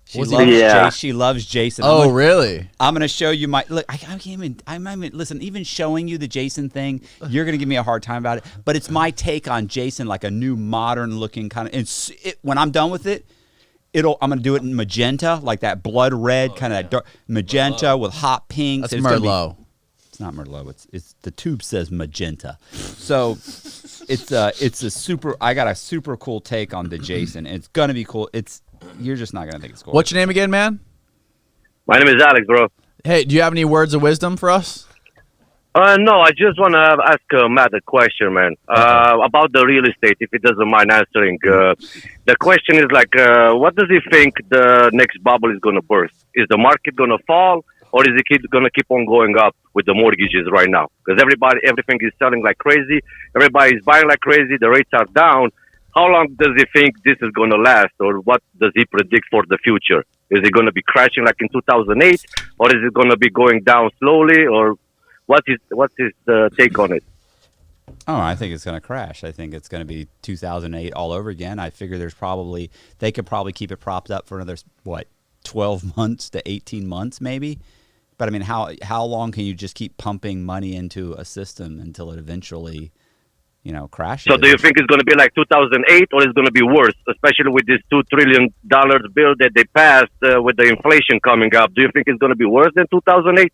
She Was he- loves Yeah. She loves Jason. Oh, really? I'm gonna show you my look. I can't even. I'm even listen. Even showing you the Jason thing, you're gonna give me a hard time about it. But it's my take on Jason, like a new modern looking kind of. When I'm done with it, I'm gonna do it in magenta, like that blood red kind of dark magenta with hot pinks. That's It's gonna be- Merlot. It's not Merlot. It's the tube says magenta. So it's a super. I got a super cool take on the Jason. It's gonna be cool. You're just not gonna think it's cool. What's your name again, man? My name is Alex, bro. Hey, do you have any words of wisdom for us? No, I just want to ask Matt a question, man, about the real estate, if he doesn't mind answering. The question is like, what does he think the next bubble is going to burst? Is the market going to fall, or is it going to keep on going up with the mortgages right now? Because everything is selling like crazy. Everybody is buying like crazy. The rates are down. How long does he think this is going to last, or what does he predict for the future? Is it going to be crashing like in 2008, or is it going to be going down slowly, or what's his take on it? Oh, I think it's going to crash. I think it's going to be 2008 all over again. I figure they could probably keep it propped up for another 12 months to 18 months maybe. But I mean, how long can you just keep pumping money into a system until it eventually, crashes? So do you think it's going to be like 2008, or is it going to be worse, especially with this $2 trillion bill that they passed with the inflation coming up? Do you think it's going to be worse than 2008?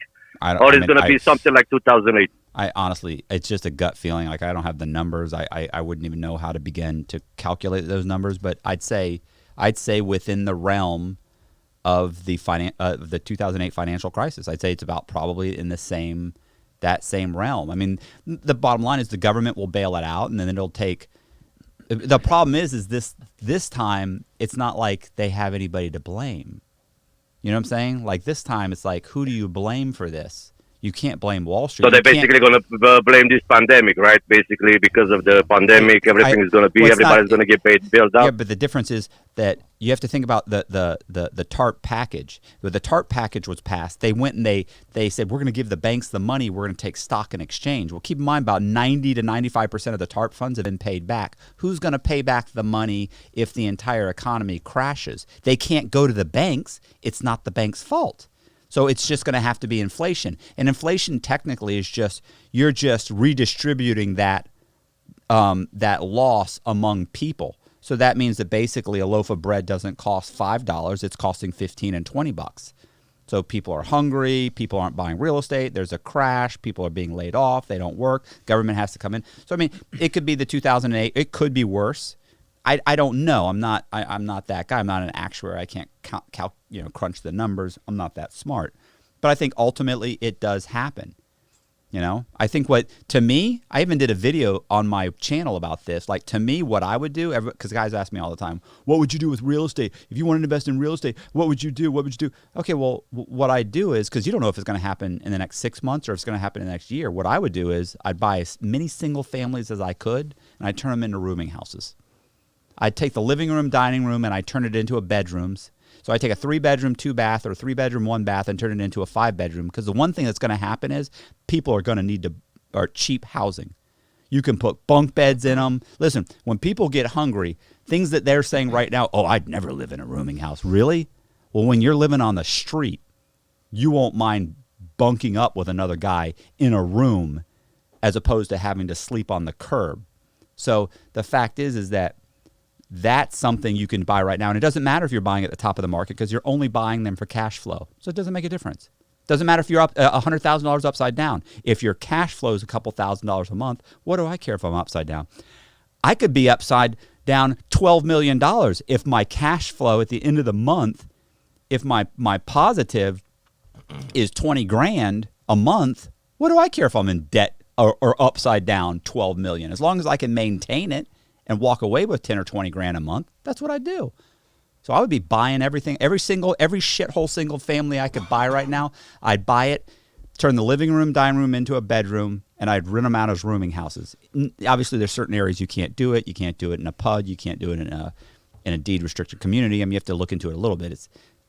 Or is it going to be something like 2008? I honestly, it's just a gut feeling. Like, I don't have the numbers. I wouldn't even know how to begin to calculate those numbers. But I'd say within the realm of the 2008 financial crisis, I'd say it's about probably in that same realm. I mean, the bottom line is the government will bail it out, and then it'll take. The problem is this time it's not like they have anybody to blame. You know what I'm saying? Like, this time, it's like, who do you blame for this? You can't blame Wall Street. So they're basically going to blame this pandemic, right? Basically, because of the pandemic, everything is going to be, everybody's going to get paid bills out. Yeah, but the difference is that you have to think about the TARP package. When the TARP package was passed, they went and they said, we're going to give the banks the money, we're going to take stock in exchange. Well, keep in mind, about 90 to 95% of the TARP funds have been paid back. Who's going to pay back the money if the entire economy crashes? They can't go to the banks. It's not the bank's fault. So it's just going to have to be inflation. And inflation technically is you're just redistributing that loss among people. So that means that basically a loaf of bread doesn't cost $5, it's costing $15 and $20. So people are hungry, people aren't buying real estate, there's a crash, people are being laid off, they don't work, government has to come in. So I mean, it could be the 2008, it could be worse. I don't know. I'm not that guy. I'm not an actuary. I can't crunch the numbers. I'm not that smart. But I think ultimately it does happen. I think to me, I even did a video on my channel about this. Like, to me, what I would do, because guys ask me all the time, what would you do with real estate? If you wanted to invest in real estate, what would you do? What would you do? Okay, well, what I do is, because you don't know if it's going to happen in the next 6 months or if it's going to happen in the next year, what I would do is I'd buy as many single families as I could, and I'd turn them into rooming houses. I'd take the living room, dining room, and I'd turn it into bedrooms. So I take a 3-bedroom, 2-bath, or a 3-bedroom, 1-bath, and turn it into a 5-bedroom. Because the one thing that's going to happen is people are going to need cheap housing. You can put bunk beds in them. Listen, when people get hungry, things that they're saying right now, oh, I'd never live in a rooming house. Really? Well, when you're living on the street, you won't mind bunking up with another guy in a room as opposed to having to sleep on the curb. So the fact is that that's something you can buy right now. And it doesn't matter if you're buying at the top of the market because you're only buying them for cash flow. So it doesn't make a difference. Doesn't matter if you're up $100,000 upside down. If your cash flow is a couple $1,000s a month, what do I care if I'm upside down? I could be upside down $12 million if my cash flow at the end of the month, if my positive is 20 grand a month, what do I care if I'm in debt or upside down 12 million? As long as I can maintain it and walk away with 10 or 20 grand a month, that's what I do. So I would be buying everything, every shithole single family I could buy right now. I'd buy it, turn the living room, dining room into a bedroom, and I'd rent them out as rooming houses. Obviously, there's certain areas you can't do it. You can't do it in a PUD. You can't do it in a deed restricted community. I mean, you have to look into it a little bit.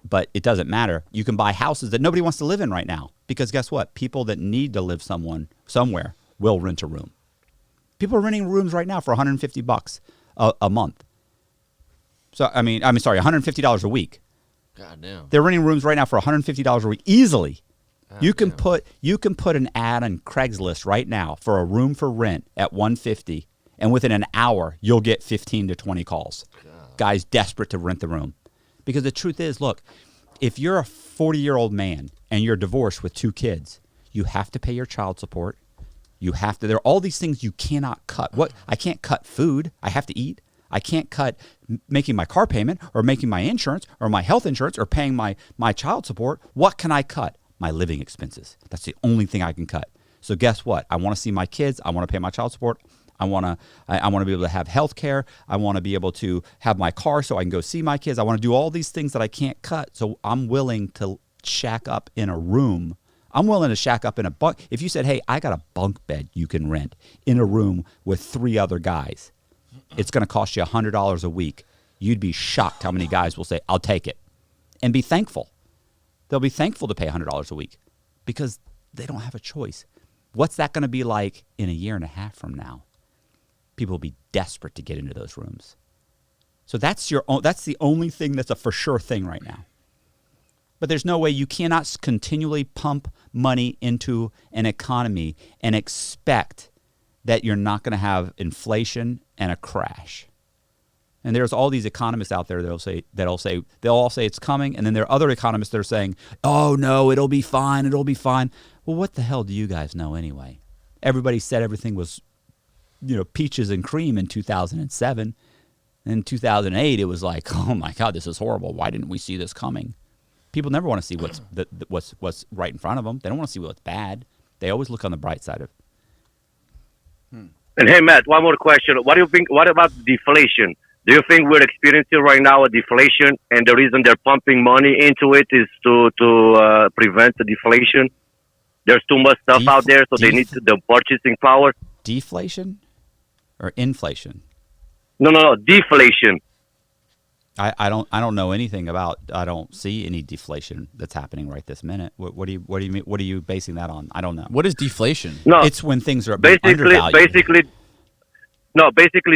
But it doesn't matter. You can buy houses that nobody wants to live in right now because guess what? People that need to live somewhere will rent a room. People are renting rooms right now for $150 a month. So sorry, $150 a week. God damn. They're renting rooms right now for $150 a week easily. You can put an ad on Craigslist right now for a room for rent at $150, and within an hour you'll get 15 to 20 calls. God. Guys desperate to rent the room Because the truth is, look, if you're a 40-year-old man and you're divorced with 2 kids, you have to pay your child support. You have to. There are all these things you cannot cut. What? I can't cut food. I have to eat. I can't cut making my car payment or making my insurance or my health insurance or paying my child support. What can I cut? My living expenses. That's the only thing I can cut. So guess what? I want to see my kids. I want to pay my child support. I want to be able to have health care. I want to be able to have my car so I can go see my kids. I want to do all these things that I can't cut. So I'm willing to shack up in a room. I'm willing to shack up in a bunk. If you said, hey, I got a bunk bed you can rent in a room with 3 other guys, it's going to cost you $100 a week. You'd be shocked how many guys will say, I'll take it, and be thankful. They'll be thankful to pay $100 a week because they don't have a choice. What's that going to be like in a year and a half from now? People will be desperate to get into those rooms. So that's the only thing that's a for sure thing right now. But there's no way. You cannot continually pump money into an economy and expect that you're not going to have inflation and a crash. And there's all these economists out there they'll all say it's coming, and then there are other economists that are saying, oh no, it'll be fine, it'll be fine. Well, what the hell do you guys know anyway? Everybody said everything was, peaches and cream in 2007. In 2008, it was like, oh my God, this is horrible. Why didn't we see this coming? People never want to see what's right in front of them. They don't want to see what's bad. They always look on the bright side of it. And hey, Matt, one more question. What do you think? What about deflation? Do you think we're experiencing right now a deflation, and the reason they're pumping money into it is to prevent the deflation? There's too much stuff out there, so they need the purchasing power. Deflation or inflation? No, deflation. I don't know anything about. I don't see any deflation that's happening right this minute. What do you mean? What are you basing that on? I don't know. What is deflation? No, it's when things are being undervalued. Basically,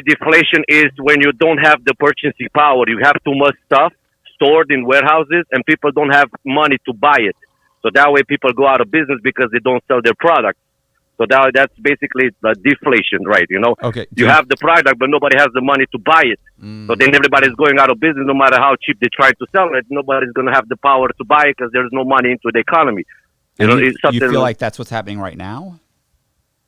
deflation is when you don't have the purchasing power. You have too much stuff stored in warehouses, and people don't have money to buy it. So that way, people go out of business because they don't sell their product. So that's basically the deflation, right? Okay. You have the product, but nobody has the money to buy it. So then everybody's going out of business, no matter how cheap they try to sell it. Nobody's going to have the power to buy it because there's no money into the economy. You feel like that's what's happening right now?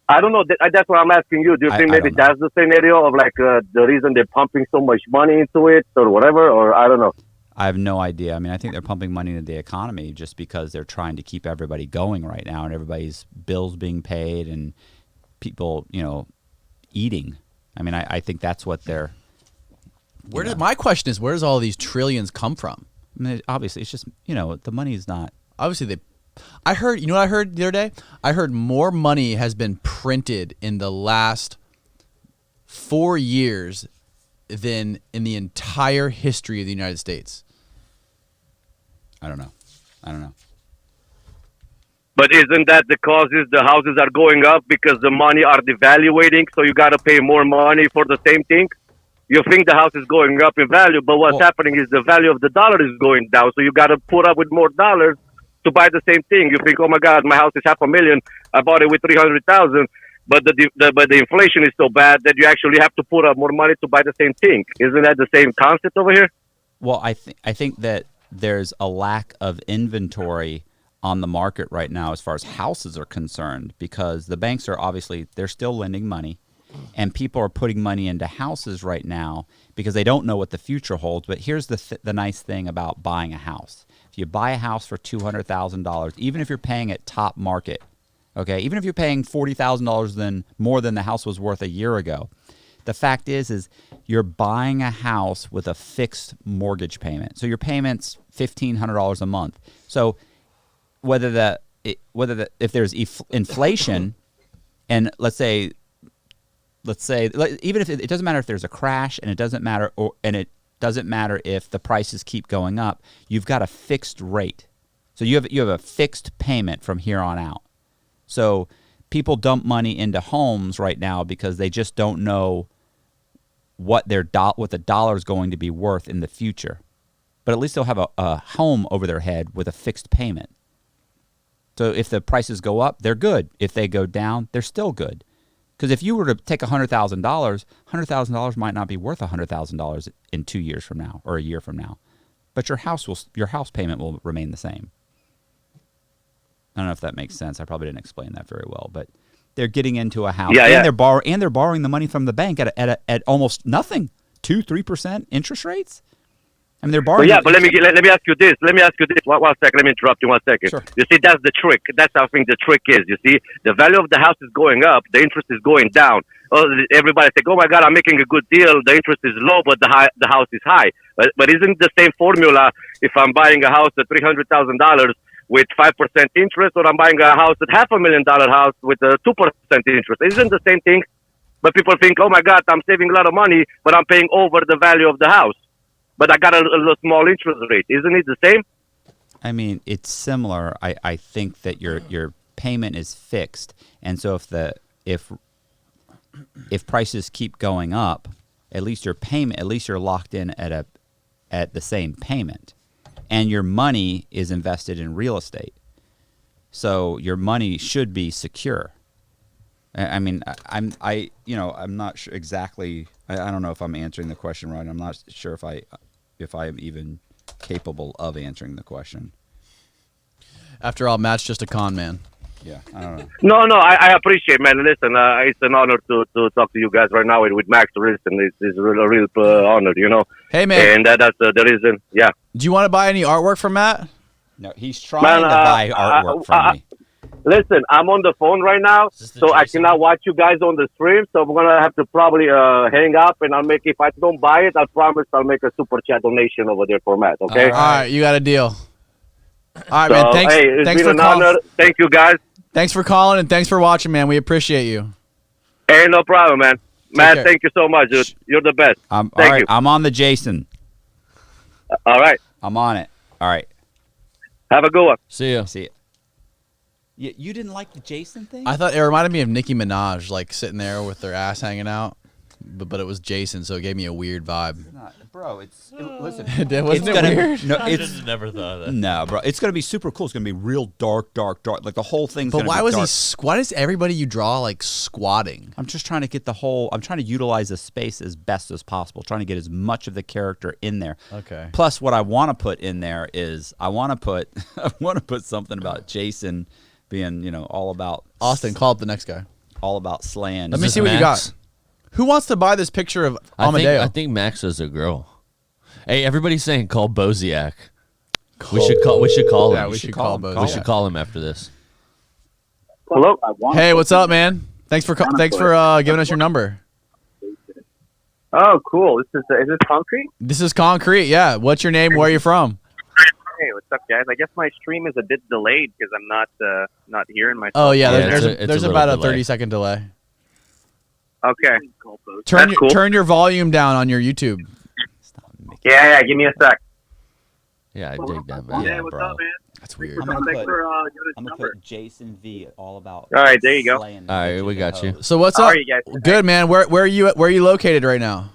I don't know. That's what I'm asking you. Do you think maybe that's the scenario of like the reason they're pumping so much money into it or whatever? Or I don't know. I have no idea. I mean, I think they're pumping money into the economy just because they're trying to keep everybody going right now, and everybody's bills being paid and people, eating. I mean, I think that's what they're. My question is, where does all these trillions come from? I mean, obviously, it's just the money is not. Obviously, I heard. You know what I heard the other day? I heard more money has been printed in the last 4 years than in the entire history of the United States. I don't know. But isn't that the causes the houses are going up because the money are devaluating, so you got to pay more money for the same thing? You think the house is going up in value, but what's happening is the value of the dollar is going down, so you got to put up with more dollars to buy the same thing. You think, oh my God, my house is $500,000. I bought it with $300,000, but the inflation is so bad that you actually have to put up more money to buy the same thing. Isn't that the same concept over here? Well, I think that there's a lack of inventory on the market right now as far as houses are concerned, because the banks are obviously they're still lending money, and people are putting money into houses right now because they don't know what the future holds. But here's the nice thing about buying a house. If you buy a house for $200,000, even if you're paying at top market, okay, even if you're paying $40,000 more than the house was worth a year ago, the fact is you're buying a house with a fixed mortgage payment. So your payment's $1,500 a month. So if there's inflation, and let's say even if it doesn't matter if there's a crash, and it doesn't matter if the prices keep going up, you've got a fixed rate. So you have a fixed payment from here on out. So people dump money into homes right now because they just don't know what the dollar is going to be worth in the future. But at least they'll have a home over their head with a fixed payment. So if the prices go up, they're good. If they go down, they're still good. Because if you were to take $100,000, $100,000 might not be worth $100,000 in 2 years from now or a year from now. but your house payment will remain the same. I don't know if that makes sense. I probably didn't explain that very well, but they're getting into a house, and they're borrowing the money from the bank at almost nothing, 2-3% interest rates. I mean, they're borrowing. But but let me ask you this. One second. Let me interrupt you 1 second. Sure. You see, that's the trick. That's how I think the trick is. You see, the value of the house is going up, the interest is going down. Oh, everybody think, "Oh my God, I'm making a good deal. The interest is low, but the house is high." But isn't the same formula if I'm buying a house at $300,000 with 5% interest, or I'm buying a house at $500,000 house with a 2% interest? Isn't the same thing? But people think, "Oh my God, I'm saving a lot of money, but I'm paying over the value of the house. But I got a small interest rate." Isn't it the same? I mean, it's similar. I think that your payment is fixed, and so if prices keep going up, at least you're locked in at the same payment, and your money is invested in real estate, so your money should be secure. I mean, I'm not sure exactly. I don't know if I'm answering the question right. I'm not sure if I am even capable of answering the question. After all, Matt's just a con man. Yeah, I don't know. No, I appreciate, man. Listen, it's an honor to talk to you guys right now with Max Riston. It's a real honor, you know. Hey, man. And that's the reason, yeah. Do you want to buy any artwork from Matt? No, he's trying to buy artwork from me. Listen, I'm on the phone right now, so I cannot watch you guys on the stream. So I'm gonna have to probably hang up, and if I don't buy it, I promise I'll make a super chat donation over there for Matt. Okay. All right, you got a deal. All right, So, man. Thanks. hey, it's Thanks been for an calling. honor. Thank you, guys. Thanks for calling and thanks for watching, man. We appreciate you. Hey, no problem, man. Matt, care. thank you so much, dude. You're the best. All Thank right, you. I'm on the Jason. All right. I'm on it. All right. Have a good one. See ya. See it. You didn't like the Jason thing? I thought it reminded me of Nicki Minaj, like sitting there with their ass hanging out, but it was Jason, so it gave me a weird vibe. Bro, listen. Wasn't it's it gonna, weird? No, I it's just never thought of that. no, bro. It's gonna be super cool. It's gonna be real dark. Like the whole thing's. But gonna why be was dark. why does everybody you draw like squatting? I'm just trying to get I'm trying to utilize the space as best as possible. Trying to get as much of the character in there. Okay. Plus, what I want to put in there is I want to put something about Jason being, all about Austin, call up the next guy. all about slaying. Let me this see what you Max? got. Who wants to buy this picture of I Amadeo? think Max is a girl. Hey, everybody's saying call Boziak. We should call him. Yeah, we should call him. Boziak. We should call him after this. Hello. Hey, what's up, man? Thanks for giving us your number. Oh, cool. Is this concrete? This is Concrete. Yeah. What's your name? Where are you from? Hey, what's up, guys? I guess my stream is a bit delayed because I'm not hearing myself. Oh yeah, Yeah, there's it's a there's little about a delay. 30-second delay. Okay. Turn That's cool. turn your volume down on your YouTube. Yeah. Give me a sec. Yeah, I dig that, man. Yeah, what's bro. up, man? That's weird. I'm gonna Thanks put, for giving us I'm a gonna number. put Jason V all about. All right, there you go. slaying All right, bitches we and got you. hoes. So what's How up? are you guys today? Good, man. Where are you located right now?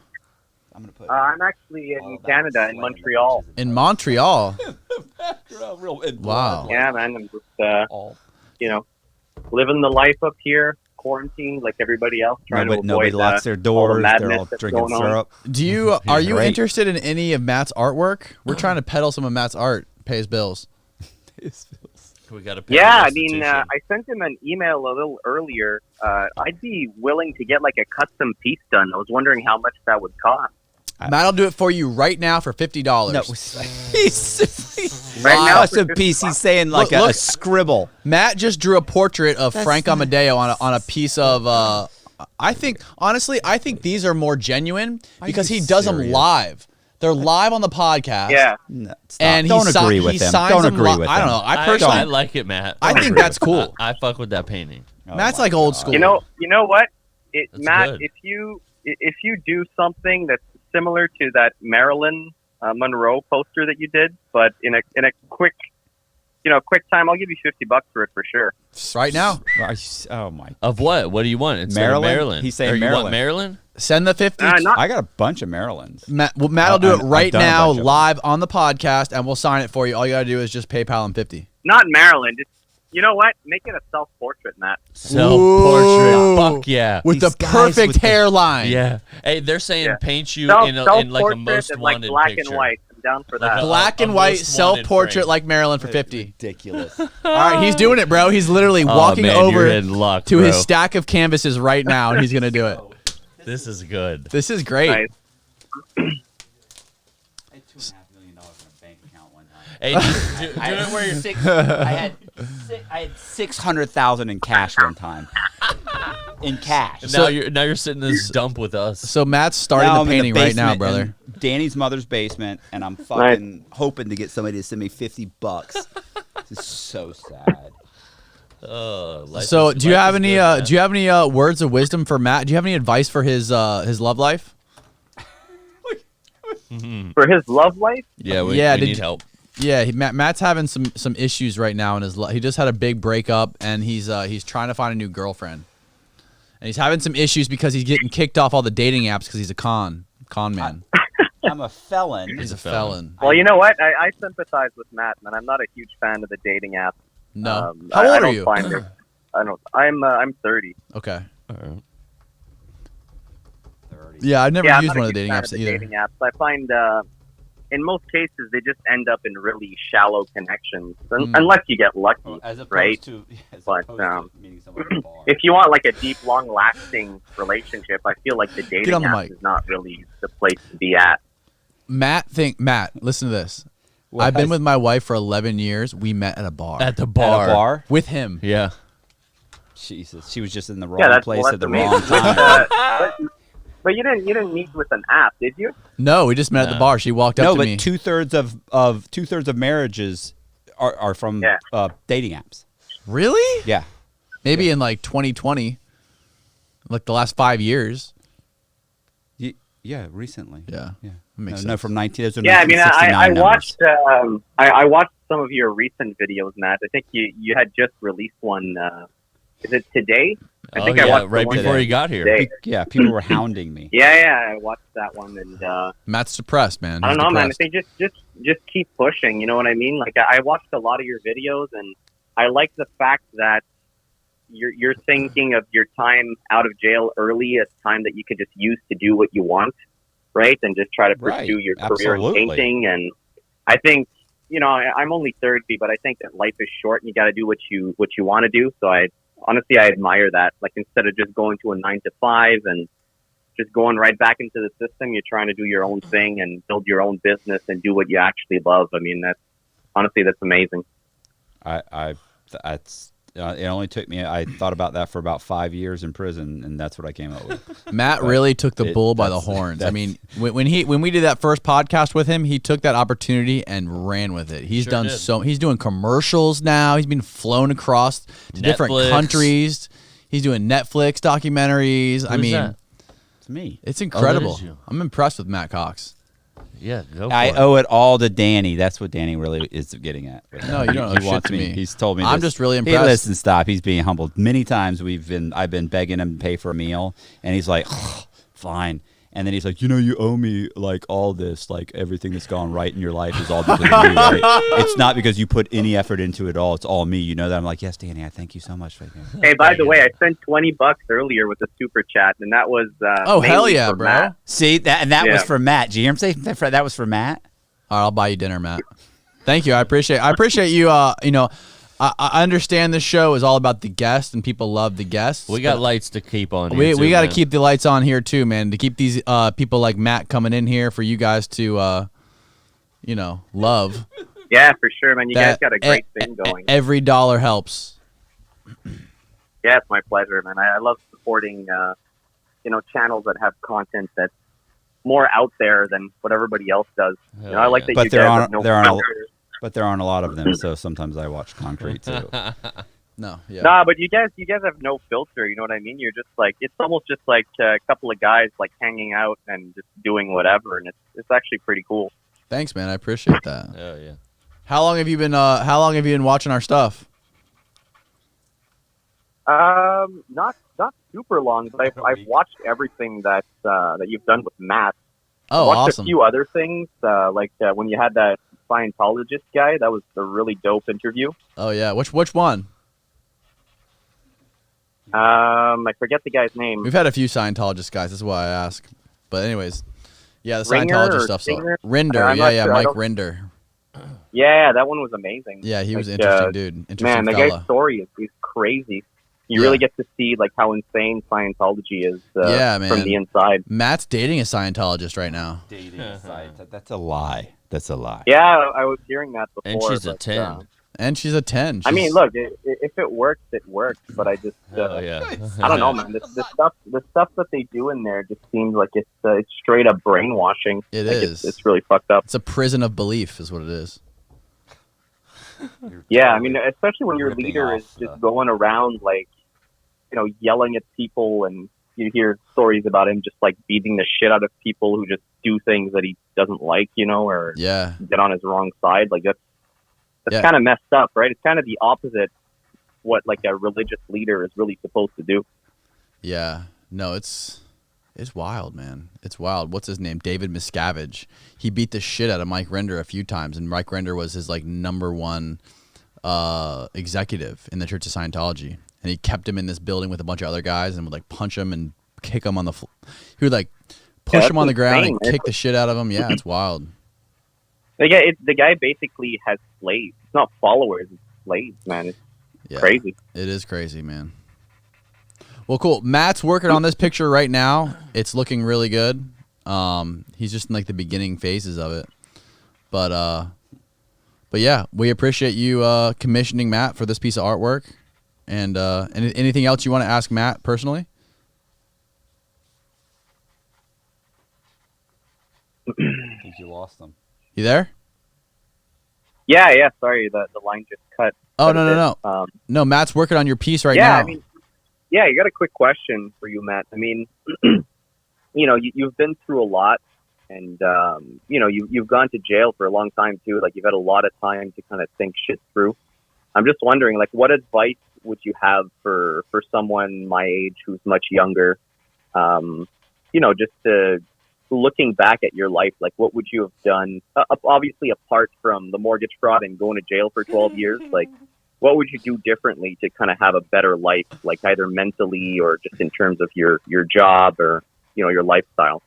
I'm gonna put. I'm actually all in about Canada, in slaying Montreal. bitches and In hoes. Montreal. Real Wow. Yeah, man. I'm just, All. living the life up here, quarantined like everybody else, trying to avoid Nobody locks their all the doors. They're madness all that's drinking going on. syrup. Do you are you Great. interested in any of Matt's artwork? We're trying to peddle some of Matt's art. Pay his bills. We got to. Yeah, I mean, I sent him an email a little earlier. I'd be willing to get like a custom piece done. I was wondering how much that would cost. Matt'll do it for you right now for $50. No, he's Right now, custom piece. He's saying like Look, a scribble. Matt just drew a portrait of Frank Amadeo on a piece of. I think these are more genuine because he you does them serious? live. They're live on the podcast. Yeah. No, stop. And don't he agree he with them. signs Don't them agree li- with I don't them. know. I I personally, like it, Matt. I think that's cool. I fuck with that painting. Oh Matt's my like old God. school. You know what, That's Matt? good. If you do something that's similar to that Marilyn Monroe poster that you did, but in a quick time, I'll give you $50 for it for sure. right now. Oh my! Of what? What do you want? Instead of Maryland? Maryland. He's saying Or you Maryland. want Maryland? Send the 50. Not I got a bunch of Marylands. Matt'll do it I've right done a now, bunch of them. live on the podcast, and we'll sign it for you. All you gotta do is just PayPal him 50. not Maryland. You know what? Make it a self-portrait, Matt. Self-portrait. Fuck yeah. With These the guys perfect with the- hairline. Yeah. Hey, they're saying Yeah. paint you in like a Self-portrait most and like wanted black picture. and white. I'm down for that. Black and a white most wanted self-portrait frame. like Marilyn for 50. Ridiculous. All right, he's doing it, bro. He's literally walking man, over you're in luck, to his bro. stack of canvases right now, and he's gonna do it. This is good. This is great. Nice. I had $2.5 million in a bank account one time. Hey, do it where you're I had 600,000 in cash one time. In cash. now you're sitting in this dump with us. So Matt's starting Now the I'm in painting right now, basement brother. in Danny's mother's basement, and I'm fucking hoping to get somebody to send me $50. This is so sad. So do you have any words of wisdom for Matt? Do you have any advice for his love life? For his love life? Yeah, we Yeah, need help. Yeah, Matt's having some issues right now in his life. He just had a big breakup, and he's trying to find a new girlfriend, and he's having some issues because he's getting kicked off all the dating apps because he's a con man. I'm a felon. He's a felon. Well, you know what? I sympathize with Matt, man. I'm not a huge fan of the dating apps. No. I How old are don't you? Find it, I don't. I'm 30. Okay. 30. Yeah, I've never Yeah, I'm used not one a of the huge dating fan apps of the either. dating apps. I find in most cases they just end up in really shallow connections, unless you get lucky, Well, as opposed right? to, as But, opposed to meeting someone at a bar. If you want like a deep, long-lasting relationship, I feel like the dating on the apps mic. is not really the place to be at. Matt, listen to this. What? I've been with my wife for 11 years. We met at a bar. At the At bar. a bar? with him. Yeah. Jesus, she was just in the wrong Yeah, that's place well, at the that's wrong amazing. time. But you didn't meet with an app, did you? No, we just met at the bar. She walked up No, to but me. two-thirds of marriages are from dating apps. Really? Yeah. Maybe in like 2020, like the last 5 years. Yeah, recently. Yeah. Yeah. Makes No, sense. from 19. Those are Yeah, I mean, I 1969 watched numbers. I watched some of your recent videos, Matt. I think you had just released one. Is it today? I think I watched the right one before today. he got here. Today. Yeah, people were hounding me. Yeah, I watched that one, and Matt's depressed, man. I don't He's know, man. I depressed. think just keep pushing. You know what I mean? Like I watched a lot of your videos, and I like the fact that you're thinking of your time out of jail early as time that you could just use to do what you want, right? And just try to pursue Right. your career in Absolutely. painting. And I think, you know, I'm only 30, but I think that life is short, and you got to do what you want to do. So I admire that. Like instead of just going to a 9 to 5 and just going right back into the system, you're trying to do your own thing and build your own business and do what you actually love. I mean, that's amazing. It only took me. I thought about that for about 5 years in prison, and that's what I came up with. Matt really took the bull by the that's- horns. I that's- mean, when we did that first podcast with him, he took that opportunity and ran with it. He's Sure done did. he's doing commercials now. He's been flown across to different Netflix. countries. He's doing Netflix documentaries. I Who's mean, that? It's me. it's incredible. is you. I'm impressed with Matt Cox. Yeah, go for I it. owe it all to Danny. That's what Danny really is getting at. No, you don't owe He shit wants to me. He's told me. I'm this. just really Hey, impressed. listen, stop. He's being humbled. Many times I've been begging him to pay for a meal, and he's like, fine. And then he's like, you owe me like all this, like everything that's gone right in your life is all because of me. Right? It's not because you put any effort into it all. It's all me. You know that. I'm like, yes, Danny. I thank you so much. Hey, by the way, I sent $20 earlier with a super chat, and that was Oh, hell mainly yeah, for bro. Matt. See that was Yeah. for Matt. Did you hear him say that was for Matt? All right, I'll buy you dinner, Matt. Thank you. I appreciate you. I understand this show is all about the guests, and people love the guests. We got lights to keep on. We here, we too, got to man. keep the lights on here too, man. To keep these people like Matt coming in here for you guys to, love. Yeah, for sure, man. You guys That got a great thing going. Every dollar helps. Yeah, it's my pleasure, man. I love supporting, channels that have content that's more out there than what everybody else does. Hell I like yeah. that But you there guys aren't- have no there aren't a- filters. But there aren't a lot of them, so sometimes I watch Concrete too. No, yeah. Nah, but you guys have no filter. You know what I mean? You're just like, it's almost just like a couple of guys like hanging out and just doing whatever, and it's actually pretty cool. Thanks, man. I appreciate that. Hell yeah. How long have you been watching our stuff? Not super long, but I've watched everything that you've done with Matt. Oh, I watched awesome. a few other things, like when you had that Scientologist guy. That was a really dope interview. Oh yeah. Which one? I forget the guy's name. We've had a few Scientologist guys. That's why I ask. But anyways, Yeah, the Ringer Scientology or stuff. Singer? Rinder, I'm not yeah, sure. I Mike don't- Rinder. Yeah, that one was amazing. Yeah, he was Like, an interesting dude. Interesting Man, the fella. guy's story is crazy. You Yeah. really get to see like how insane Scientology is Yeah, from man. the inside. Matt's dating a Scientologist right now. Dating site. That's a lie. That's a lie. Yeah, I was hearing that before. And she's a but, 10. And she's a 10. I mean, She's- look, if it works, it works. But I just, Oh, yeah. I don't know, man. The stuff that they do in there just seems like it's straight up brainwashing. It Like, is. It's really fucked up. It's a prison of belief, is what it is. Yeah, I mean, especially when your ripping leader off is just the- going around like, yelling at people, and you hear stories about him just like beating the shit out of people who just do things that he doesn't like, or Yeah. get on his wrong side. Like that's Yeah. kind of messed up, right? It's kind of the opposite what like a religious leader is really supposed to do. Yeah. No, it's wild, man. It's wild. What's his name? David Miscavige. He beat the shit out of Mike Rinder a few times, and Mike Rinder was his like number one executive in the Church of Scientology. And he kept him in this building with a bunch of other guys and would like punch him and kick him on the floor. He would like push that's him on the ground and insane. kick the shit out of him. Yeah, it's wild. The guy basically has slaves. It's not followers, it's slaves, man. It's Yeah. crazy. It is crazy, man. Well, cool. Matt's working on this picture right now. It's looking really good. He's just in like the beginning phases of it. But yeah, we appreciate you commissioning Matt for this piece of artwork. And anything else you want to ask Matt personally? I think you lost them. You there? Yeah. Sorry, the line just cut. Oh, cut a no. bit. No, Matt's working on your piece right yeah, now. I mean, yeah, you got a quick question for you, Matt. I mean, you've been through a lot, and you've gone to jail for a long time too. Like you've had a lot of time to kind of think shit through. I'm just wondering, like, what advice would you have for someone my age who's much younger? Just looking back at your life, like, what would you have done? Obviously, apart from the mortgage fraud and going to jail for 12 years, like, what would you do differently to kind of have a better life, like either mentally or just in terms of your job or your lifestyle?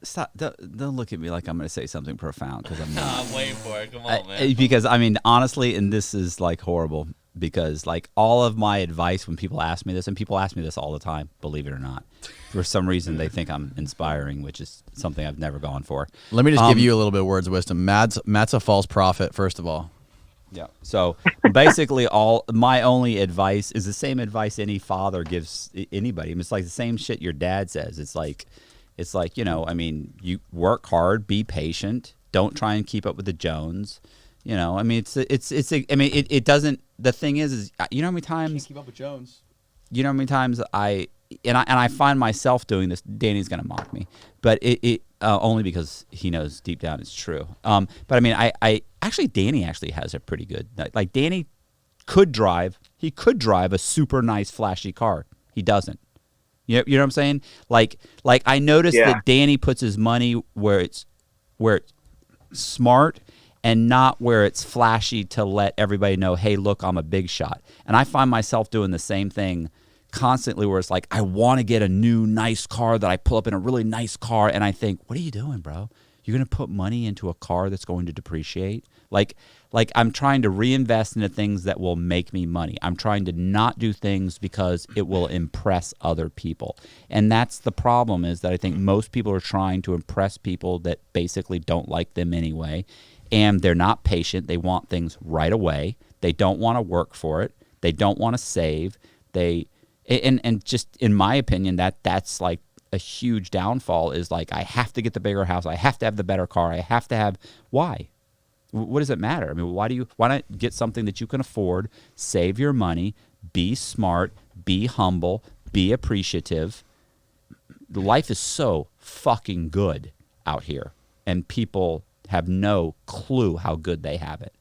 Stop! Don't look at me like I'm going to say something profound because I'm not. I'm waiting for it. Come on, man. Because I mean, honestly, and this is like horrible because like all of my advice when people ask me this, and people ask me this all the time, believe it or not, for some reason they think I'm inspiring, which is something I've never gone for. Let me just give you a little bit of words of wisdom. Matt's a false prophet, first of all. Yeah. So basically, all my only advice is the same advice any father gives anybody. I mean, it's like the same shit your dad says. It's like, I mean, you work hard, be patient, don't try and keep up with the Jones. I mean, it doesn't. The thing is how many times Can't keep up with Jones. You know how many times I find myself doing this. Danny's gonna mock me, but it only because he knows deep down it's true. But I mean, I actually Danny actually has a pretty good. Like Danny could drive. He could drive a super nice flashy car. He doesn't. You know what I'm saying? Like I noticed that Danny puts his money where it's smart and not where it's flashy to let everybody know, hey, look, I'm a big shot. And I find myself doing the same thing constantly where it's like, I want to get a new nice car that I pull up in a really nice car. And I think, what are you doing, bro? You're going to put money into a car that's going to depreciate? Like I'm trying to reinvest into things that will make me money. I'm trying to not do things because it will impress other people. And that's the problem, is that I think most people are trying to impress people that basically don't like them anyway. And they're not patient. They want things right away. They don't want to work for it. They don't want to save. And just in my opinion, that's like a huge downfall, is like, I have to get the bigger house. I have to have the better car. I have to have, why? What does it matter? I mean, why not get something that you can afford, save your money, be smart, be humble, be appreciative. Life is so fucking good out here, and people have no clue how good they have it.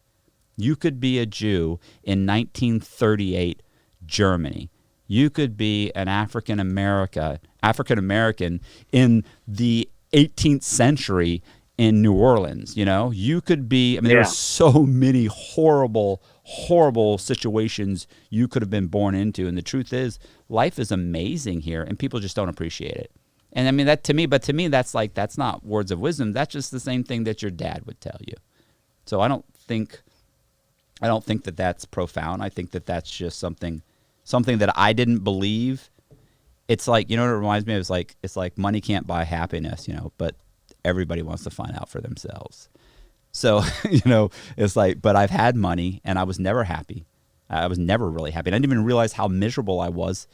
You could be a Jew in 1938 Germany. You could be an African American in the 18th century in New Orleans. You know, you could be. I mean, there are so many horrible situations you could have been born into, and the truth is, life is amazing here, and people just don't appreciate it. And I mean that to me, but to me, that's not words of wisdom. That's just the same thing that your dad would tell you. So I don't think that that's profound. I think that that's just something that I didn't believe. It's like, you know what it reminds me of? It's like money can't buy happiness, you know, but everybody wants to find out for themselves. So, you know, it's like, but I've had money and I was never happy. I was never really happy. And I didn't even realize how miserable I was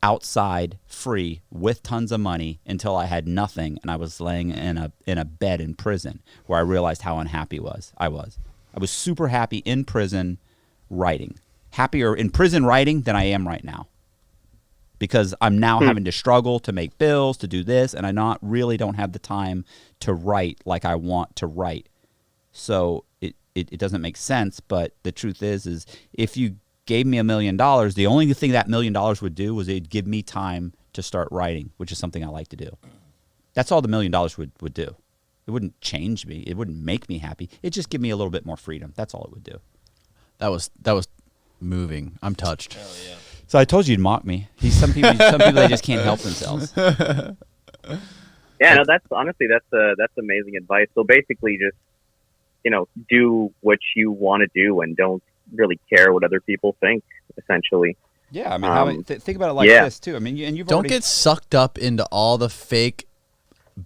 outside, free, with tons of money, until I had nothing and I was laying in a bed in prison, where I realized how unhappy I was. I was super happy in prison writing. Happier in prison writing than I am right now. Because I'm now having to struggle to make bills, to do this, and I don't have the time to write like I want to write. So it doesn't make sense, but the truth is if you gave me $1 million, the only thing that $1 million would do was it'd give me time to start writing, which is something I like to do. That's all the $1 million would do. It wouldn't change me. It wouldn't make me happy. It'd just give me a little bit more freedom. That's all it would do. That was moving. I'm touched. Hell yeah. So I told you you'd mock me. Some people they just can't help themselves. Yeah, no, that's amazing advice. So basically, just do what you want to do and don't really care what other people think. Essentially. Yeah, I mean, think about it like this too. I mean, you've don't get sucked up into all the fake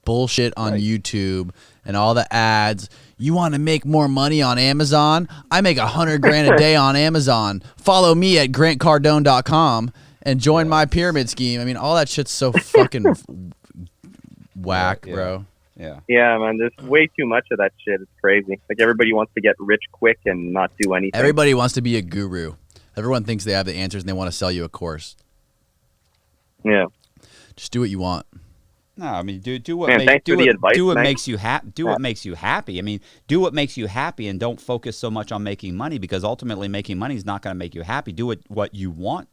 bullshit on YouTube and all the ads. You want to make more money on Amazon? I make $100,000 a day on Amazon. Follow me at grantcardone.com and join my pyramid scheme. I mean, all that shit's so fucking whack, bro. Yeah. Yeah, man. There's way too much of that shit. It's crazy. Like, everybody wants to get rich quick and not do anything. Everybody wants to be a guru. Everyone thinks they have the answers and they want to sell you a course. Yeah. Just do what you want. No, I mean, do what makes you happy. Do what makes you happy. I mean, do what makes you happy, and don't focus so much on making money, because ultimately making money is not going to make you happy. Do what you want.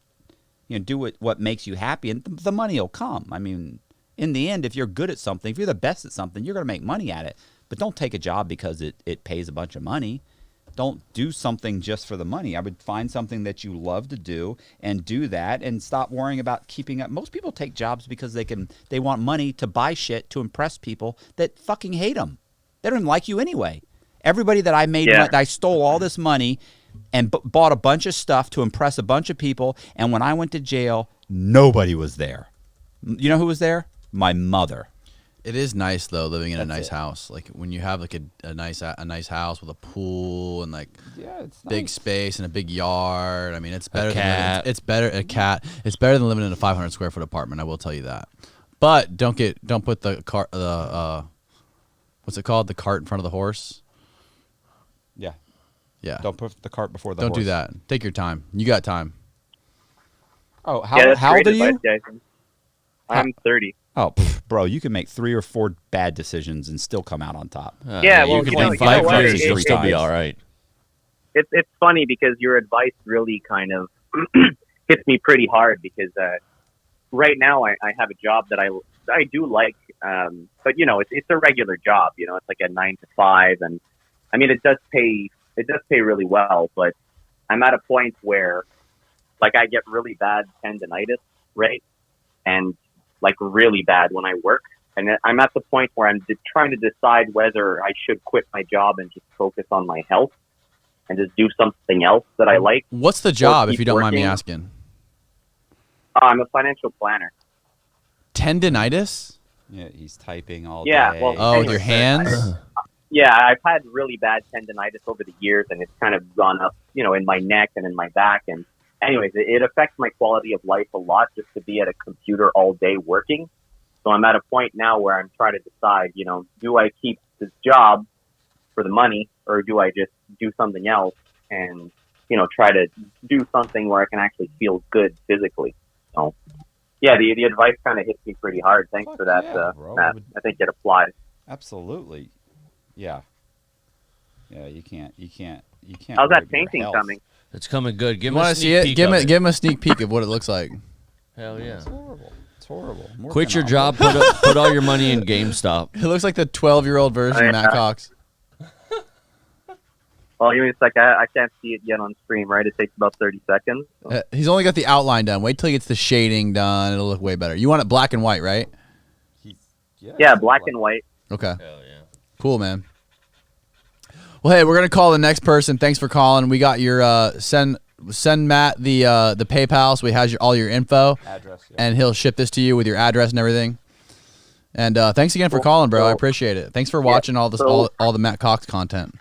Do what makes you happy, and the money will come. I mean, in the end, if you're good at something, if you're the best at something, you're going to make money at it. But don't take a job because it pays a bunch of money. Don't do something just for the money. I would find something that you love to do and do that, and stop worrying about keeping up. Most people take jobs because they want money to buy shit to impress people that fucking hate them. They don't even like you anyway. Everybody that I made, I stole all this money and bought a bunch of stuff to impress a bunch of people. And when I went to jail, nobody was there. You know who was there? My mother. It is nice though, living in a nice house. Like when you have like a nice house with a pool and like big space and a big yard. I mean, it's better than it's better a cat. It's better than living in a 500 square foot apartment. I will tell you that. But don't put the cart what's it called? The cart in front of the horse. Yeah. Yeah. Don't put the cart before the horse. Don't do that. Take your time. You got time. Oh, how old are you? I'm 30. Oh, bro, you can make 3 or 4 bad decisions and still come out on top. Yeah, well, you could make 5 years, you'll still be all right. It's funny because your advice really kind of hits me pretty hard, because right now I have a job that I do like, but it's a regular job. It's like a 9 to 5, and I mean it does pay really well, but I'm at a point where like I get really bad tendonitis, right? And like really bad when I work. And I'm at the point where I'm trying to decide whether I should quit my job and just focus on my health and just do something else that I like. What's the job, if you don't mind me asking? I'm a financial planner. Tendonitis? Yeah, he's typing all day. Well, with your hands? I've had really bad tendonitis over the years, and it's kind of gone up, in my neck and in my back. And anyways, it affects my quality of life a lot just to be at a computer all day working. So I'm at a point now where I'm trying to decide, do I keep this job for the money, or do I just do something else and, try to do something where I can actually feel good physically. So, yeah, the advice kind of hits me pretty hard. Thanks for that, Matt. I think it applies. Absolutely. Yeah. Yeah, you can't. How's that painting coming? It's coming good. Give him a sneak peek of what it looks like. Hell yeah. It's horrible. It's horrible. I'm Quit working your on job. Put all your money in GameStop. It looks like the 12-year-old version of Matt Cox. Well, it's like I can't see it yet on stream, right? It takes about 30 seconds. He's only got the outline done. Wait till he gets the shading done. It'll look way better. You want it black and white, right? Yeah, black and white. Okay. Hell yeah. Cool, man. Well, hey, we're gonna call the next person. Thanks for calling. We got your send Matt the PayPal so he has all your info, address, yeah. and he'll ship this to you with your address and everything. And thanks again for calling, bro. I appreciate it. Thanks for watching all this all the Matt Cox content.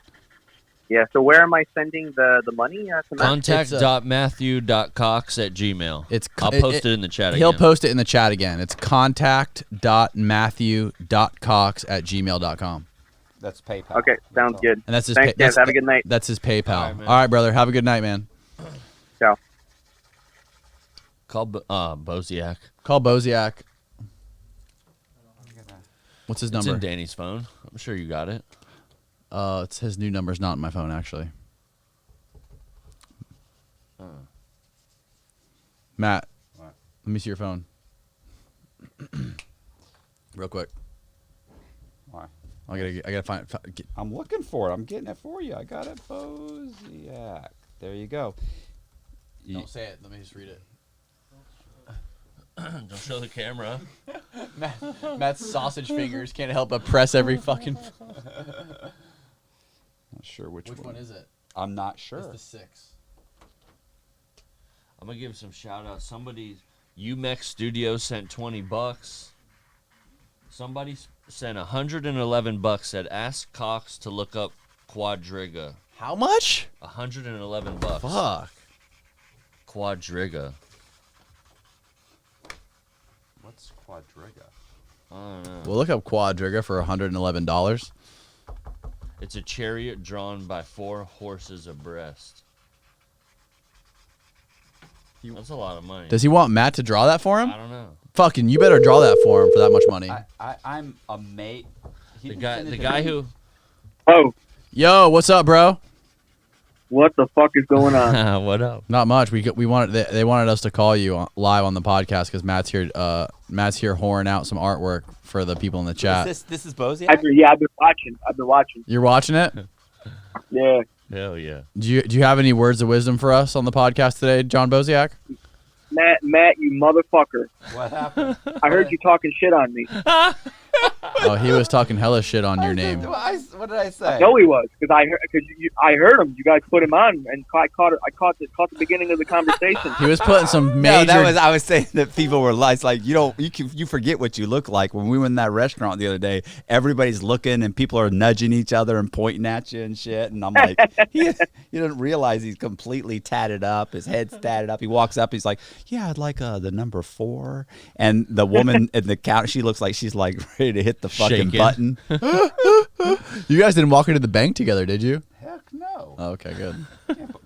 Yeah, so where am I sending the money? To Matt? Contact.matthew.cox@gmail. I'll post it in the chat He'll again. post it in the chat again. It's contact.matthew.cox@gmail.com. That's PayPal. Okay, sounds good. And that's his Thanks, guys. Have a good night. That's his PayPal. All right, man. All right, brother. Have a good night, man. Ciao. Call Boziak. Call Boziak. What's his It's number? in Danny's phone. I'm sure you got it. It's his new number's not in my phone, actually. Matt, What? let me see your phone. Real quick. Why? I gotta find. I'm looking for it. I'm getting it for you. I got it, Boziak. There you go. Don't say it. Let me just read it. Don't show the camera. Matt's sausage fingers can't help but press every fucking. Not sure which one is it? I'm not sure. It's the 6. I'm gonna give some shout outs. Somebody, UMEX Studios sent $20. Somebody sent $111. Said ask Cox to look up Quadriga. How much? $111. Fuck. Quadriga. What's Quadriga? I don't know. We'll look up Quadriga for $111. It's a chariot drawn by 4 horses abreast. That's a lot of money. Does he want Matt to draw that for him? I don't know. Fucking, you better draw that for him for that much money. I'm a mate. The guy who. Oh, Yo, what's up, bro? what the fuck is going on? What up? Not much. We wanted they wanted us to call you live on the podcast because Matt's here. Matt's here whoring out some artwork for the people in the chat. This is Boziak? I've been watching. You're watching it? Yeah. Hell yeah. Do you have any words of wisdom for us on the podcast today, John Boziak? Matt, you motherfucker. What happened? I heard you talking shit on me. Oh, he was talking hella shit on your name. What did I say? No, he was because I heard him. You guys put him on, and I caught the beginning of the conversation. He was putting some No, major. I was saying that people were like you forget what you look like. When we went in that restaurant the other day, everybody's looking and people are nudging each other and pointing at you and shit. And I'm like, you didn't realize he's completely tatted up. His head's tatted up. He walks up. He's like, yeah, I'd like the number 4. And the woman at the counter, she looks like she's like ready to hit the fucking Shaking. button. You guys didn't walk into the bank together, did you? Heck no. Oh, okay, good.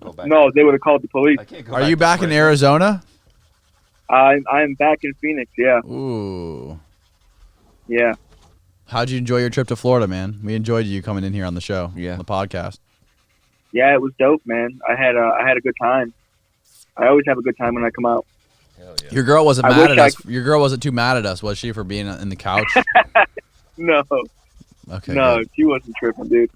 Go back. No, they would have called the police. I can't go Are back you to back in prison. Arizona? I'm back in Phoenix. Yeah, Ooh. yeah. How'd you enjoy your trip to Florida, man? We enjoyed you coming in here on the show, Yeah. on the podcast. Yeah, it was dope, man. I had a good time. I always have a good time when I come out. Hell yeah. Your girl wasn't I mad wish at us. Your girl wasn't too mad at us, was she, for being in the couch? No, Okay. no, good. she wasn't tripping, dude.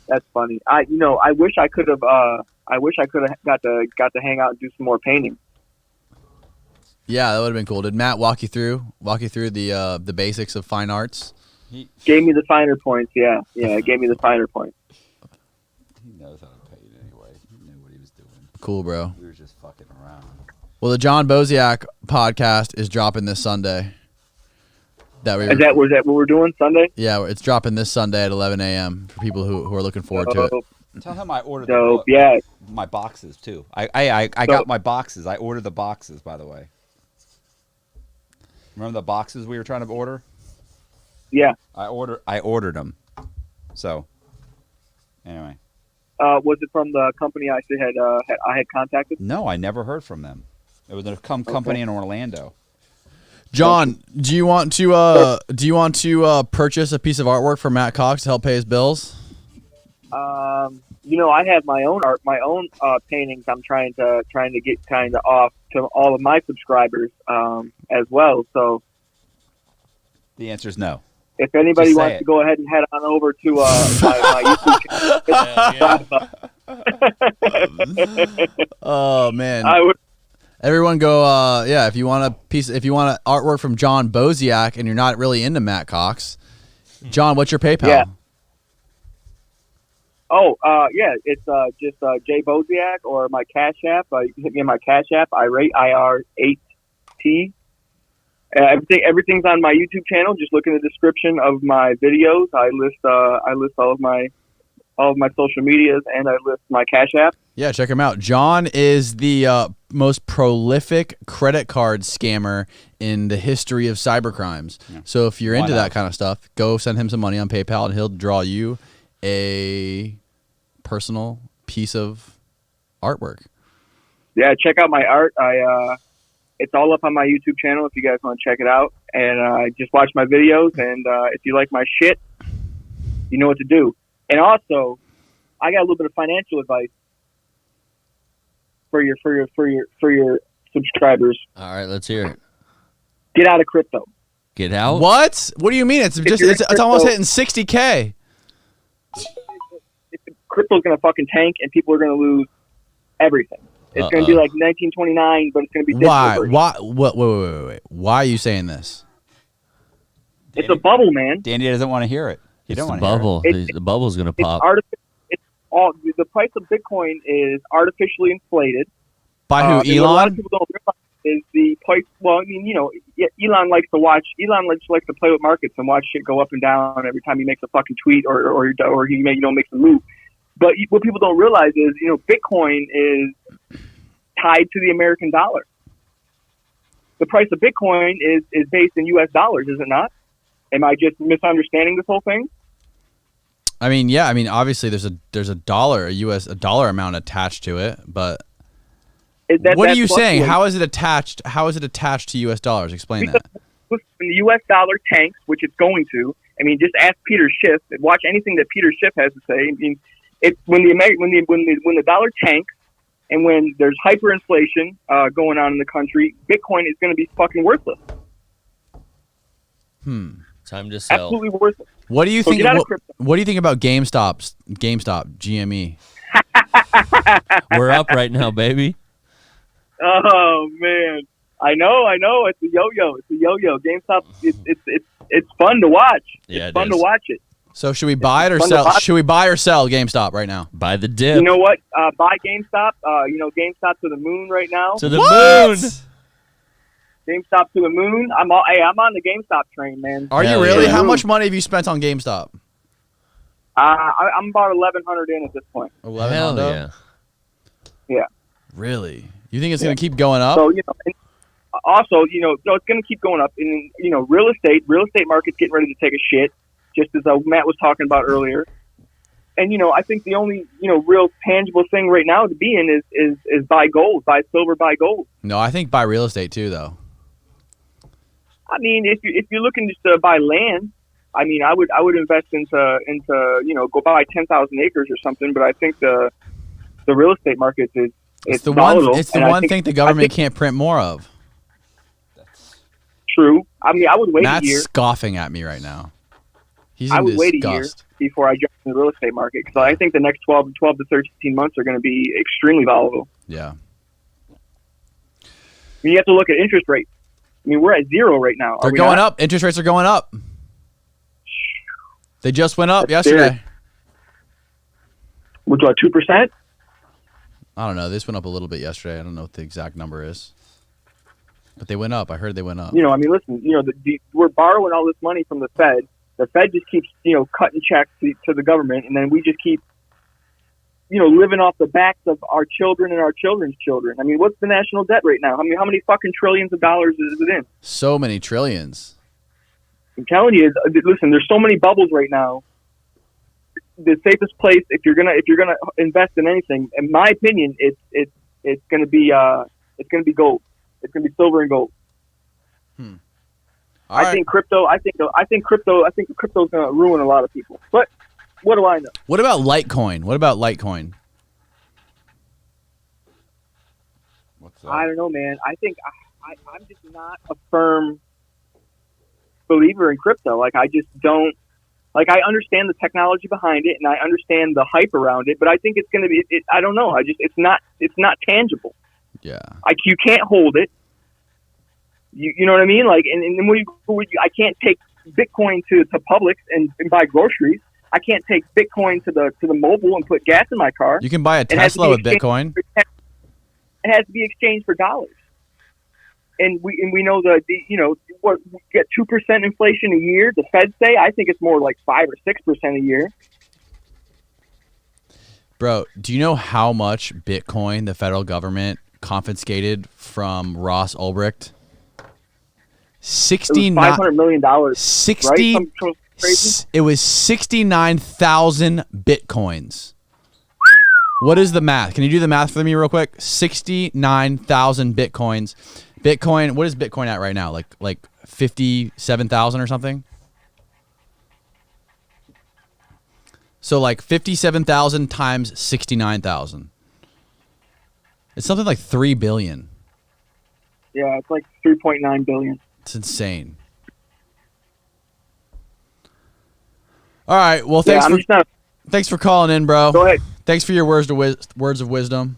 That's funny. I wish I could have got to hang out and do some more painting. Yeah, that would have been cool. Did Matt walk you through the basics of fine arts? Gave me the finer points. Yeah, gave me the finer points. He knows how to paint anyway. He knew what he was doing. Cool, bro. We were just fucking around. Well, the John Boziak podcast is dropping this Sunday. Was that what we're doing Sunday? Yeah, it's dropping this Sunday at 11 a.m. for people who are looking forward to it. Tell him I ordered Dope. Yeah. my boxes too. I got my boxes. I ordered the boxes, by the way. Remember the boxes we were trying to order? Yeah. I ordered them. So anyway. Was it from the company I had contacted? No, I never heard from them. It was a company in Orlando. John, do you want to purchase a piece of artwork for Matt Cox to help pay his bills? I have my own art, my own paintings. I'm trying to get kind of off to all of my subscribers as well. So The answer is no. if anybody Just say wants it. to go ahead and head on over to my YouTube channel, Oh man. I would. Everyone go, if you want artwork from John Boziak and you're not really into Matt Cox, John, what's your PayPal? Yeah. Oh, it's just Jay Boziak or my Cash App. You can hit me on my Cash App, IR8T. Everything's on my YouTube channel. Just look in the description of my videos. I list all of my social medias, and I list my Cash App. Yeah, check him out. John is the most prolific credit card scammer in the history of cybercrimes. Yeah. So if you're into that kind of stuff, go send him some money on PayPal, and he'll draw you a personal piece of artwork. Yeah, check out my art. It's all up on my YouTube channel if you guys want to check it out. And just watch my videos, and if you like my shit, you know what to do. And also, I got a little bit of financial advice for your subscribers. All right, let's hear it. Get out of crypto. Get out? What? What do you mean? It's almost hitting 60K. Crypto's gonna fucking tank, and people are gonna lose everything. It's gonna be like 1929, but it's gonna be digital. Why? Wait. Why are you saying this? It's a bubble, man. Danny doesn't want to hear it. It's the bubble. The bubble's gonna pop. The price of Bitcoin is artificially inflated. By who? Elon? What a lot of people don't realize is the price. Well, I mean, Elon likes to play with markets and watch shit go up and down every time he makes a fucking tweet or he makes a move. But what people don't realize is, Bitcoin is tied to the American dollar. The price of Bitcoin is based in U.S. dollars, is it not? Am I just misunderstanding this whole thing? I mean, yeah. I mean, obviously, there's a dollar, a dollar amount attached to it, but what are you saying? How is it attached? How is it attached to U.S. dollars? Explain that. When the U.S. dollar tanks, which it's going to, I mean, just ask Peter Schiff. Watch anything that Peter Schiff has to say. I mean, when the dollar tanks and when there's hyperinflation going on in the country, Bitcoin is going to be fucking worthless. Time to sell. Absolutely worthless. What do you think? What do you think about GameStop, GME? We're up right now, baby. Oh man, I know. It's a yo-yo. GameStop. It's fun to watch. Yeah, it's fun to watch it. So should we buy it or sell? Should we buy or sell GameStop right now? Buy the dip. You know what? Buy GameStop. GameStop to the moon right now. To the moon. GameStop to the moon. I'm on the GameStop train, man. Are you really? How much money have you spent on GameStop? I'm about 1,100 in at this point. 1,100. Yeah. Yeah. Really? You think it's going to keep going up? So also, it's going to keep going up. And real estate market's getting ready to take a shit, just as Matt was talking about earlier. And I think the only real tangible thing right now to be in is buy gold, buy silver, buy gold. No, I think buy real estate too, though. I mean, if you're looking just to buy land, I mean, I would invest into go buy 10,000 acres or something. But I think the real estate market is the volatile, one. It's the one thing the government can't print more of. True. I mean, I would wait Matt's a year. scoffing at me right now. He's in I would disgust. wait a year before I jump in the real estate market because I think the next 12 to 13 months are going to be extremely volatile. Yeah. I mean, you have to look at interest rates. I mean, we're at 0 right now. They're going up. Interest rates are going up. They just went up yesterday. Which, 2%? I don't know. This went up a little bit yesterday. I don't know what the exact number is. But they went up. I heard they went up. I mean, listen, we're borrowing all this money from the Fed. The Fed just keeps, cutting checks to the government, and then we just keep, living off the backs of our children and our children's children. I mean, what's the national debt right now? I mean, how many fucking trillions of dollars is it in? So many trillions. I'm telling you, listen, there's so many bubbles right now. The safest place if you're gonna invest in anything, in my opinion, it's gonna be gold. It's gonna be silver and gold. I think crypto's gonna ruin a lot of people. But what do I know? What about Litecoin? What about Litecoin? What's I don't know, man. I think I'm just not a firm believer in crypto. Like, I just don't. Like, I understand the technology behind it, and I understand the hype around it, but I think it's going to be. I don't know. It's not tangible. Yeah. Like, you can't hold it. You know what I mean? Like, and when I can't take Bitcoin to Publix and buy groceries. I can't take Bitcoin to the mobile and put gas in my car. You can buy a It has to Tesla be with exchanged Bitcoin. It has to be exchanged for dollars. And we know that we get 2% inflation a year. The Fed say I think it's more like 5 or 6% a year. Bro, do you know how much Bitcoin the federal government confiscated from Ross Ulbricht? It was $500 million. 60. Right? Some crazy. It was 69,000 Bitcoins. What is the math? Can you do the math for me real quick? 69,000 Bitcoins. Bitcoin. What is Bitcoin at right now? Like 57,000 or something. So like 57,000 times 69,000. It's something like 3 billion. Yeah, it's like 3.9 billion. It's insane. All right. Well, Yeah, thanks for calling in, bro. Go ahead. Thanks for your words of wisdom.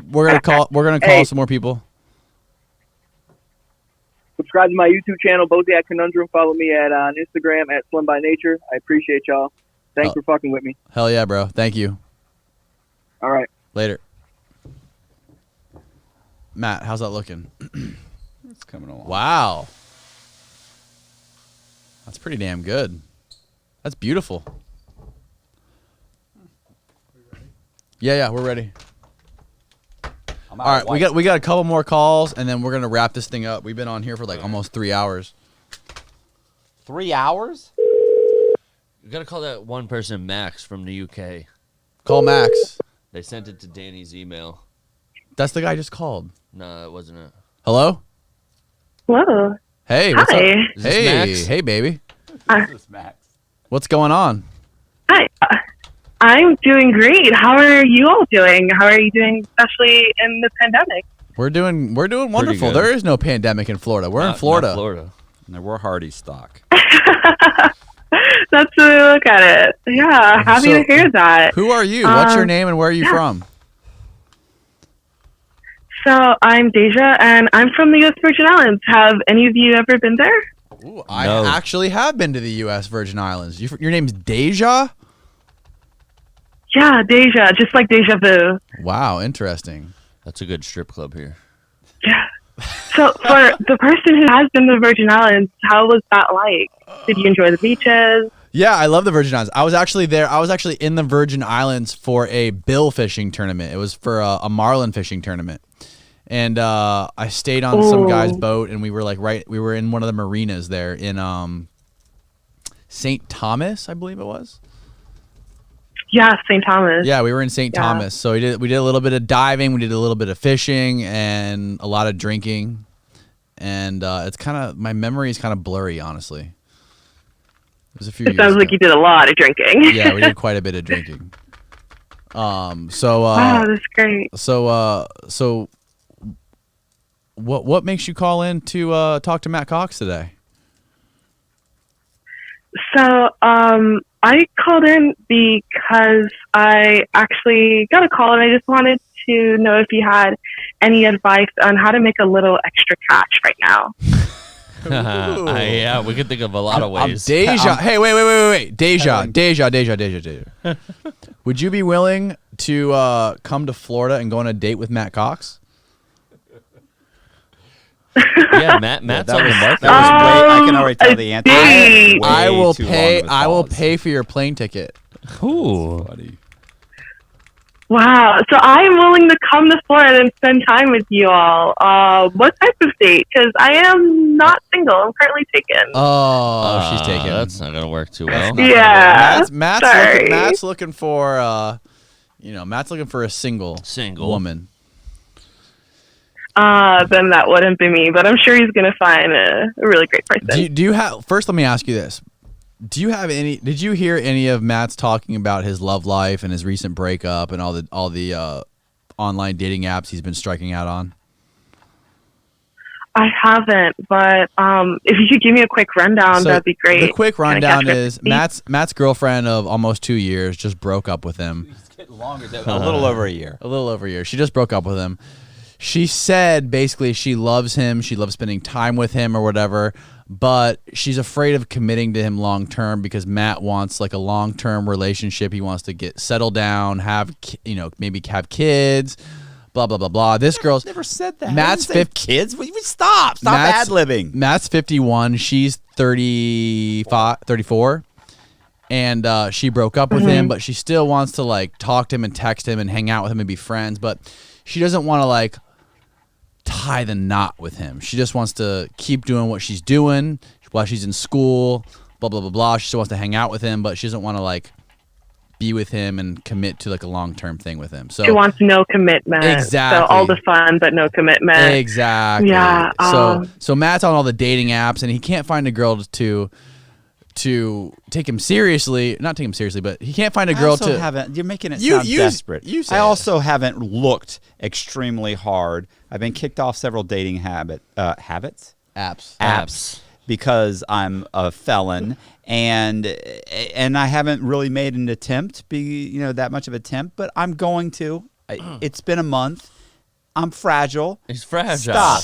We're gonna call Hey. some more people. Subscribe to my YouTube channel, Bozak Conundrum. Follow me on Instagram at Slim by Nature. I appreciate y'all. Thanks for fucking with me. Hell yeah, bro. Thank you. All right. Later. Matt, how's that looking? It's coming along. Wow. That's pretty damn good. That's beautiful. Yeah, we're ready. All right, we got a couple more calls, and then we're gonna wrap this thing up. We've been on here for like almost 3 hours. 3 hours? You gotta call that one person, Max, from the UK. Call Max. They sent it to Danny's email. That's the guy I just called. No, that wasn't it. Hello? Hello. Hey, what's Hi. up? Is this Hey, Max? hey, baby. This is Max. What's going on? Hi. I'm doing great. How are you all doing? How are you doing, especially in the pandemic? We're doing wonderful. good. There is no pandemic in Florida. We're in Not Florida. Florida. No, we're Hardy stock. That's the way to look at it. Yeah, happy So, to hear that. Who are you? What's your Um, name and where are you yeah. from? So I'm Deja, and I'm from the U.S. Virgin Islands. Have any of you ever been there? Ooh, I No. actually have been to the U.S. Virgin Islands. Your name's Deja? Yeah, Deja, just like Deja Vu. Wow, interesting. That's a good strip club here. Yeah. So for the person who has been to the Virgin Islands, how was that like? Did you enjoy the beaches? Yeah, I love the Virgin Islands. I was actually there. I was actually in the Virgin Islands for a bill fishing tournament. It was for a marlin fishing tournament. And I stayed on some guy's boat, and we were in one of the marinas there in St. Thomas, I believe it was. Yeah, St. Thomas. Yeah, we were in St. Yeah. Thomas. So we did a little bit of diving, we did a little bit of fishing, and a lot of drinking. And it's kind of, my memory is kind of blurry, honestly. It was a few It years sounds like ago. you did a lot of drinking. Yeah, we did quite a bit of drinking. Wow, that's great. So what makes you call in to talk to Matt Cox today? So, I called in because I actually got a call and I just wanted to know if you had any advice on how to make a little extra cash right now. Yeah, we could think of a lot of ways. Deja. Hey, wait. Deja. Would you be willing to come to Florida and go on a date with Matt Cox? Yeah, Matt's on the market. That was way, I can already tell the answer. date. I will Way too pay. long of a I will pause. pay for your plane ticket. Ooh. Buddy. Wow. So I'm willing to come to Florida and spend time with you all. What type of date? Because I am not single. I'm currently taken. Oh, she's taking. That's not gonna work too well. Yeah. Matt's looking for Matt's looking for a single woman. Then that wouldn't be me, but I'm sure he's going to find a really great person. Do you have? First, let me ask you this: Do you have any? Did you hear any of Matt's talking about his love life and his recent breakup and all the online dating apps he's been striking out on? I haven't, but if you could give me a quick rundown, So that'd be great. The quick Kinda rundown catch is up. Matt's girlfriend of almost 2 years just broke up with him. It's getting longer. A little over a year. A little over a year. She just broke up with him. She said basically she loves him. She loves spending time with him or whatever, but she's afraid of committing to him long term because Matt wants like a long term relationship. He wants to get settled down, maybe have kids, blah blah blah blah. This girl's never said that. Matt's 50 kids. Stop ad libbing. Matt's 51. She's 35, 34. And she broke up with him, but she still wants to like talk to him and text him and hang out with him and be friends. But she doesn't want to like tie the knot with him. She just wants to keep doing what she's doing while she's in school, blah, blah, blah, blah. She still wants to hang out with him, but she doesn't want to like be with him and commit to like a long-term thing with him. So She wants no commitment. Exactly. So all the fun, but no commitment. Exactly. Yeah. So Matt's on all the dating apps and he can't find a girl to take him seriously. Not take him seriously, but he can't find a girl to. You're making it sound desperate. say I it. also haven't looked extremely hard. I've been kicked off several dating habits. Apps. Because I'm a felon and I haven't really made an attempt, that much of an attempt, but I'm going to. It's been a month. I'm fragile. He's fragile. Stop.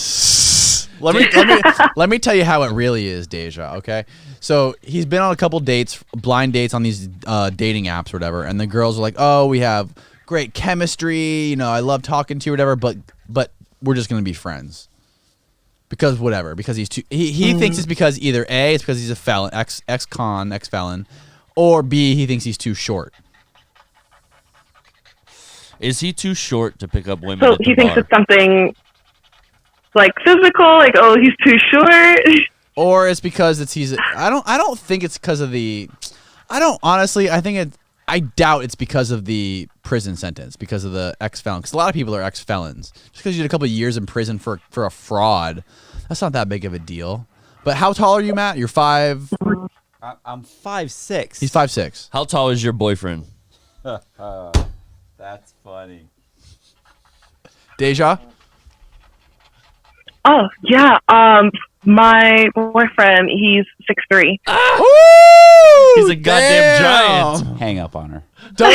Let me tell you how it really is, Deja. Okay, so he's been on a couple dates, blind dates on these dating apps or whatever, and the girls are like, "Oh, we have great chemistry. I love talking to you, or whatever, but we're just gonna be friends." Because whatever, because he's too. He thinks it's because either A, it's because he's a felon, ex-felon, or B, he thinks he's too short. Is he too short to pick up women So at the he thinks bar? it's something like physical, like, oh, he's too short. Or it's because I don't think it's because of the. I doubt it's because of the prison sentence, because of the ex-felon. Because a lot of people are ex-felons. Just because you did a couple of years in prison for a fraud, that's not that big of a deal. But how tall are you, Matt? You're 5. I'm 5'6". He's 5'6". How tall is your boyfriend? That's funny. Deja? Oh, yeah. My boyfriend, he's 6'3". He's a goddamn giant. Hang up on her. Don't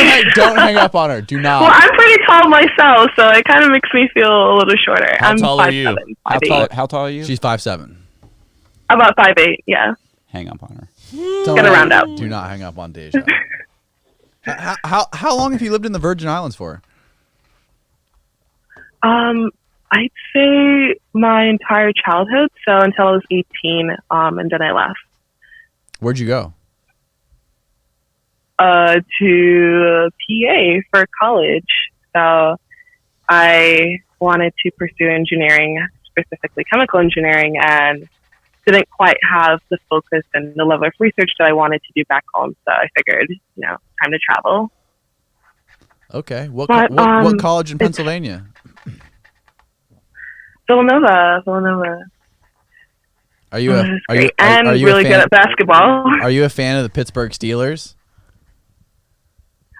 hang up on her. Do not. Well, I'm pretty tall myself, so it kind of makes me feel a little shorter. How I'm tall are you? 5'7", 5'8". How tall are you? She's 5'7". About 5'8", yeah. Hang up on her. Gonna round up. Do not hang up on Deja. How long have you lived in the Virgin Islands for? I'd say my entire childhood, so until I was 18, and then I left. Where'd you go? To PA for college. So I wanted to pursue engineering, specifically chemical engineering, and didn't quite have the focus and the level of research that I wanted to do back home. So I figured, time to travel. Okay. What But, college in Pennsylvania? Villanova. Are you really good at basketball. Are you a fan of the Pittsburgh Steelers?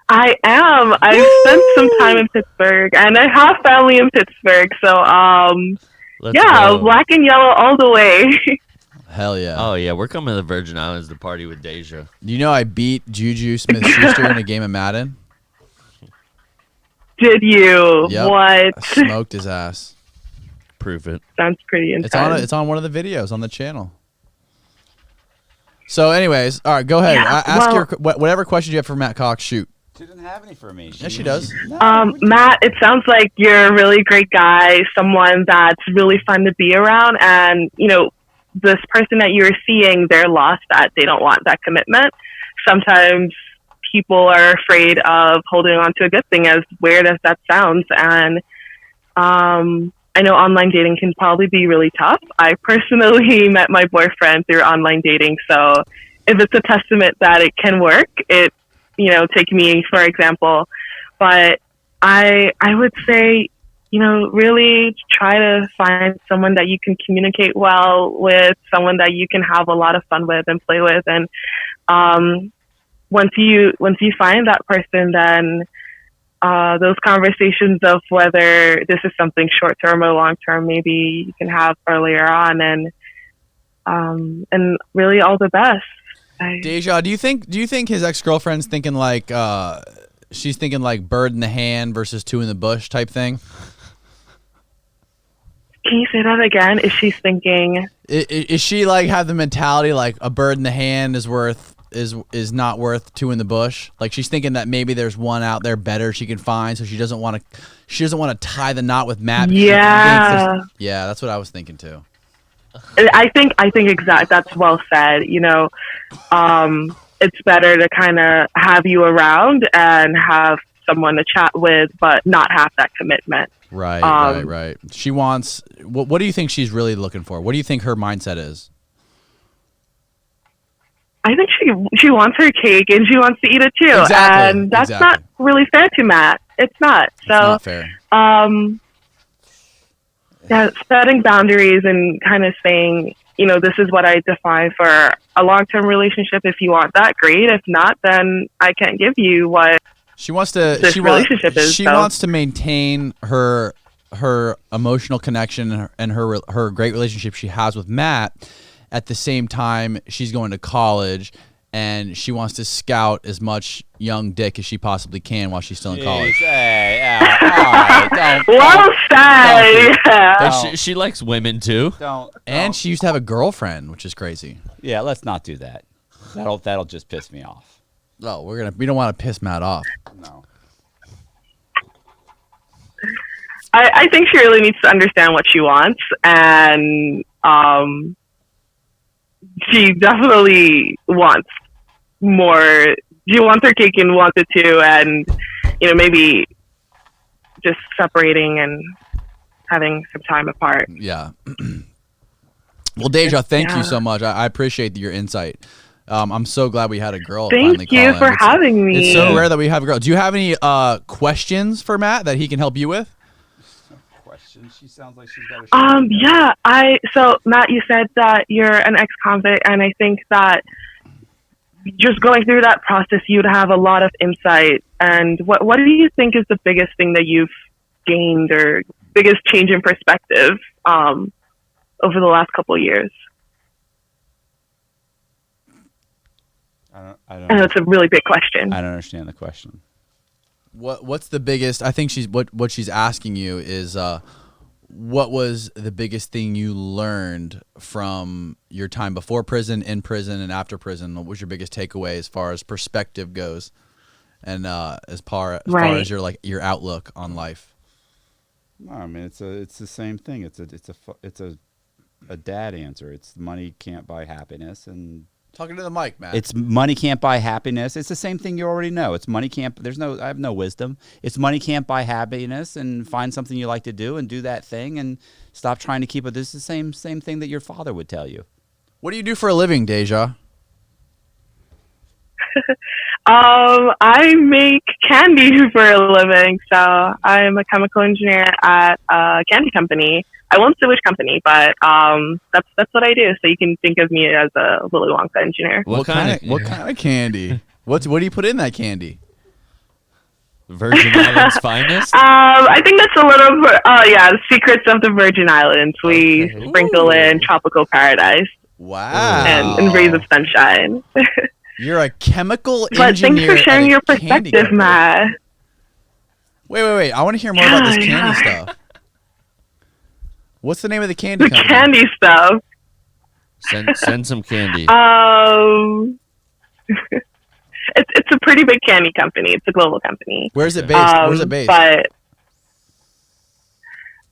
I am. I've spent some time in Pittsburgh, and I have family in Pittsburgh. So, Let's yeah, go. black and yellow all the way. Hell yeah. Oh, yeah. We're coming to the Virgin Islands to party with Deja. Do you know I beat Juju Smith-Schuster in a game of Madden? Did you? Yep. What? I smoked his ass. Prove it. Sounds pretty intense. It's on one of the videos on the channel. So, anyways, all right, go ahead. Yeah, Ask whatever questions you have for Matt Cox. Shoot. She doesn't have any for me. Yes, she does. Matt, it sounds like you're a really great guy, someone that's really fun to be around. And, this person that you're seeing, they're lost that they don't want that commitment. Sometimes people are afraid of holding on to a good thing, as weird as that sounds. And I know online dating can probably be really tough. I personally met my boyfriend through online dating. So if it's a testament that it can work, take me, for example. But I would say, really try to find someone that you can communicate well with, someone that you can have a lot of fun with and play with. And once you find that person, then those conversations of whether this is something short term or long term, maybe you can have earlier on, and really all the best. Deja, do you think his ex-girlfriend's thinking like she's thinking like bird in the hand versus two in the bush type thing? Can you say that again? Is she thinking? Is she like have the mentality like a bird in the hand is not worth two in the bush? Like she's thinking that maybe there's one out there better she can find, so she doesn't want to tie the knot with Matt. Yeah, yeah, that's what I was thinking too. I think that's well said. You know, it's better to kind of have you around and have someone to chat with, but not have that commitment. Right, right. She wants. What do you think she's really looking for? What do you think her mindset is? I think she wants her cake and she wants to eat it too, exactly, and that's not really fair to Matt. It's not. So, it's not fair. Yeah, setting boundaries and kind of saying, you know, this is what I define for a long-term relationship. If you want that, great. If not, then I can't give you what she wants to. This relationship is. She wants to maintain her emotional connection and her great relationship she has with Matt. At the same time, she's going to college, and she wants to scout as much young dick as she possibly can while she's still in college. Hey, all right, well said. Yeah. She likes women too. And she used to have a girlfriend, which is crazy. Yeah, let's not do that. That'll just piss me off. No, we don't want to piss Matt off. No. I think she really needs to understand what she wants, and she definitely wants more. She wants her cake and wants it too, and you know, maybe just separating and having some time apart. Yeah. Well, Deja, thank you so much. I appreciate your insight. I'm so glad we had a girl. Thank you for having me. It's so rare that we have a girl. Do you have any questions for Matt that he can help you with? She sounds like she's got a yeah, so Matt, you said that you're an ex-convict, and I think that just going through that process, you'd have a lot of insight. And what do you think is the biggest thing that you've gained or biggest change in perspective over the last couple of years? I don't. And that's a really big question. I don't understand the question. What's the biggest? I think what she's asking you is what was the biggest thing you learned from your time before prison, in prison, and after prison? What was your biggest takeaway as far as perspective goes, and as far as your outlook on life? No, I mean it's the same thing. It's a dad answer. It's money can't buy happiness, and talking to the mic, man. It's money can't buy happiness. It's the same thing you already know. It's money can't. I have no wisdom. It's money can't buy happiness, and find something you like to do and do that thing, and stop trying to keep it. This is the same thing that your father would tell you. What do you do for a living, Deja? I make candy for a living. So I'm a chemical engineer at a candy company. I won't say which company, but that's what I do. So you can think of me as a Willy Wonka engineer. What kind of candy? What do you put in that candy? Virgin Islands finest? I think that's a little the secrets of the Virgin Islands. We sprinkle in tropical paradise. Wow. And rays of sunshine. You're a chemical but engineer. Thanks for sharing your perspective, Matt. Wait. I want to hear more about this candy stuff. What's the name of the candy company? Candy stuff. Send some candy. It's a pretty big candy company. It's a global company. Where's it based? Where's it based? But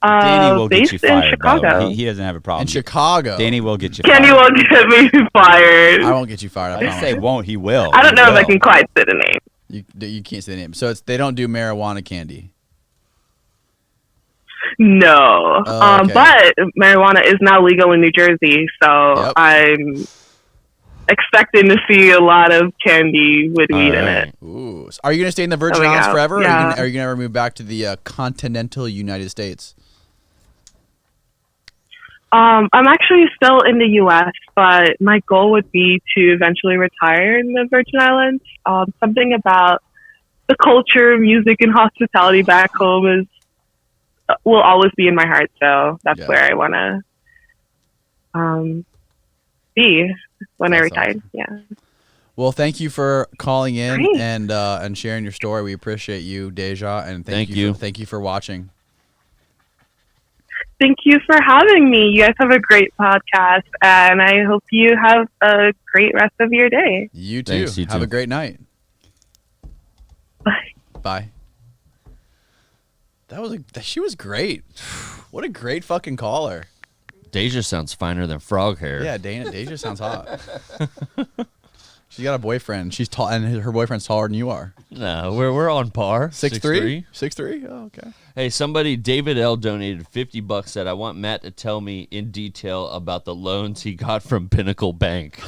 Danny will get you fired. In Chicago. He doesn't have a problem. In Chicago. Danny will get you Danny fired. will get me fired. I won't get you fired. I didn't say won't. He will. I don't know if I can quite say the name. You can't say the name. So they don't do marijuana candy. No. Okay. But marijuana is now legal in New Jersey, so I'm expecting to see a lot of candy with weed in it. Ooh. So are you going to stay in the Virgin Islands forever? Yeah. Or are you going to ever move back to the continental United States? I'm actually still in the U.S., but my goal would be to eventually retire in the Virgin Islands. Something about the culture, music, and hospitality back home will always be in my heart. So that's where I want to be when I retire. Awesome. Yeah. Well, thank you for calling in Great. and sharing your story. We appreciate you, Deja, and thank you. Thank you for watching. Thank you for having me. You guys have a great podcast, and I hope you have a great rest of your day. You too. Thanks, you have too. a great night. Bye. Bye. She was great. What a great fucking caller. Deja sounds finer than frog hair. Yeah, Deja sounds hot. She's got a boyfriend. She's tall, and her boyfriend's taller than you are. No, we're on par. 6'3"? 6'3"? Oh, okay. Hey, somebody, David L. donated $50. Said, I want Matt to tell me in detail about the loans he got from Pinnacle Bank.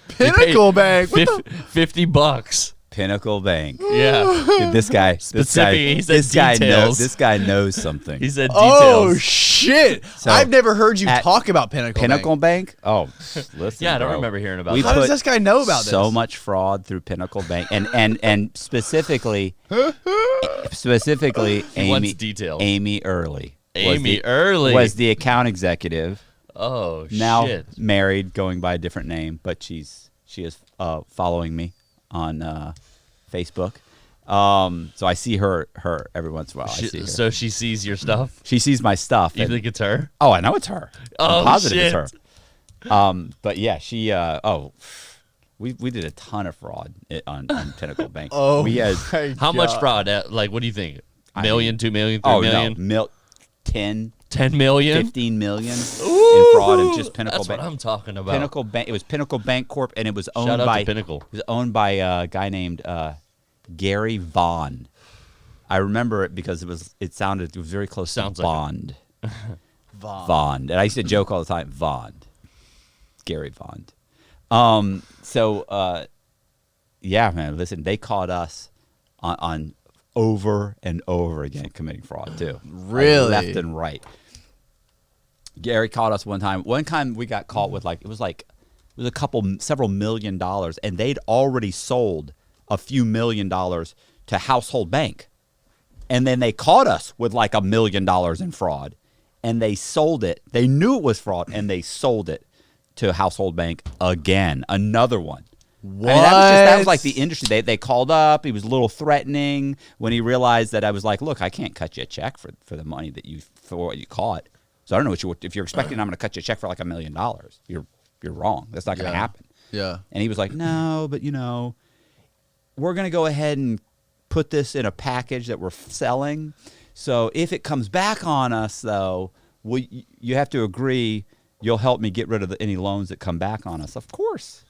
Pinnacle Bank? What $50. Pinnacle Bank. Yeah. Dude, this guy knows something. He said details. Oh, shit. So, I've never heard you talk about Pinnacle Bank. Oh, listen. Yeah, I don't bro. remember hearing about We that. How does put this guy know about this? so much fraud through Pinnacle Bank, and specifically He wants details. Amy Early. Early was the account executive. Oh, now shit. married, going by a different name, but she is following me on Facebook. So I see her every once in a while. I see her. So she sees your stuff? She sees my stuff. You think it's her? Oh, I know it's her. Oh, I'm positive shit. it's her. But yeah, she. We did a ton of fraud on Pinnacle Bank. Oh, we had How much fraud? Like, what do you think? $1 million, $2 million, $3 million? No, 10 million, 15 million in fraud in just Pinnacle That's Bank. what I'm talking about. Pinnacle Bank. It was Pinnacle Bank Corp, and it was Shout owned out by to Pinnacle. It was owned by a guy named Gary Vaughn. I remember it because it was very close Sounds to like Bond. Vaughn. And I used to joke all the time, Vaughn. Gary Vaughn. Yeah, man, listen, they caught us on over and over again committing fraud too. Really? Like, left and right. Gary caught us one time. One time we got caught with it was several $1 million, and they'd already sold a few $1 million to Household Bank. And then they caught us with like $1 million in fraud, and they sold it. They knew it was fraud, and they sold it to Household Bank again. Another one. What? I mean, that was like the industry. They called up. He was a little threatening when he realized that I was like, look, I can't cut you a check for the money for what you caught. So I don't know if you're expecting I'm going to cut you a check for like $1 million. You're wrong. That's not going to happen. Yeah. And he was like, no, but we're going to go ahead and put this in a package that we're selling. So if it comes back on us, though, you have to agree you'll help me get rid of any loans that come back on us. Of course.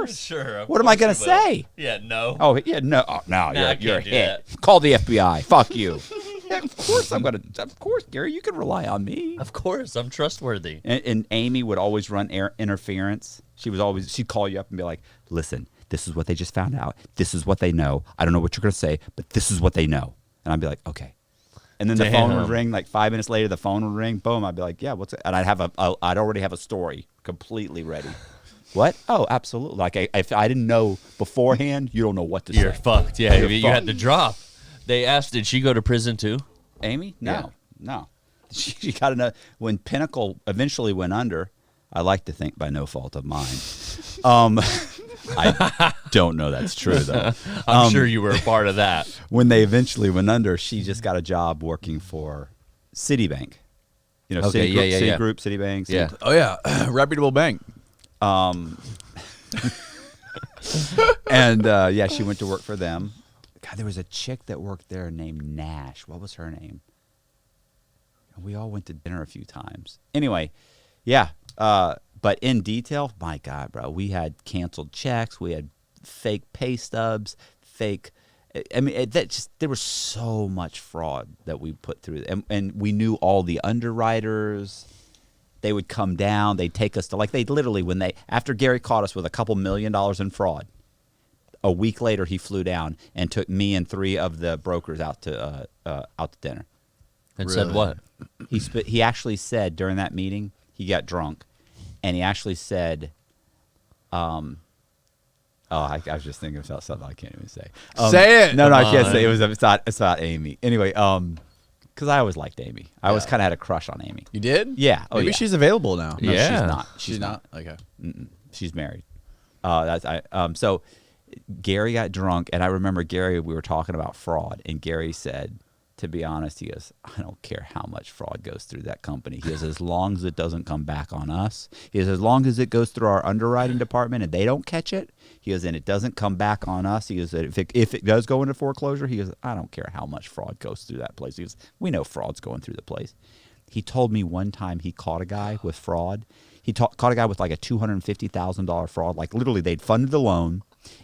Sure. What am I going to say? Yeah, no. Oh, yeah, no. Oh, no, I you're a can't do hit. that. Call the FBI. Fuck you. Yeah, of course Of course, Gary, you can rely on me. Of course, I'm trustworthy. And Amy would always run interference. She'd call you up and be like, listen, this is what they just found out. This is what they know. I don't know what you're going to say, but this is what they know. And I'd be like, okay. And then the phone would ring. Like 5 minutes later, the phone would ring. Boom. I'd be like, yeah, what's it? And I'd already have a story completely ready. What? Oh, absolutely. Like if I didn't know beforehand, you don't know what to say. You're fucked. Yeah, You're you fucked. had to drop. They asked, did she go to prison too? Amy? Yeah. No. She got enough. When Pinnacle eventually went under, I like to think by no fault of mine. I don't know that's true though. I'm sure you were a part of that. When they eventually went under, she just got a job working for Citibank. Okay, Citigroup, Citibank. Yeah. Oh, yeah. Reputable bank. And she went to work for them. God, there was a chick that worked there named Nash. What was her name? We all went to dinner a few times. Anyway, yeah. But in detail, my God, bro, we had canceled checks. We had fake pay stubs, fake. I mean, there was so much fraud that we put through, and we knew all the underwriters. They would come down. They'd take us to they literally after Gary caught us with a couple $1 million in fraud. A week later, he flew down and took me and 3 of the brokers out to dinner. And said what? He actually said during that meeting, he got drunk, and he actually said, I was just thinking about something I can't even say. Say it. No, I can't on. say it. It's not Amy. Anyway, because I always liked Amy. I always kind of had a crush on Amy. You did? Yeah. Oh, Maybe yeah. she's available now. No, Yeah. she's not. She's not? Okay. She's married. So Gary got drunk, and I remember Gary. We were talking about fraud, and Gary said, to be honest, he goes, I don't care how much fraud goes through that company. He goes, as long as it doesn't come back on us. He goes, as long as it goes through our underwriting department and they don't catch it. He goes, and it doesn't come back on us. He goes, if it does go into foreclosure, he goes, I don't care how much fraud goes through that place. He goes, we know fraud's going through the place. He told me one time he caught a guy with fraud. He caught a guy with like a $250,000 fraud. Like literally they'd funded the loan.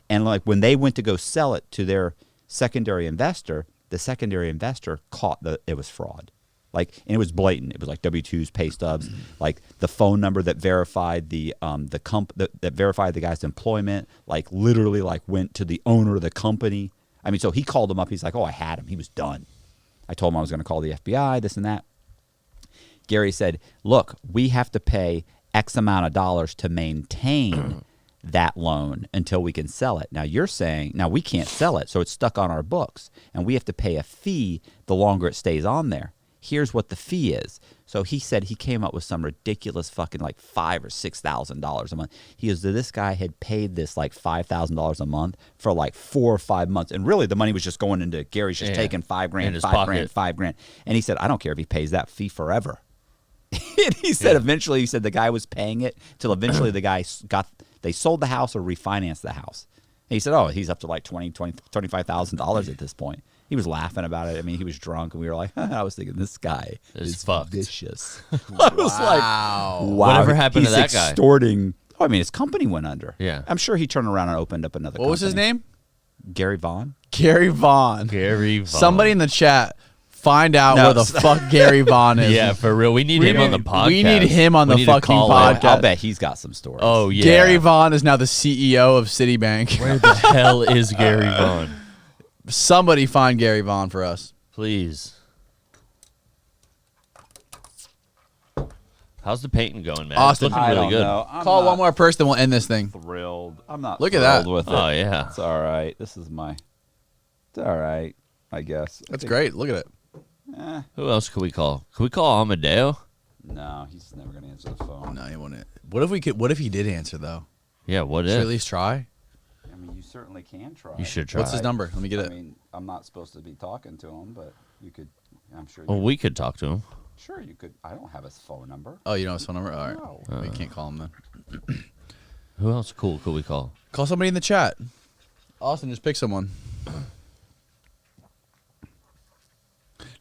And like when they went to go sell it to their secondary investor, the secondary investor caught it was fraud. Like, and it was blatant. It was like W-2s, pay stubs, like the phone number that verified that verified the guy's employment, like literally like went to the owner of the company. I mean, so he called him up. He's like, oh, I had him. He was done. I told him I was going to call the FBI, this and that. Gary said, look, we have to pay X amount of dollars to maintain that loan until we can sell it. Now you're saying, now we can't sell it, so it's stuck on our books, and we have to pay a fee the longer it stays on there. Here's what the fee is. So he said he came up with some ridiculous fucking like $5,000 or $6,000 a month. He goes, this guy had paid this like $5,000 a month for like 4 or 5 months, and really the money was just going into Gary's just taking $5,000, $5,000. And he said, I don't care if he pays that fee forever. And he said eventually, he said the guy was paying it till eventually the guy they sold the house or refinanced the house. And he said, oh, he's up to like $25,000 at this point. He was laughing about it. I mean, he was drunk, and we were like, I was thinking, this guy is fucked. Vicious. I was like, wow. Whatever happened to He's that guy? extorting. Oh, I mean, his company went under. Yeah. I'm sure he turned around and opened up another What was his name? Gary Vaughn. Gary Vaughn. Gary Vaughn. Somebody in the chat, find out where the fuck Gary Vaughn is. Yeah, for real. We need him on the podcast. We need him on the need to fucking call him. podcast. I'll bet he's got some stories. Oh, yeah. Gary Vaughn is now the CEO of Citibank. Where the hell is Gary Vaughn? Somebody find Gary Vaughn for us. Please. How's the painting going, man? Austin, it's looking really good. Call one more person, then we'll end this thing. Thrilled. I'm not Look at thrilled that. with it. Oh, yeah. It's all right. It's all right, I guess. That's great. Look at it. Who else could we call? Could we call Amadeo? No, he's never going to answer the phone. No, he wouldn't. What if he did answer though? Yeah, what Should we if? at least try? I mean, you certainly can try. You should try. What's his number? Let me get it. I mean, I'm not supposed to be talking to him, but you could. I'm sure. Well, we could talk to him. Sure, you could. I don't have his phone number. Oh, you don't have his phone number? All right. No. We can't call him then. Who else cool could we call? Call somebody in the chat. Austin, just pick someone.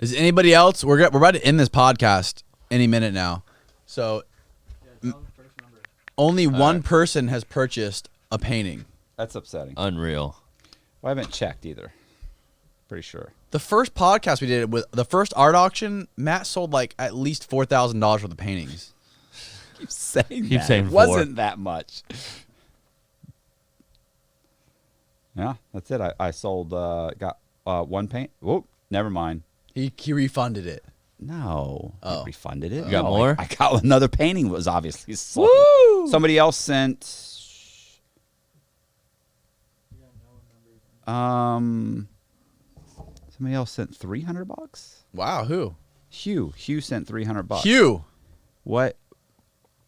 Does anybody else? We're about to end this podcast any minute now. So only one person has purchased a painting. That's upsetting. Unreal. Well, I haven't checked either. Pretty sure. The first podcast we did with the first art auction, Matt sold like at least $4,000 worth of paintings. Keep saying Keep that. saying It four. wasn't that much. Yeah, that's it. I sold. Got one paint. Whoop. Never mind. He refunded it. No. Oh. I refunded it. You got No, more? I got another painting was obviously sold. Woo! Somebody else sent. Somebody else sent $300. Wow, who? Hugh sent $300. Hugh. What?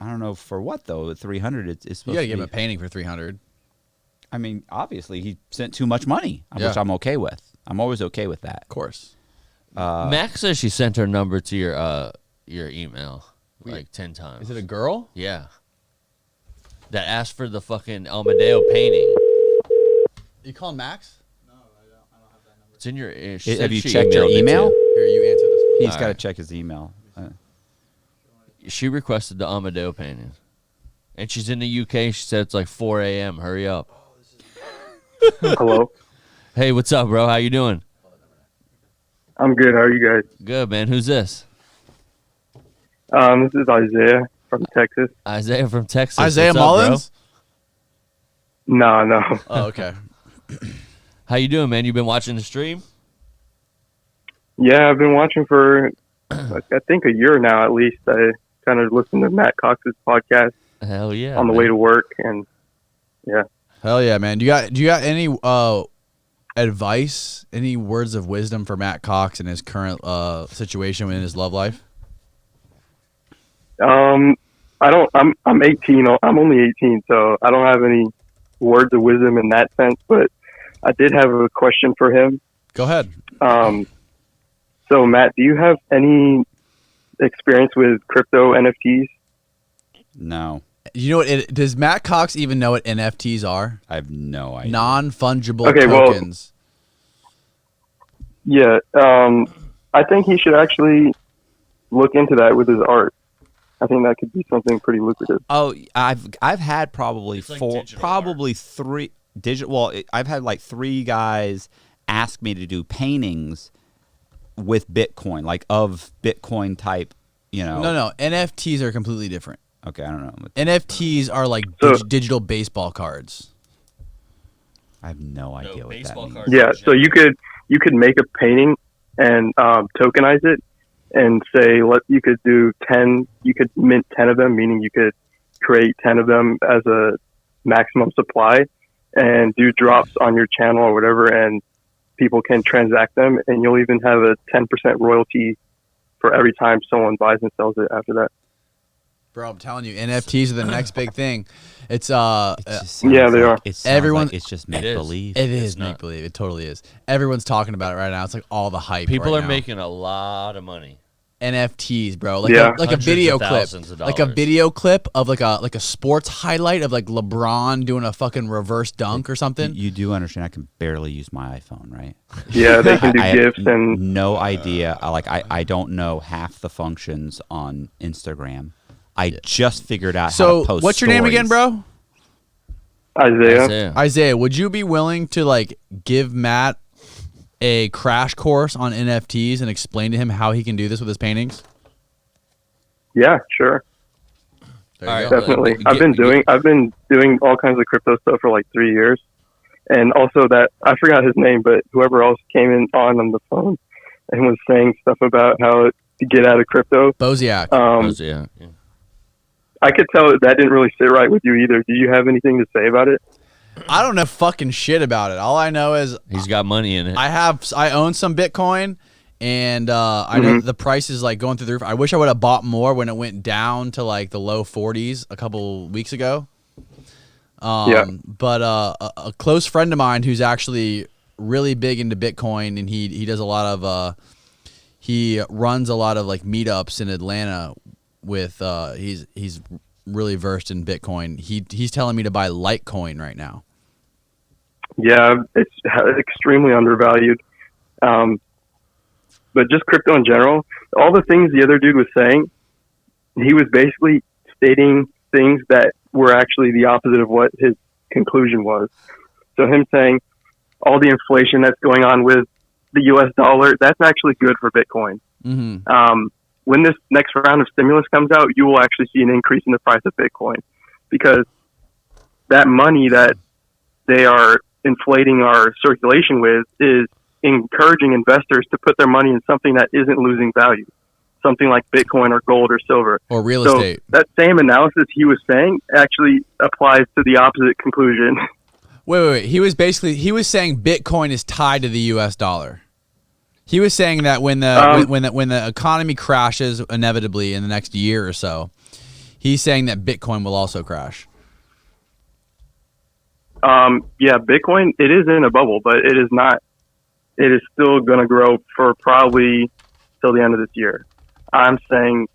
I don't know for what though. At 300, it's supposed You gotta to give be. him a painting for $300. I mean, obviously he sent too much money, Yeah. which I'm okay with. I'm always okay with that. Of course. Max says she sent her number to your email like 10 times. Is it a girl? Yeah. That asked for the fucking Amadeo painting. You calling Max? It's in your. Have you checked your email? Here, you answer this one. He's All got to right. check his email. She requested the Amadeo painting, and she's in the UK. She said it's like 4 a.m. Hurry up. Hello. Hey, what's up, bro? How you doing? I'm good. How are you guys? Good, man. Who's this? This is Isaiah from Texas. Isaiah from Texas. Isaiah What's up, bro? Mullins? No. Oh, okay. How you doing, man? You been watching the stream? Yeah, I've been watching for I think a year now at least. I kind of listened to Matt Cox's podcast Hell yeah. on the way to work, and yeah. Hell yeah, man. Do you got any advice, any words of wisdom for Matt Cox in his current situation in his love life? I don't. I'm 18. I'm only 18, so I don't have any words of wisdom in that sense. But I did have a question for him. Go ahead. So Matt, do you have any experience with crypto NFTs? No, You know what? Does Matt Cox even know what NFTs are? I have no idea. Non-fungible Okay, well- tokens. Yeah. I think he should actually look into that with his art. I think that could be something pretty lucrative. Oh, I've had probably It's like four, digital probably three digital. Well, I've had like three guys ask me to do paintings with Bitcoin, like of Bitcoin type. No. NFTs are completely different. Okay, I don't know. NFTs are like So- digital baseball cards. I have no idea what that baseball means. cards. Yeah. So you could make a painting and tokenize it, and say you could do 10. You could mint 10 of them, meaning you could create 10 of them as a maximum supply, and do drops on your channel or whatever, and people can transact them, and you'll even have a 10% royalty for every time someone buys and sells it after that. Bro, I'm telling you, NFTs are the next big thing. It's It just sounds Yeah, they are. It sounds Everyone- like it's just make believe. it is not. make believe. It totally is. Everyone's talking about it right now. It's like all the hype. People right are now. making a lot of money. NFTs, bro. Like Yeah. a Hundreds video of clip, thousands of like a dollars. video clip of like a sports highlight of like LeBron doing a fucking reverse dunk or something. You do understand I can barely use my iPhone, right? Yeah, they can do I have GIFs and no idea. I don't know half the functions on Instagram. I just figured out how So, to post what's your name again, stories. bro? Isaiah. Isaiah, would you be willing to like give Matt a crash course on NFTs and explain to him how he can do this with his paintings? Yeah, sure. There you All go. right. Definitely. Get- I've been doing all kinds of crypto stuff for like 3 years. And also that I forgot his name, but whoever else came in on the phone and was saying stuff about how to get out of crypto. Boziak. Yeah. I could tell that didn't really sit right with you either. Do you have anything to say about it? I don't know fucking shit about it. All I know is He's got money in it. I own some Bitcoin, and I know the price is like going through the roof. I wish I would have bought more when it went down to like the low 40s a couple weeks ago. But a close friend of mine who's actually really big into Bitcoin, and he does a lot of he runs a lot of like meetups in Atlanta with he's really versed in Bitcoin. He's telling me to buy Litecoin right now. Yeah, it's extremely undervalued. But just crypto in general, all the things the other dude was saying, he was basically stating things that were actually the opposite of what his conclusion was. So him saying all the inflation that's going on with the US dollar, that's actually good for Bitcoin. Mm-hmm. When this next round of stimulus comes out, you will actually see an increase in the price of Bitcoin, because that money that they are inflating our circulation with is encouraging investors to put their money in something that isn't losing value, something like Bitcoin or gold or silver. Or real So estate. that same analysis he was saying actually applies to the opposite conclusion. Wait. He was saying Bitcoin is tied to the U.S. dollar. He was saying that when the economy crashes inevitably in the next year or so, he's saying that Bitcoin will also crash. Yeah, Bitcoin, it is in a bubble, but it is not. It is still going to grow for probably till the end of this year. I'm saying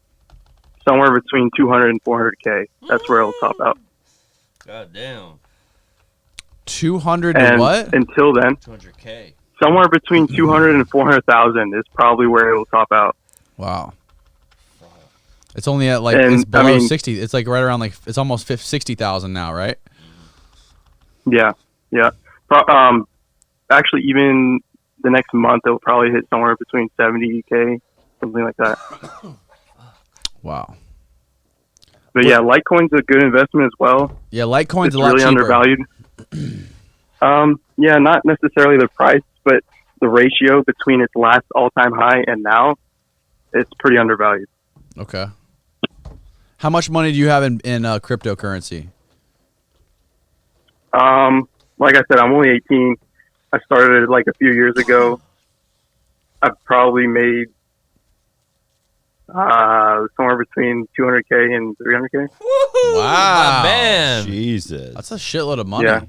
somewhere between 200 and 400K. That's where it'll top out. God damn. 200 to And what? until then, 200K. somewhere between 200 and 400,000 is probably where it will top out. Wow. It's only at like And, it's below I mean- 60. It's like right around like it's almost 60,000 now, right? Yeah. Actually, even the next month, it'll probably hit somewhere between 70K, something like that. Wow. But yeah, Litecoin's a good investment as well. Yeah, Litecoin's It's a lot really cheaper. undervalued. Yeah, not necessarily the price, but the ratio between its last all-time high and now it's pretty undervalued. Okay. How much money do you have in cryptocurrency? Like I said, I'm only 18. I started like a few years ago. I've probably made somewhere between 200K and 300K. Woohoo! Wow. My man. Jesus. That's a shitload of money. Yeah.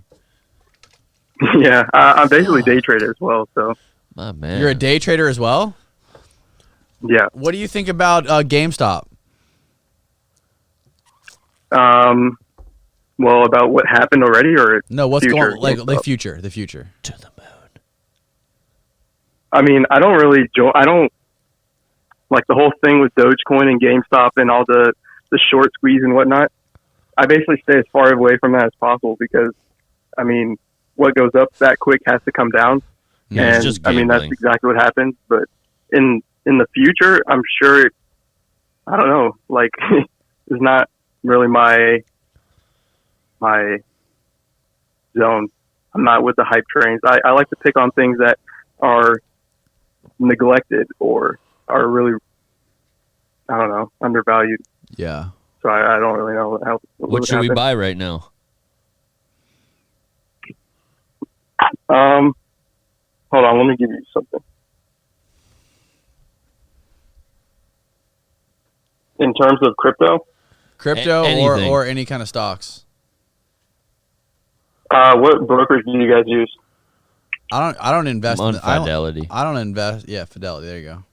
Yeah, I'm basically day trader as well. So My man. You're a day trader as well? yeah. What do you think about GameStop? Well, about what happened already, or No, what's future going like the GameStop? future? The future. To the moon. I mean, I don't really I don't like the whole thing with Dogecoin and GameStop and all the short squeeze and whatnot. I basically stay as far away from that as possible because, I mean, what goes up that quick has to come down. Yeah, and it's just I mean, that's gambling. exactly what happened. But in the future, I'm sure, I don't know, like, it's not really my zone. I'm not with the hype trains. I like to pick on things that are neglected or are really, I don't know, undervalued. Yeah. So I don't really know what What should we happen. buy right now? Hold on, let me give you something. In terms of crypto, Crypto anything. or any kind of stocks. what brokers do you guys use? I don't invest I'm on in I don't- Fidelity. I don't invest. Yeah, Fidelity. There you go.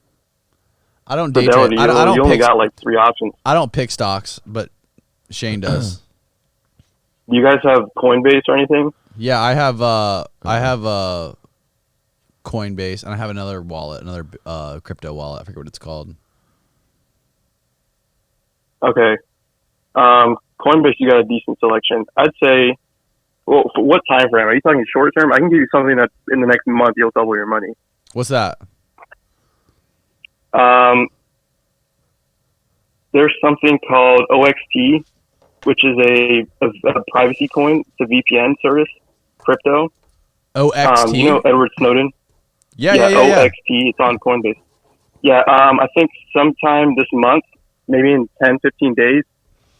I don't day Fidelity. trade. I You don't only pick. got like 3 options. I don't pick stocks, but Shane does. Do you guys have Coinbase or anything? Yeah, I have Coinbase, and I have another wallet, another crypto wallet. I forget what it's called. Okay. Coinbase, you got a decent selection. I'd say, well, for what time frame? Are you talking short term? I can give you something that in the next month you'll double your money. What's that? There's something called OXT, which is a privacy coin. It's a VPN service, crypto. OXT. You know Edward Snowden? yeah. OXT. It's on Coinbase. Yeah, I think sometime this month, maybe in 10, 15 days,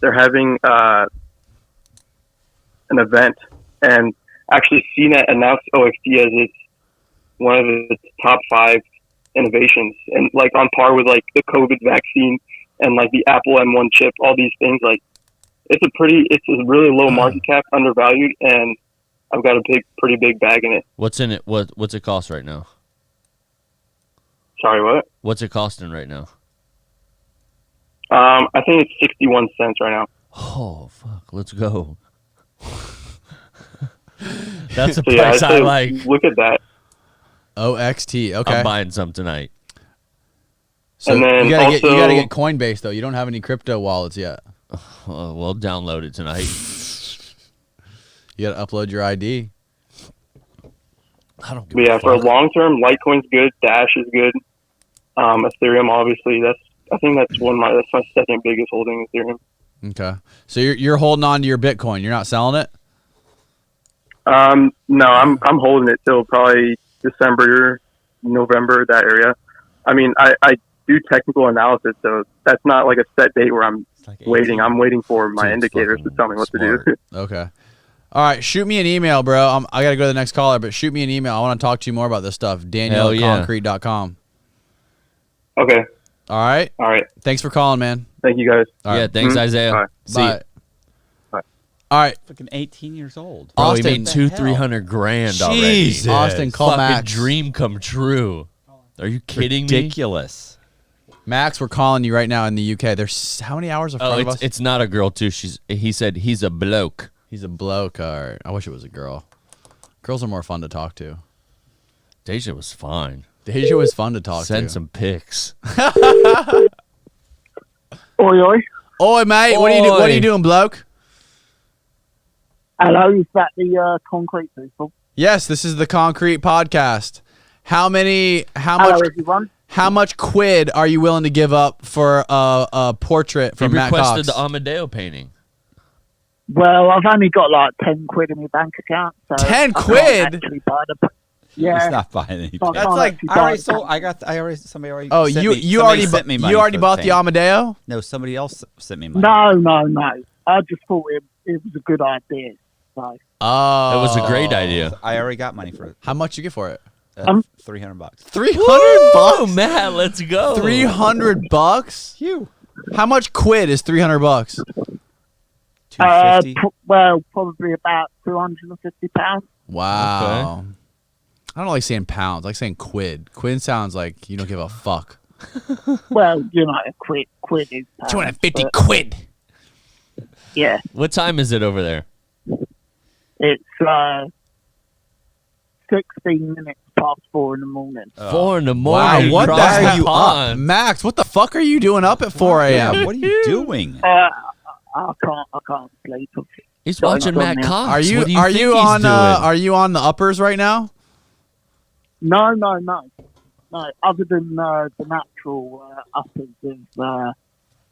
they're having an event. And actually, CNET announced OXT as its one of its top 5 innovations, and like on par with like the COVID vaccine and like the Apple M1 chip. All these things, like it's a really low market cap, undervalued, and I've got a pretty big bag in it. What's in it? What's it cost right now? Sorry, what? What's it costing right now? I think it's 61 cents right now. Oh fuck! Let's go. That's a So yeah, price I'd I say like. look at that. OXT. Okay. I'm buying some tonight. So And then you gotta also- get Coinbase though. You don't have any crypto wallets yet. We'll download it tonight. You gotta upload your ID. I don't give But yeah, a for fuck. long term, Litecoin's good. Dash is good. Ethereum, obviously, I think that's my second biggest holding, Ethereum. Okay. So you're holding on to your Bitcoin. You're not selling it. No, I'm holding it till probably December, November, that area. I mean, I do technical analysis, so that's not like a set date where I'm like waiting. 18. I'm waiting for my Dude, indicators to fucking tell me what to do. smart. Okay. All right. Shoot me an email, bro. I gotta go to the next caller, but shoot me an email. I want to talk to you more about this stuff. Daniel Hell at yeah. concrete.com. Okay. All right. All right. Thanks for calling, man. Thank you, guys. All Yeah, right. thanks, Mhm. Isaiah. All right. See ya. Bye. All right. Fucking 18 years old. Bro, he Austin, made what the hell? 200-300 grand already. Jesus. Austin, call Fucking Max. dream come true. Are you kidding me? Ridiculous. Max, we're calling you right now in the UK. There's how many hours in front Oh, of us? it's not a girl too. He said he's a bloke. He's a bloke. All right. I wish it was a girl. Girls are more fun to talk to. Deja was fine. Deja was fun to talk Send to. some pics. Oi, oi. Oi, mate. What are you Oi. doing, bloke? Hello, is that the concrete people? Yes, this is the Concrete Podcast. How Hello, much everyone. how much quid are you willing to give up for a portrait He from Matt requested Cox? the Amadeo painting. Well, I've only got like 10 quid in my bank account. So 10 I can't quid? actually buy the Yeah. He's not buying anything. But I That's can't like- actually I buy already it. sold. Somebody already. Oh, sent you me- you somebody already sent me bu- money you already for bought the paint. Amadeo? No, somebody else sent me money. No. I just thought it was a good idea. So, Oh, That was a great idea. I already got money for it. How much you get for it? $300. 300 Oh, bucks. Matt, let's go. 300 bucks. You. How much quid is 300 bucks? 250. probably about £250. Wow. I don't like saying pounds. I like saying quid. Quid sounds like you don't give a fuck. Well, quid is 250 but, quid. Yeah, What time is it over there? it's 16 minutes past 4 in the morning. 4 in the Wow, morning. what the across hell are you up? pond. Max, what the fuck are you doing up at 4 Yeah, a.m.? what are you doing? I can't sleep. He's Sorry, watching I'm Matt now. Cox. Are you What do are think you he's on doing? are you on the uppers right now? No. Other than the natural uppers of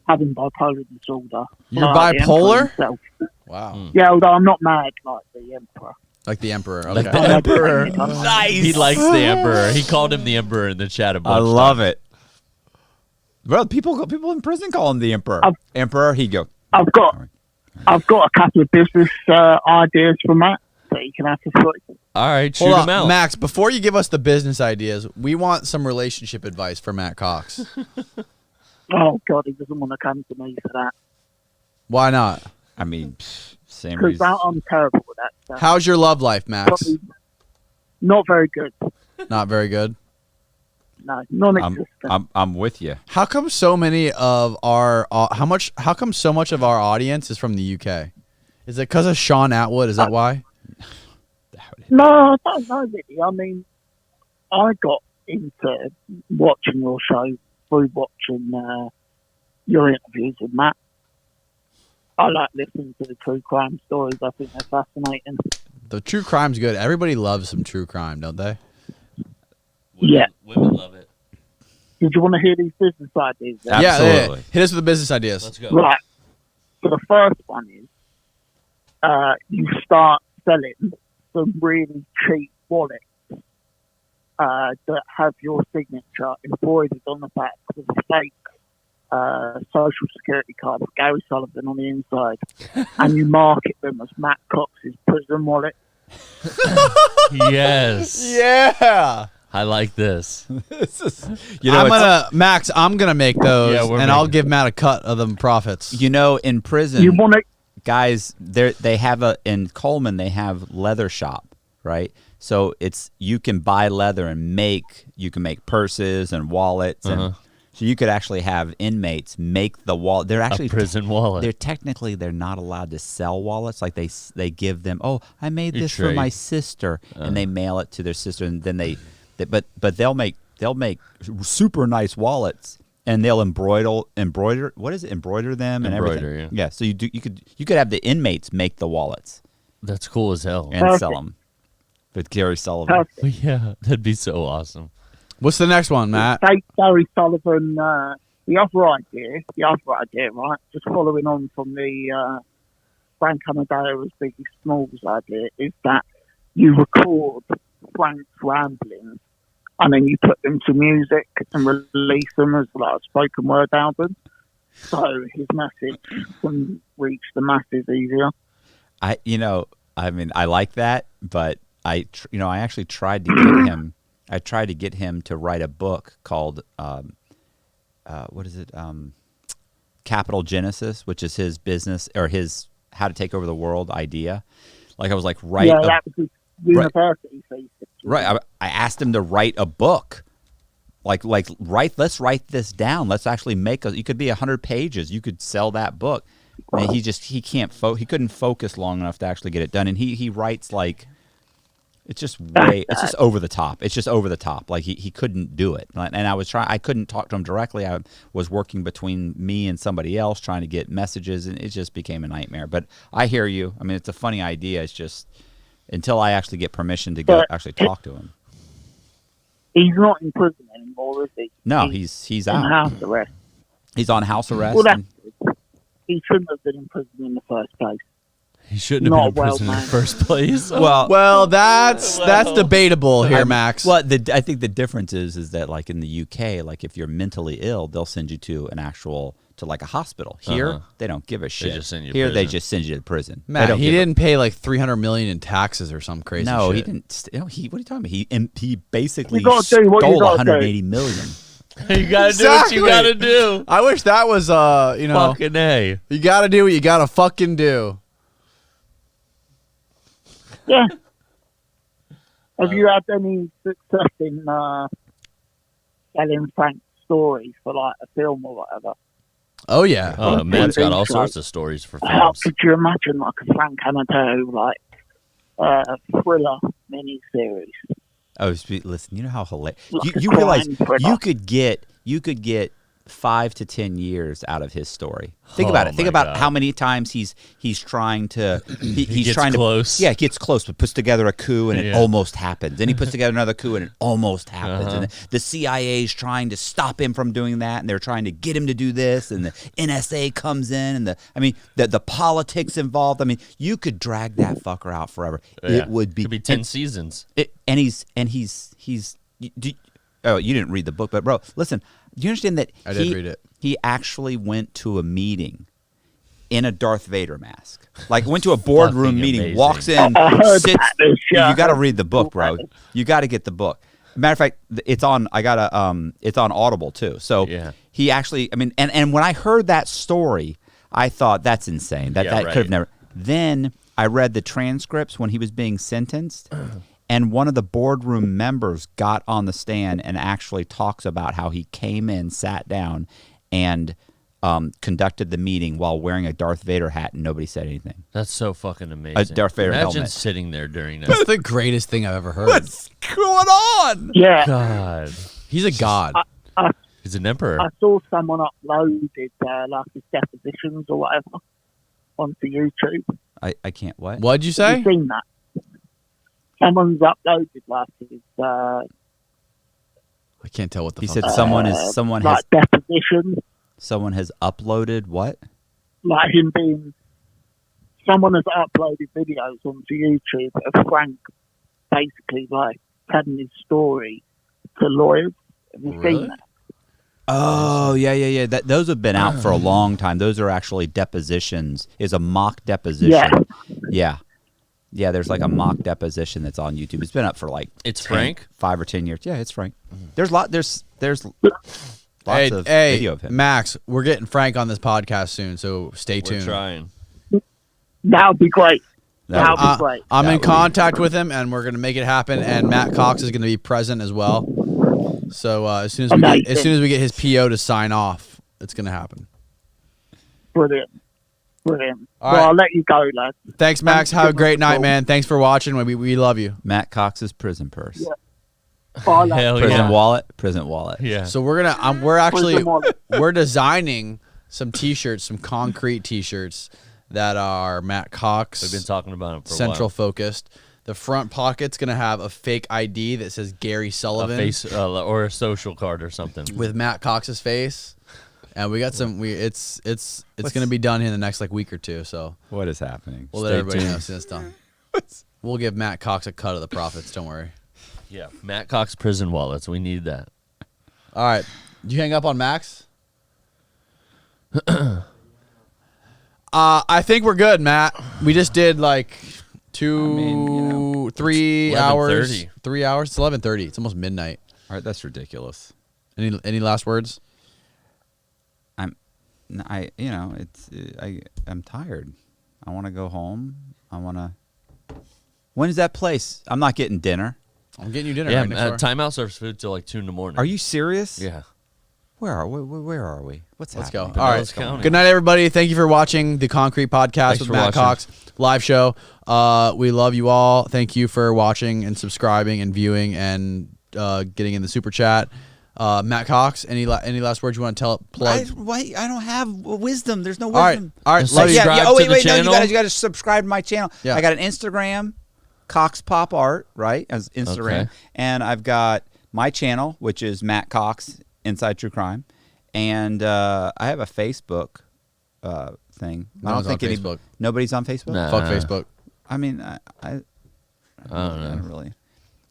having bipolar disorder. You're Like the bipolar? Emperor himself. Wow. Yeah, although I'm not mad like the Emperor. Like the emperor. Like Okay. the Emperor. Nice. He likes the Emperor. He called him the Emperor in the chat a bunch. I love it. Bro, people in prison call him the emperor. Emperor, he go. I've got a couple of business ideas for Matt that you can have to put. All right, shoot Hold him on, out. Max, before you give us the business ideas, we want some relationship advice for Matt Cox. Oh God, he doesn't want to come to me for that Why not? I mean, same because reason. I'm terrible with that stuff. How's your love life, Max? Probably not very good. Not very good. No, non-existent. I'm with you. How come so many of our how come so much of our audience is from the UK? Is it because of Sean Atwood? Is that why? No, I don't know really. I mean, I got into watching your show through watching your interviews with Matt. I like listening to the true crime stories. I think they're fascinating. The true crime's good. Everybody loves some true crime, don't they? Yeah. Women love it. Did you want to hear these business ideas? then? Yeah. Hit us with the business ideas. Let's go. Right. So the first one is you start selling some really cheap wallets that have your signature embroidered on the back with a fake social security card of Gary Sullivan on the inside, and you market them as Matt Cox's prison wallet. Yes. Yeah. I like this. Max, I'm gonna make those, Yeah, we're and I'll making- give Matt a cut of the profits. You know, in prison, You want to? guys, they have in Coleman they have leather shop, right? So you can buy leather and you can make purses and wallets, and so you could actually have inmates make the wallet. They're actually A prison wallet. They're not allowed to sell wallets. Like they give them. Oh, I made You this for trade. my sister, and they mail it to their sister, and then but they'll make super nice wallets. And they'll embroider. What is it? Embroider them and everything. Embroider, yeah. So you could have the inmates make the wallets That's cool as hell. and sell them. With Gary Sullivan. Perfect. But yeah, that'd be so awesome. What's the next one, Matt? Take Gary Sullivan. The other idea, right? Just following on from the Frank Amadeo's Biggie Smalls idea, is that you record Frank's ramblings and then you put them to music and release them as like a spoken word album, so his message can reach the masses easier. I like that, but I actually tried to get him. I tried to get him to write a book called what is it? Capital Genesis, which is his business or his how to take over the world idea. Like I was like, write. Yeah, that was his university thesis. Right. I asked him to write a book. Let's write this down. Let's actually it could be 100 pages. You could sell that book. And he couldn't focus long enough to actually get it done. And he writes like, it's just over the top. It's just over the top. Like he couldn't do it. And I couldn't talk to him directly. I was working between me and somebody else trying to get messages, and it just became a nightmare. But I hear you. I mean, it's a funny idea. It's just until I actually get permission to go actually talk to him. He's not in prison anymore, is he? No, he's in out. house arrest. He's on house arrest. Well, he shouldn't have been in prison in the first place. He shouldn't have Not been in well, prison in the man. first place. Well, that's debatable here, Max. Well, I think the difference is that like in the UK, like if you're mentally ill, they'll send you to like a hospital. Here, they don't give a shit. just send you to Here, they prison. just send you to prison. They Matt, don't he give a- didn't pay like $300 million in taxes or some crazy No, shit. he didn't. What are you talking about? He basically You gotta do what you stole gotta 180 million. You gotta do what you gotta do. I wish that was Fucking A. you gotta do what you gotta fucking do. Yeah. Have you had any success in selling Frank's stories for like a film or whatever? Oh yeah. Oh, man's got all Like, sorts of stories for How films. could you imagine like a Frank Amadeo thriller mini-series? Oh, listen, you know how hilarious. Like a You realize crime thriller. you could get 5 to 10 years out of his story. Think Oh about it. Think my about God. how many times he's trying to he's gets trying close. to gets close, but puts together a coup and it Yeah. almost happens. Then he puts together another coup and it almost happens. Uh-huh. And the CIA's trying to stop him from doing that, and they're trying to get him to do this, and the NSA comes in, and the politics involved. I mean, you could drag that fucker out forever. Yeah. It would be Could be 10 seasons. he's oh, you didn't read the book, but bro, listen, do you understand that I did read it. He actually went to a meeting in a Darth Vader mask. Like went to a boardroom Fucking meeting, amazing. walks in, heard sits. that this You year. got to read the book, bro. You got to get the book. Matter of fact, it's on. It's on Audible too. So Yeah. he actually. I mean, and when I heard that story, I thought that's insane. That Yeah, could have right. never. Then I read the transcripts when he was being sentenced. And one of the boardroom members got on the stand and actually talks about how he came in, sat down, and conducted the meeting while wearing a Darth Vader hat, and nobody said anything. That's so fucking amazing. Darth Vader Imagine helmet. sitting there during That's that. the greatest thing I've ever heard. What's going on? Yeah. God. He's a god. He's an emperor. I saw someone uploaded like his depositions or whatever onto YouTube. I can't. What? What'd you Have say? you seen that? Someone's uploaded like his I can't tell what the He fuck said that someone is. is someone like has depositions, someone has uploaded what? like him being. Someone has uploaded videos onto YouTube of Frank basically like telling his story to lawyers. Have you Really? seen that? Oh yeah. Those have been out for a long time. Those are actually depositions. Is a mock deposition. Yeah. There's like a mock deposition that's on YouTube. It's been up for like It's Frank? 5 or 10 years. Yeah, it's Frank. There's lots of Hey, video of him. Max, we're getting Frank on this podcast soon, so stay We're tuned. trying. That would be great. That would Uh, be great. I'm That in would be contact with him, and we're gonna make it happen. And Matt Cox is gonna be present as well. So as soon as we get his PO to sign off, it's gonna happen. Brilliant. Brilliant. All Well, right. I'll let you go, lads. Thanks, Max. Have a Thanks great for the night, call. man. Thanks for watching. We love you. Matt Cox's prison purse. Yeah. Bye, lads. Hell Prison yeah. wallet. Prison wallet. Yeah. So we're gonna we're actually Prison wallet. we're designing some T-shirts, some concrete T-shirts that are Matt Cox We've been talking about it for central a while. focused. The front pocket's gonna have a fake ID that says Gary A Sullivan face or a social card or something. with Matt Cox's face. And we got some. It's gonna be done in the next like week or two. So What is happening? we'll let everybody know as soon as it's done. We'll give Matt Cox a cut of the profits. Don't worry. Yeah. Matt Cox prison wallets. We need that. All right. Did you hang up on Max? I think we're good, Matt. We just did like 3 hours. 11:30. 3 hours. It's 11:30. It's almost midnight. All right, that's ridiculous. Any last words? I'm tired. I want to go home. When's that place? I'm not getting dinner. I'm getting you dinner. Yeah. right next door. Timeout serves food till like 2 in. Are you serious? Yeah. Where are we? What's Let's go. happening? All right. Pinellas County. Good night, everybody. Thank you for watching the Concrete Podcast Thanks with for Matt watching. Cox live show. We love you all. Thank you for watching and subscribing and viewing and getting in the super chat. Matt Cox, any last words you want to plug? I don't have wisdom. There's no All right. wisdom. All right. Just Love you. subscribe Oh, to the wait. No, channel. you got to subscribe to my channel. Yeah. I got an Instagram, Cox Pop Art, right? As Instagram. Okay. And I've got my channel, which is Matt Cox Inside True Crime. And I have a Facebook thing. No one's on Facebook. Nobody's on Facebook. Nah. Fuck Facebook. I mean, I don't don't really.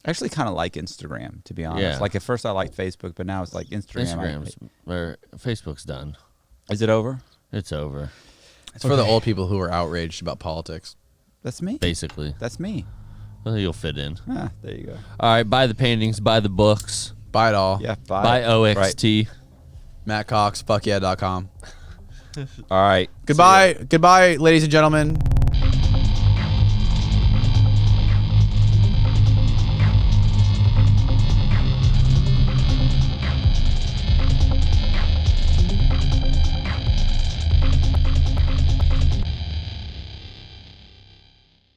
I actually kind of like Instagram, to be honest. Yeah. Like at first I liked Facebook, but now it's like Instagram. Facebook's done. Is it over? It's over. It's for the old people who are outraged about politics. That's me. Basically. That's me. Well, you'll fit in. Ah, there you go. All right, buy the paintings, buy the books. Buy it all. Yeah, Buy OXT. Right. Matt Cox, fuckyeah.com. All right. Goodbye, ladies and gentlemen.